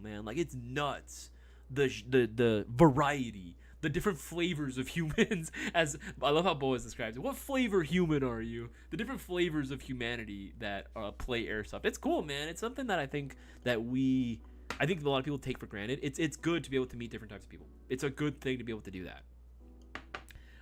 man. Like, it's nuts. The variety, the different flavors of humans. As I love how Boaz describes it. What flavor human are you? The different flavors of humanity that play airsoft. It's cool, man. It's something that I think a lot of people take for granted. It's good to be able to meet different types of people. It's a good thing to be able to do that.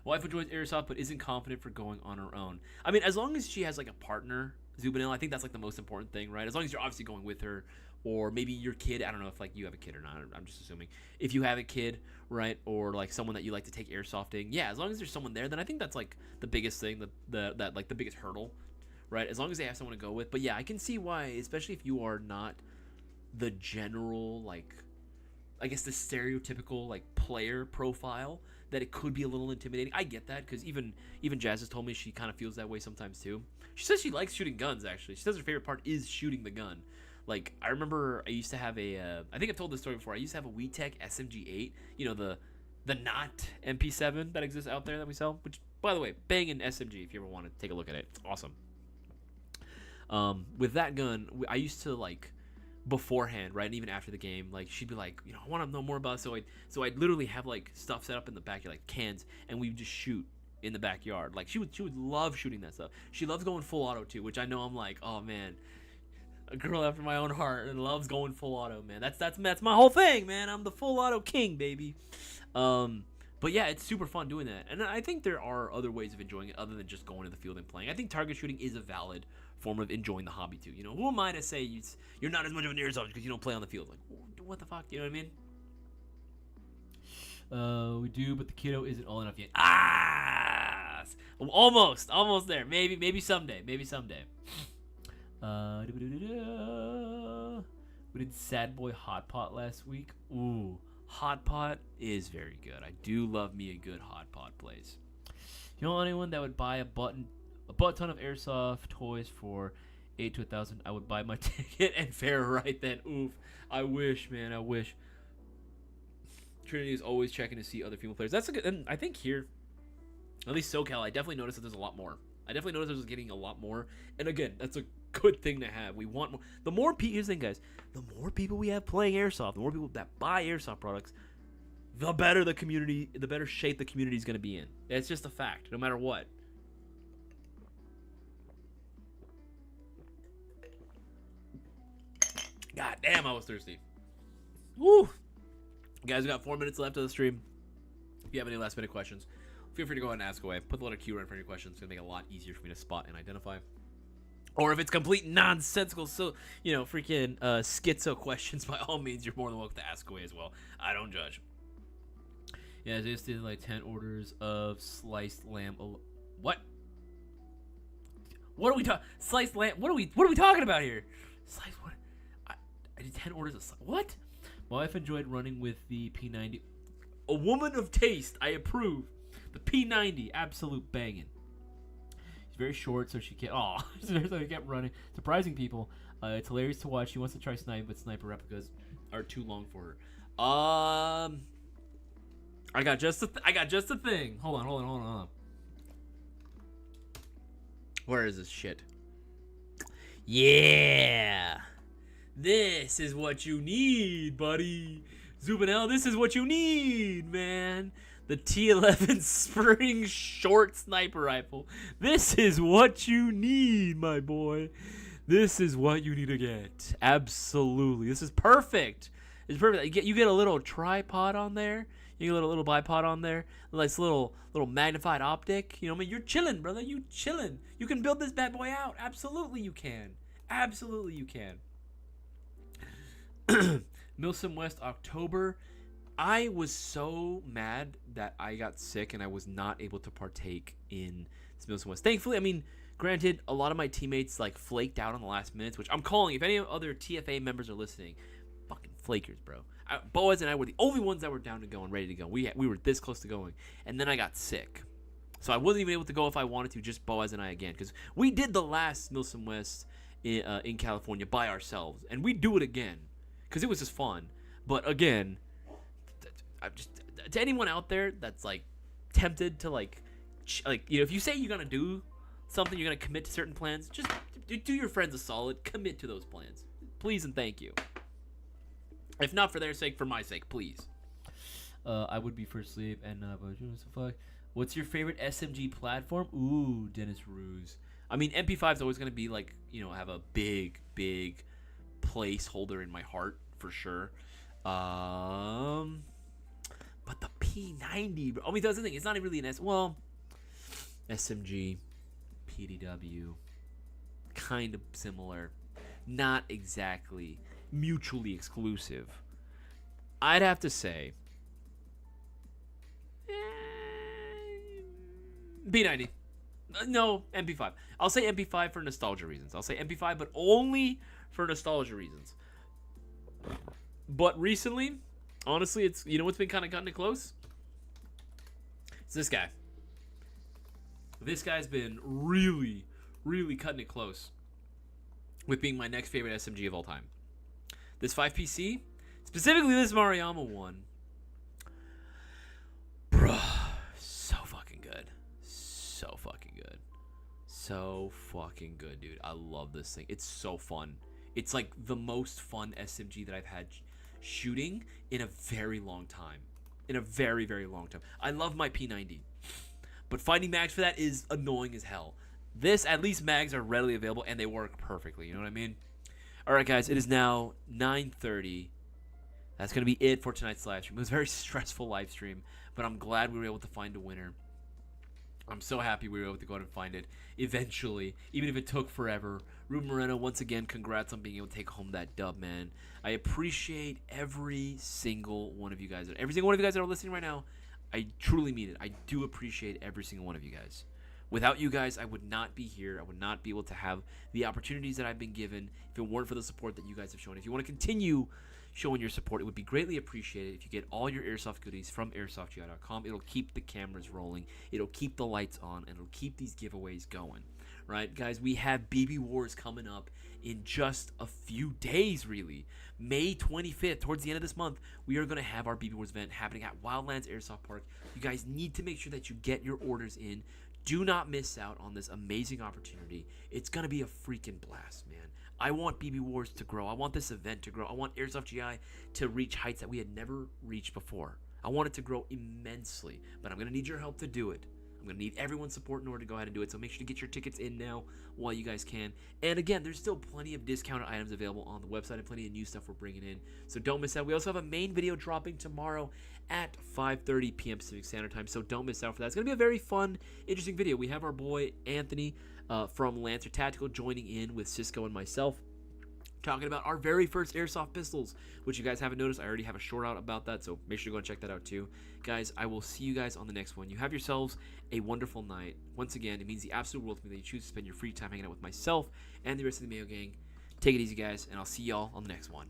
Wife enjoys airsoft but isn't confident for going on her own. I mean, as long as she has like a partner, Zubanil, I think that's like the most important thing, right? As long as you're obviously going with her, or maybe your kid. I don't know if like you have a kid or not. I'm just assuming. If you have a kid, right, or like someone that you like to take airsofting, yeah, as long as there's someone there, then I think that's like the biggest thing, that like the biggest hurdle, right? As long as they have someone to go with. But yeah, I can see why, especially if you are not the general, like, I guess the stereotypical like player profile, that it could be a little intimidating. I get that, because even Jazz has told me she kind of feels that way sometimes too. She says she likes shooting guns, actually. She says her favorite part is shooting the gun. Like, I remember I used to have I think I've told this story before. I used to have a WeTech SMG8, you know, the not MP7 that exists out there that we sell, which, by the way, banging SMG if you ever want to take a look at it. It's awesome. With that gun, I used to, like, beforehand, right, and even after the game, like, she'd be like, you know, I want to know more about it. So I'd literally have, like, stuff set up in the backyard, like cans, and we would just shoot in the backyard. Like, she would love shooting that stuff. She loves going full auto too, which I know I'm like, oh man, a girl after my own heart, and loves going full auto, man. That's my whole thing, man. I'm the full auto king, baby. But yeah, it's super fun doing that, and I think there are other ways of enjoying it other than just going to the field and playing. I think target shooting is a valid form of enjoying the hobby too. You know, who am I to say you're not as much of an airsoft because you don't play on the field? Like, what the fuck? You know what I mean? We do, but the kiddo isn't all enough yet. Almost there. Maybe someday. We did Sad Boy Hot Pot last week. Ooh, Hot Pot is very good. I do love me a good Hot Pot place. You know anyone that would buy a butt ton of airsoft toys for 8 to 1,000? I would buy my ticket and fare right then. Oof. I wish, man. I wish. Trinity is always checking to see other female players. That's a good. And I think here, at least SoCal, I definitely noticed that there's a lot more. I definitely noticed there's getting a lot more. And again, that's a good thing to have. We want more. The more people, here's the thing, guys. The more people we have playing airsoft, the more people that buy airsoft products, the better the community, the better shape the community is going to be in. It's just a fact, no matter what. God damn, I was thirsty. Woo! Guys, we got 4 minutes left of the stream. If you have any last minute questions, feel free to go ahead and ask away. Put the letter Q right in front of your questions. It's going to make it a lot easier for me to spot and identify. Or if it's complete nonsensical, so, you know, freaking schizo questions, by all means, you're more than welcome to ask away as well. I don't judge. Yeah, I just did like 10 orders of sliced lamb. What? What are we talking? Sliced lamb? What are we talking about here? Sliced what? I did 10 orders of what? My wife enjoyed running with the P90. A woman of taste. I approve. The P90, absolute banging. She's very short, so she can't. Oh, so she kept running, surprising people. It's hilarious to watch. She wants to try snipe, but sniper replicas are too long for her. I got just a thing. Hold on. Where is this shit? Yeah. This is what you need, buddy. Zubinel, this is what you need, man. The T11 Spring Short Sniper Rifle. This is what you need, my boy. This is what you need to get. Absolutely. This is perfect. It's perfect. You get a little tripod on there. You get a little bipod on there. A nice little magnified optic. You know what I mean? You're chilling, brother. You chilling. You can build this bad boy out. Absolutely you can. Absolutely you can. Milsom West, October. I was so mad that I got sick and I was not able to partake in this Milsom West. Thankfully, I mean, granted, a lot of my teammates like flaked out on the last minutes, which I'm calling. If any other TFA members are listening, fucking flakers, bro. Boaz and I were the only ones that were down to go and ready to go. We were this close to going, and then I got sick, so I wasn't even able to go if I wanted to. Just Boaz and I again, because we did the last Milsom West in California by ourselves, and we do it again because it was just fun. But again, just to anyone out there that's like tempted to like you know, if you say you're gonna do something, you're gonna commit to certain plans, just do your friends a solid, commit to those plans, please and thank you. If not for their sake, for my sake, please. I would be for sleep and fuck. What's your favorite SMG platform? Ooh, Dennis Ruse. I mean, MP5 is always gonna be like, you know, have a big placeholder in my heart for sure. But the P90, bro. I mean, that's the thing. It's not really an SMG, PDW, kind of similar, not exactly mutually exclusive. I'd have to say P90. No, MP5. I'll say MP5 for nostalgia reasons. I'll say MP5, but only for nostalgia reasons. But recently, honestly, it's, you know what's been kind of cutting it close? It's this guy. This guy's been really cutting it close with being my next favorite SMG of all time. This 5PC, specifically this Mariama one. Bruh, so fucking good. So fucking good. So fucking good, dude. I love this thing. It's so fun. It's like the most fun SMG that I've had shooting in a very long time. In a very long time. I love my P90. But finding mags for that is annoying as hell. This, at least mags are readily available and they work perfectly. You know what I mean? Alright, guys. It is now 9:30. That's going to be it for tonight's live stream. It was a very stressful live stream. But I'm glad we were able to find a winner. I'm so happy we were able to go out and find it eventually, even if it took forever. Ruben Moreno, once again, congrats on being able to take home that dub, man. I appreciate every single one of you guys. Every single one of you guys that are listening right now, I truly mean it. I do appreciate every single one of you guys. Without you guys, I would not be here. I would not be able to have the opportunities that I've been given if it weren't for the support that you guys have shown. If you want to continue showing your support, it would be greatly appreciated if you get all your airsoft goodies from airsoftgi.com. It'll keep the cameras rolling, it'll keep the lights on, and it'll keep these giveaways going. Right, guys, we have BB Wars coming up in just a few days, really. May 25th, towards the end of this month, we are going to have our BB Wars event happening at Wildlands Airsoft Park. You guys need to make sure that you get your orders in. Do not miss out on this amazing opportunity. It's going to be a freaking blast, man. I want BB Wars to grow. I want this event to grow. I want Airsoft GI to reach heights that we had never reached before. I want it to grow immensely, but I'm going to need your help to do it. I'm going to need everyone's support in order to go ahead and do it, so make sure to get your tickets in now while you guys can. And again, there's still plenty of discounted items available on the website and plenty of new stuff we're bringing in, so don't miss out. We also have a main video dropping tomorrow at 5:30 p.m. Pacific Standard Time, so don't miss out for that. It's going to be a very fun, interesting video. We have our boy Anthony from Lancer Tactical joining in with Cisco and myself, talking about our very first airsoft pistols, which you guys haven't noticed. I already have a short out about that, so make sure to go and check that out too. Guys, I will see you guys on the next one. You have yourselves a wonderful night. Once again, it means the absolute world to me that you choose to spend your free time hanging out with myself and the rest of the Mayo Gang. Take it easy, guys, and I'll see y'all on the next one.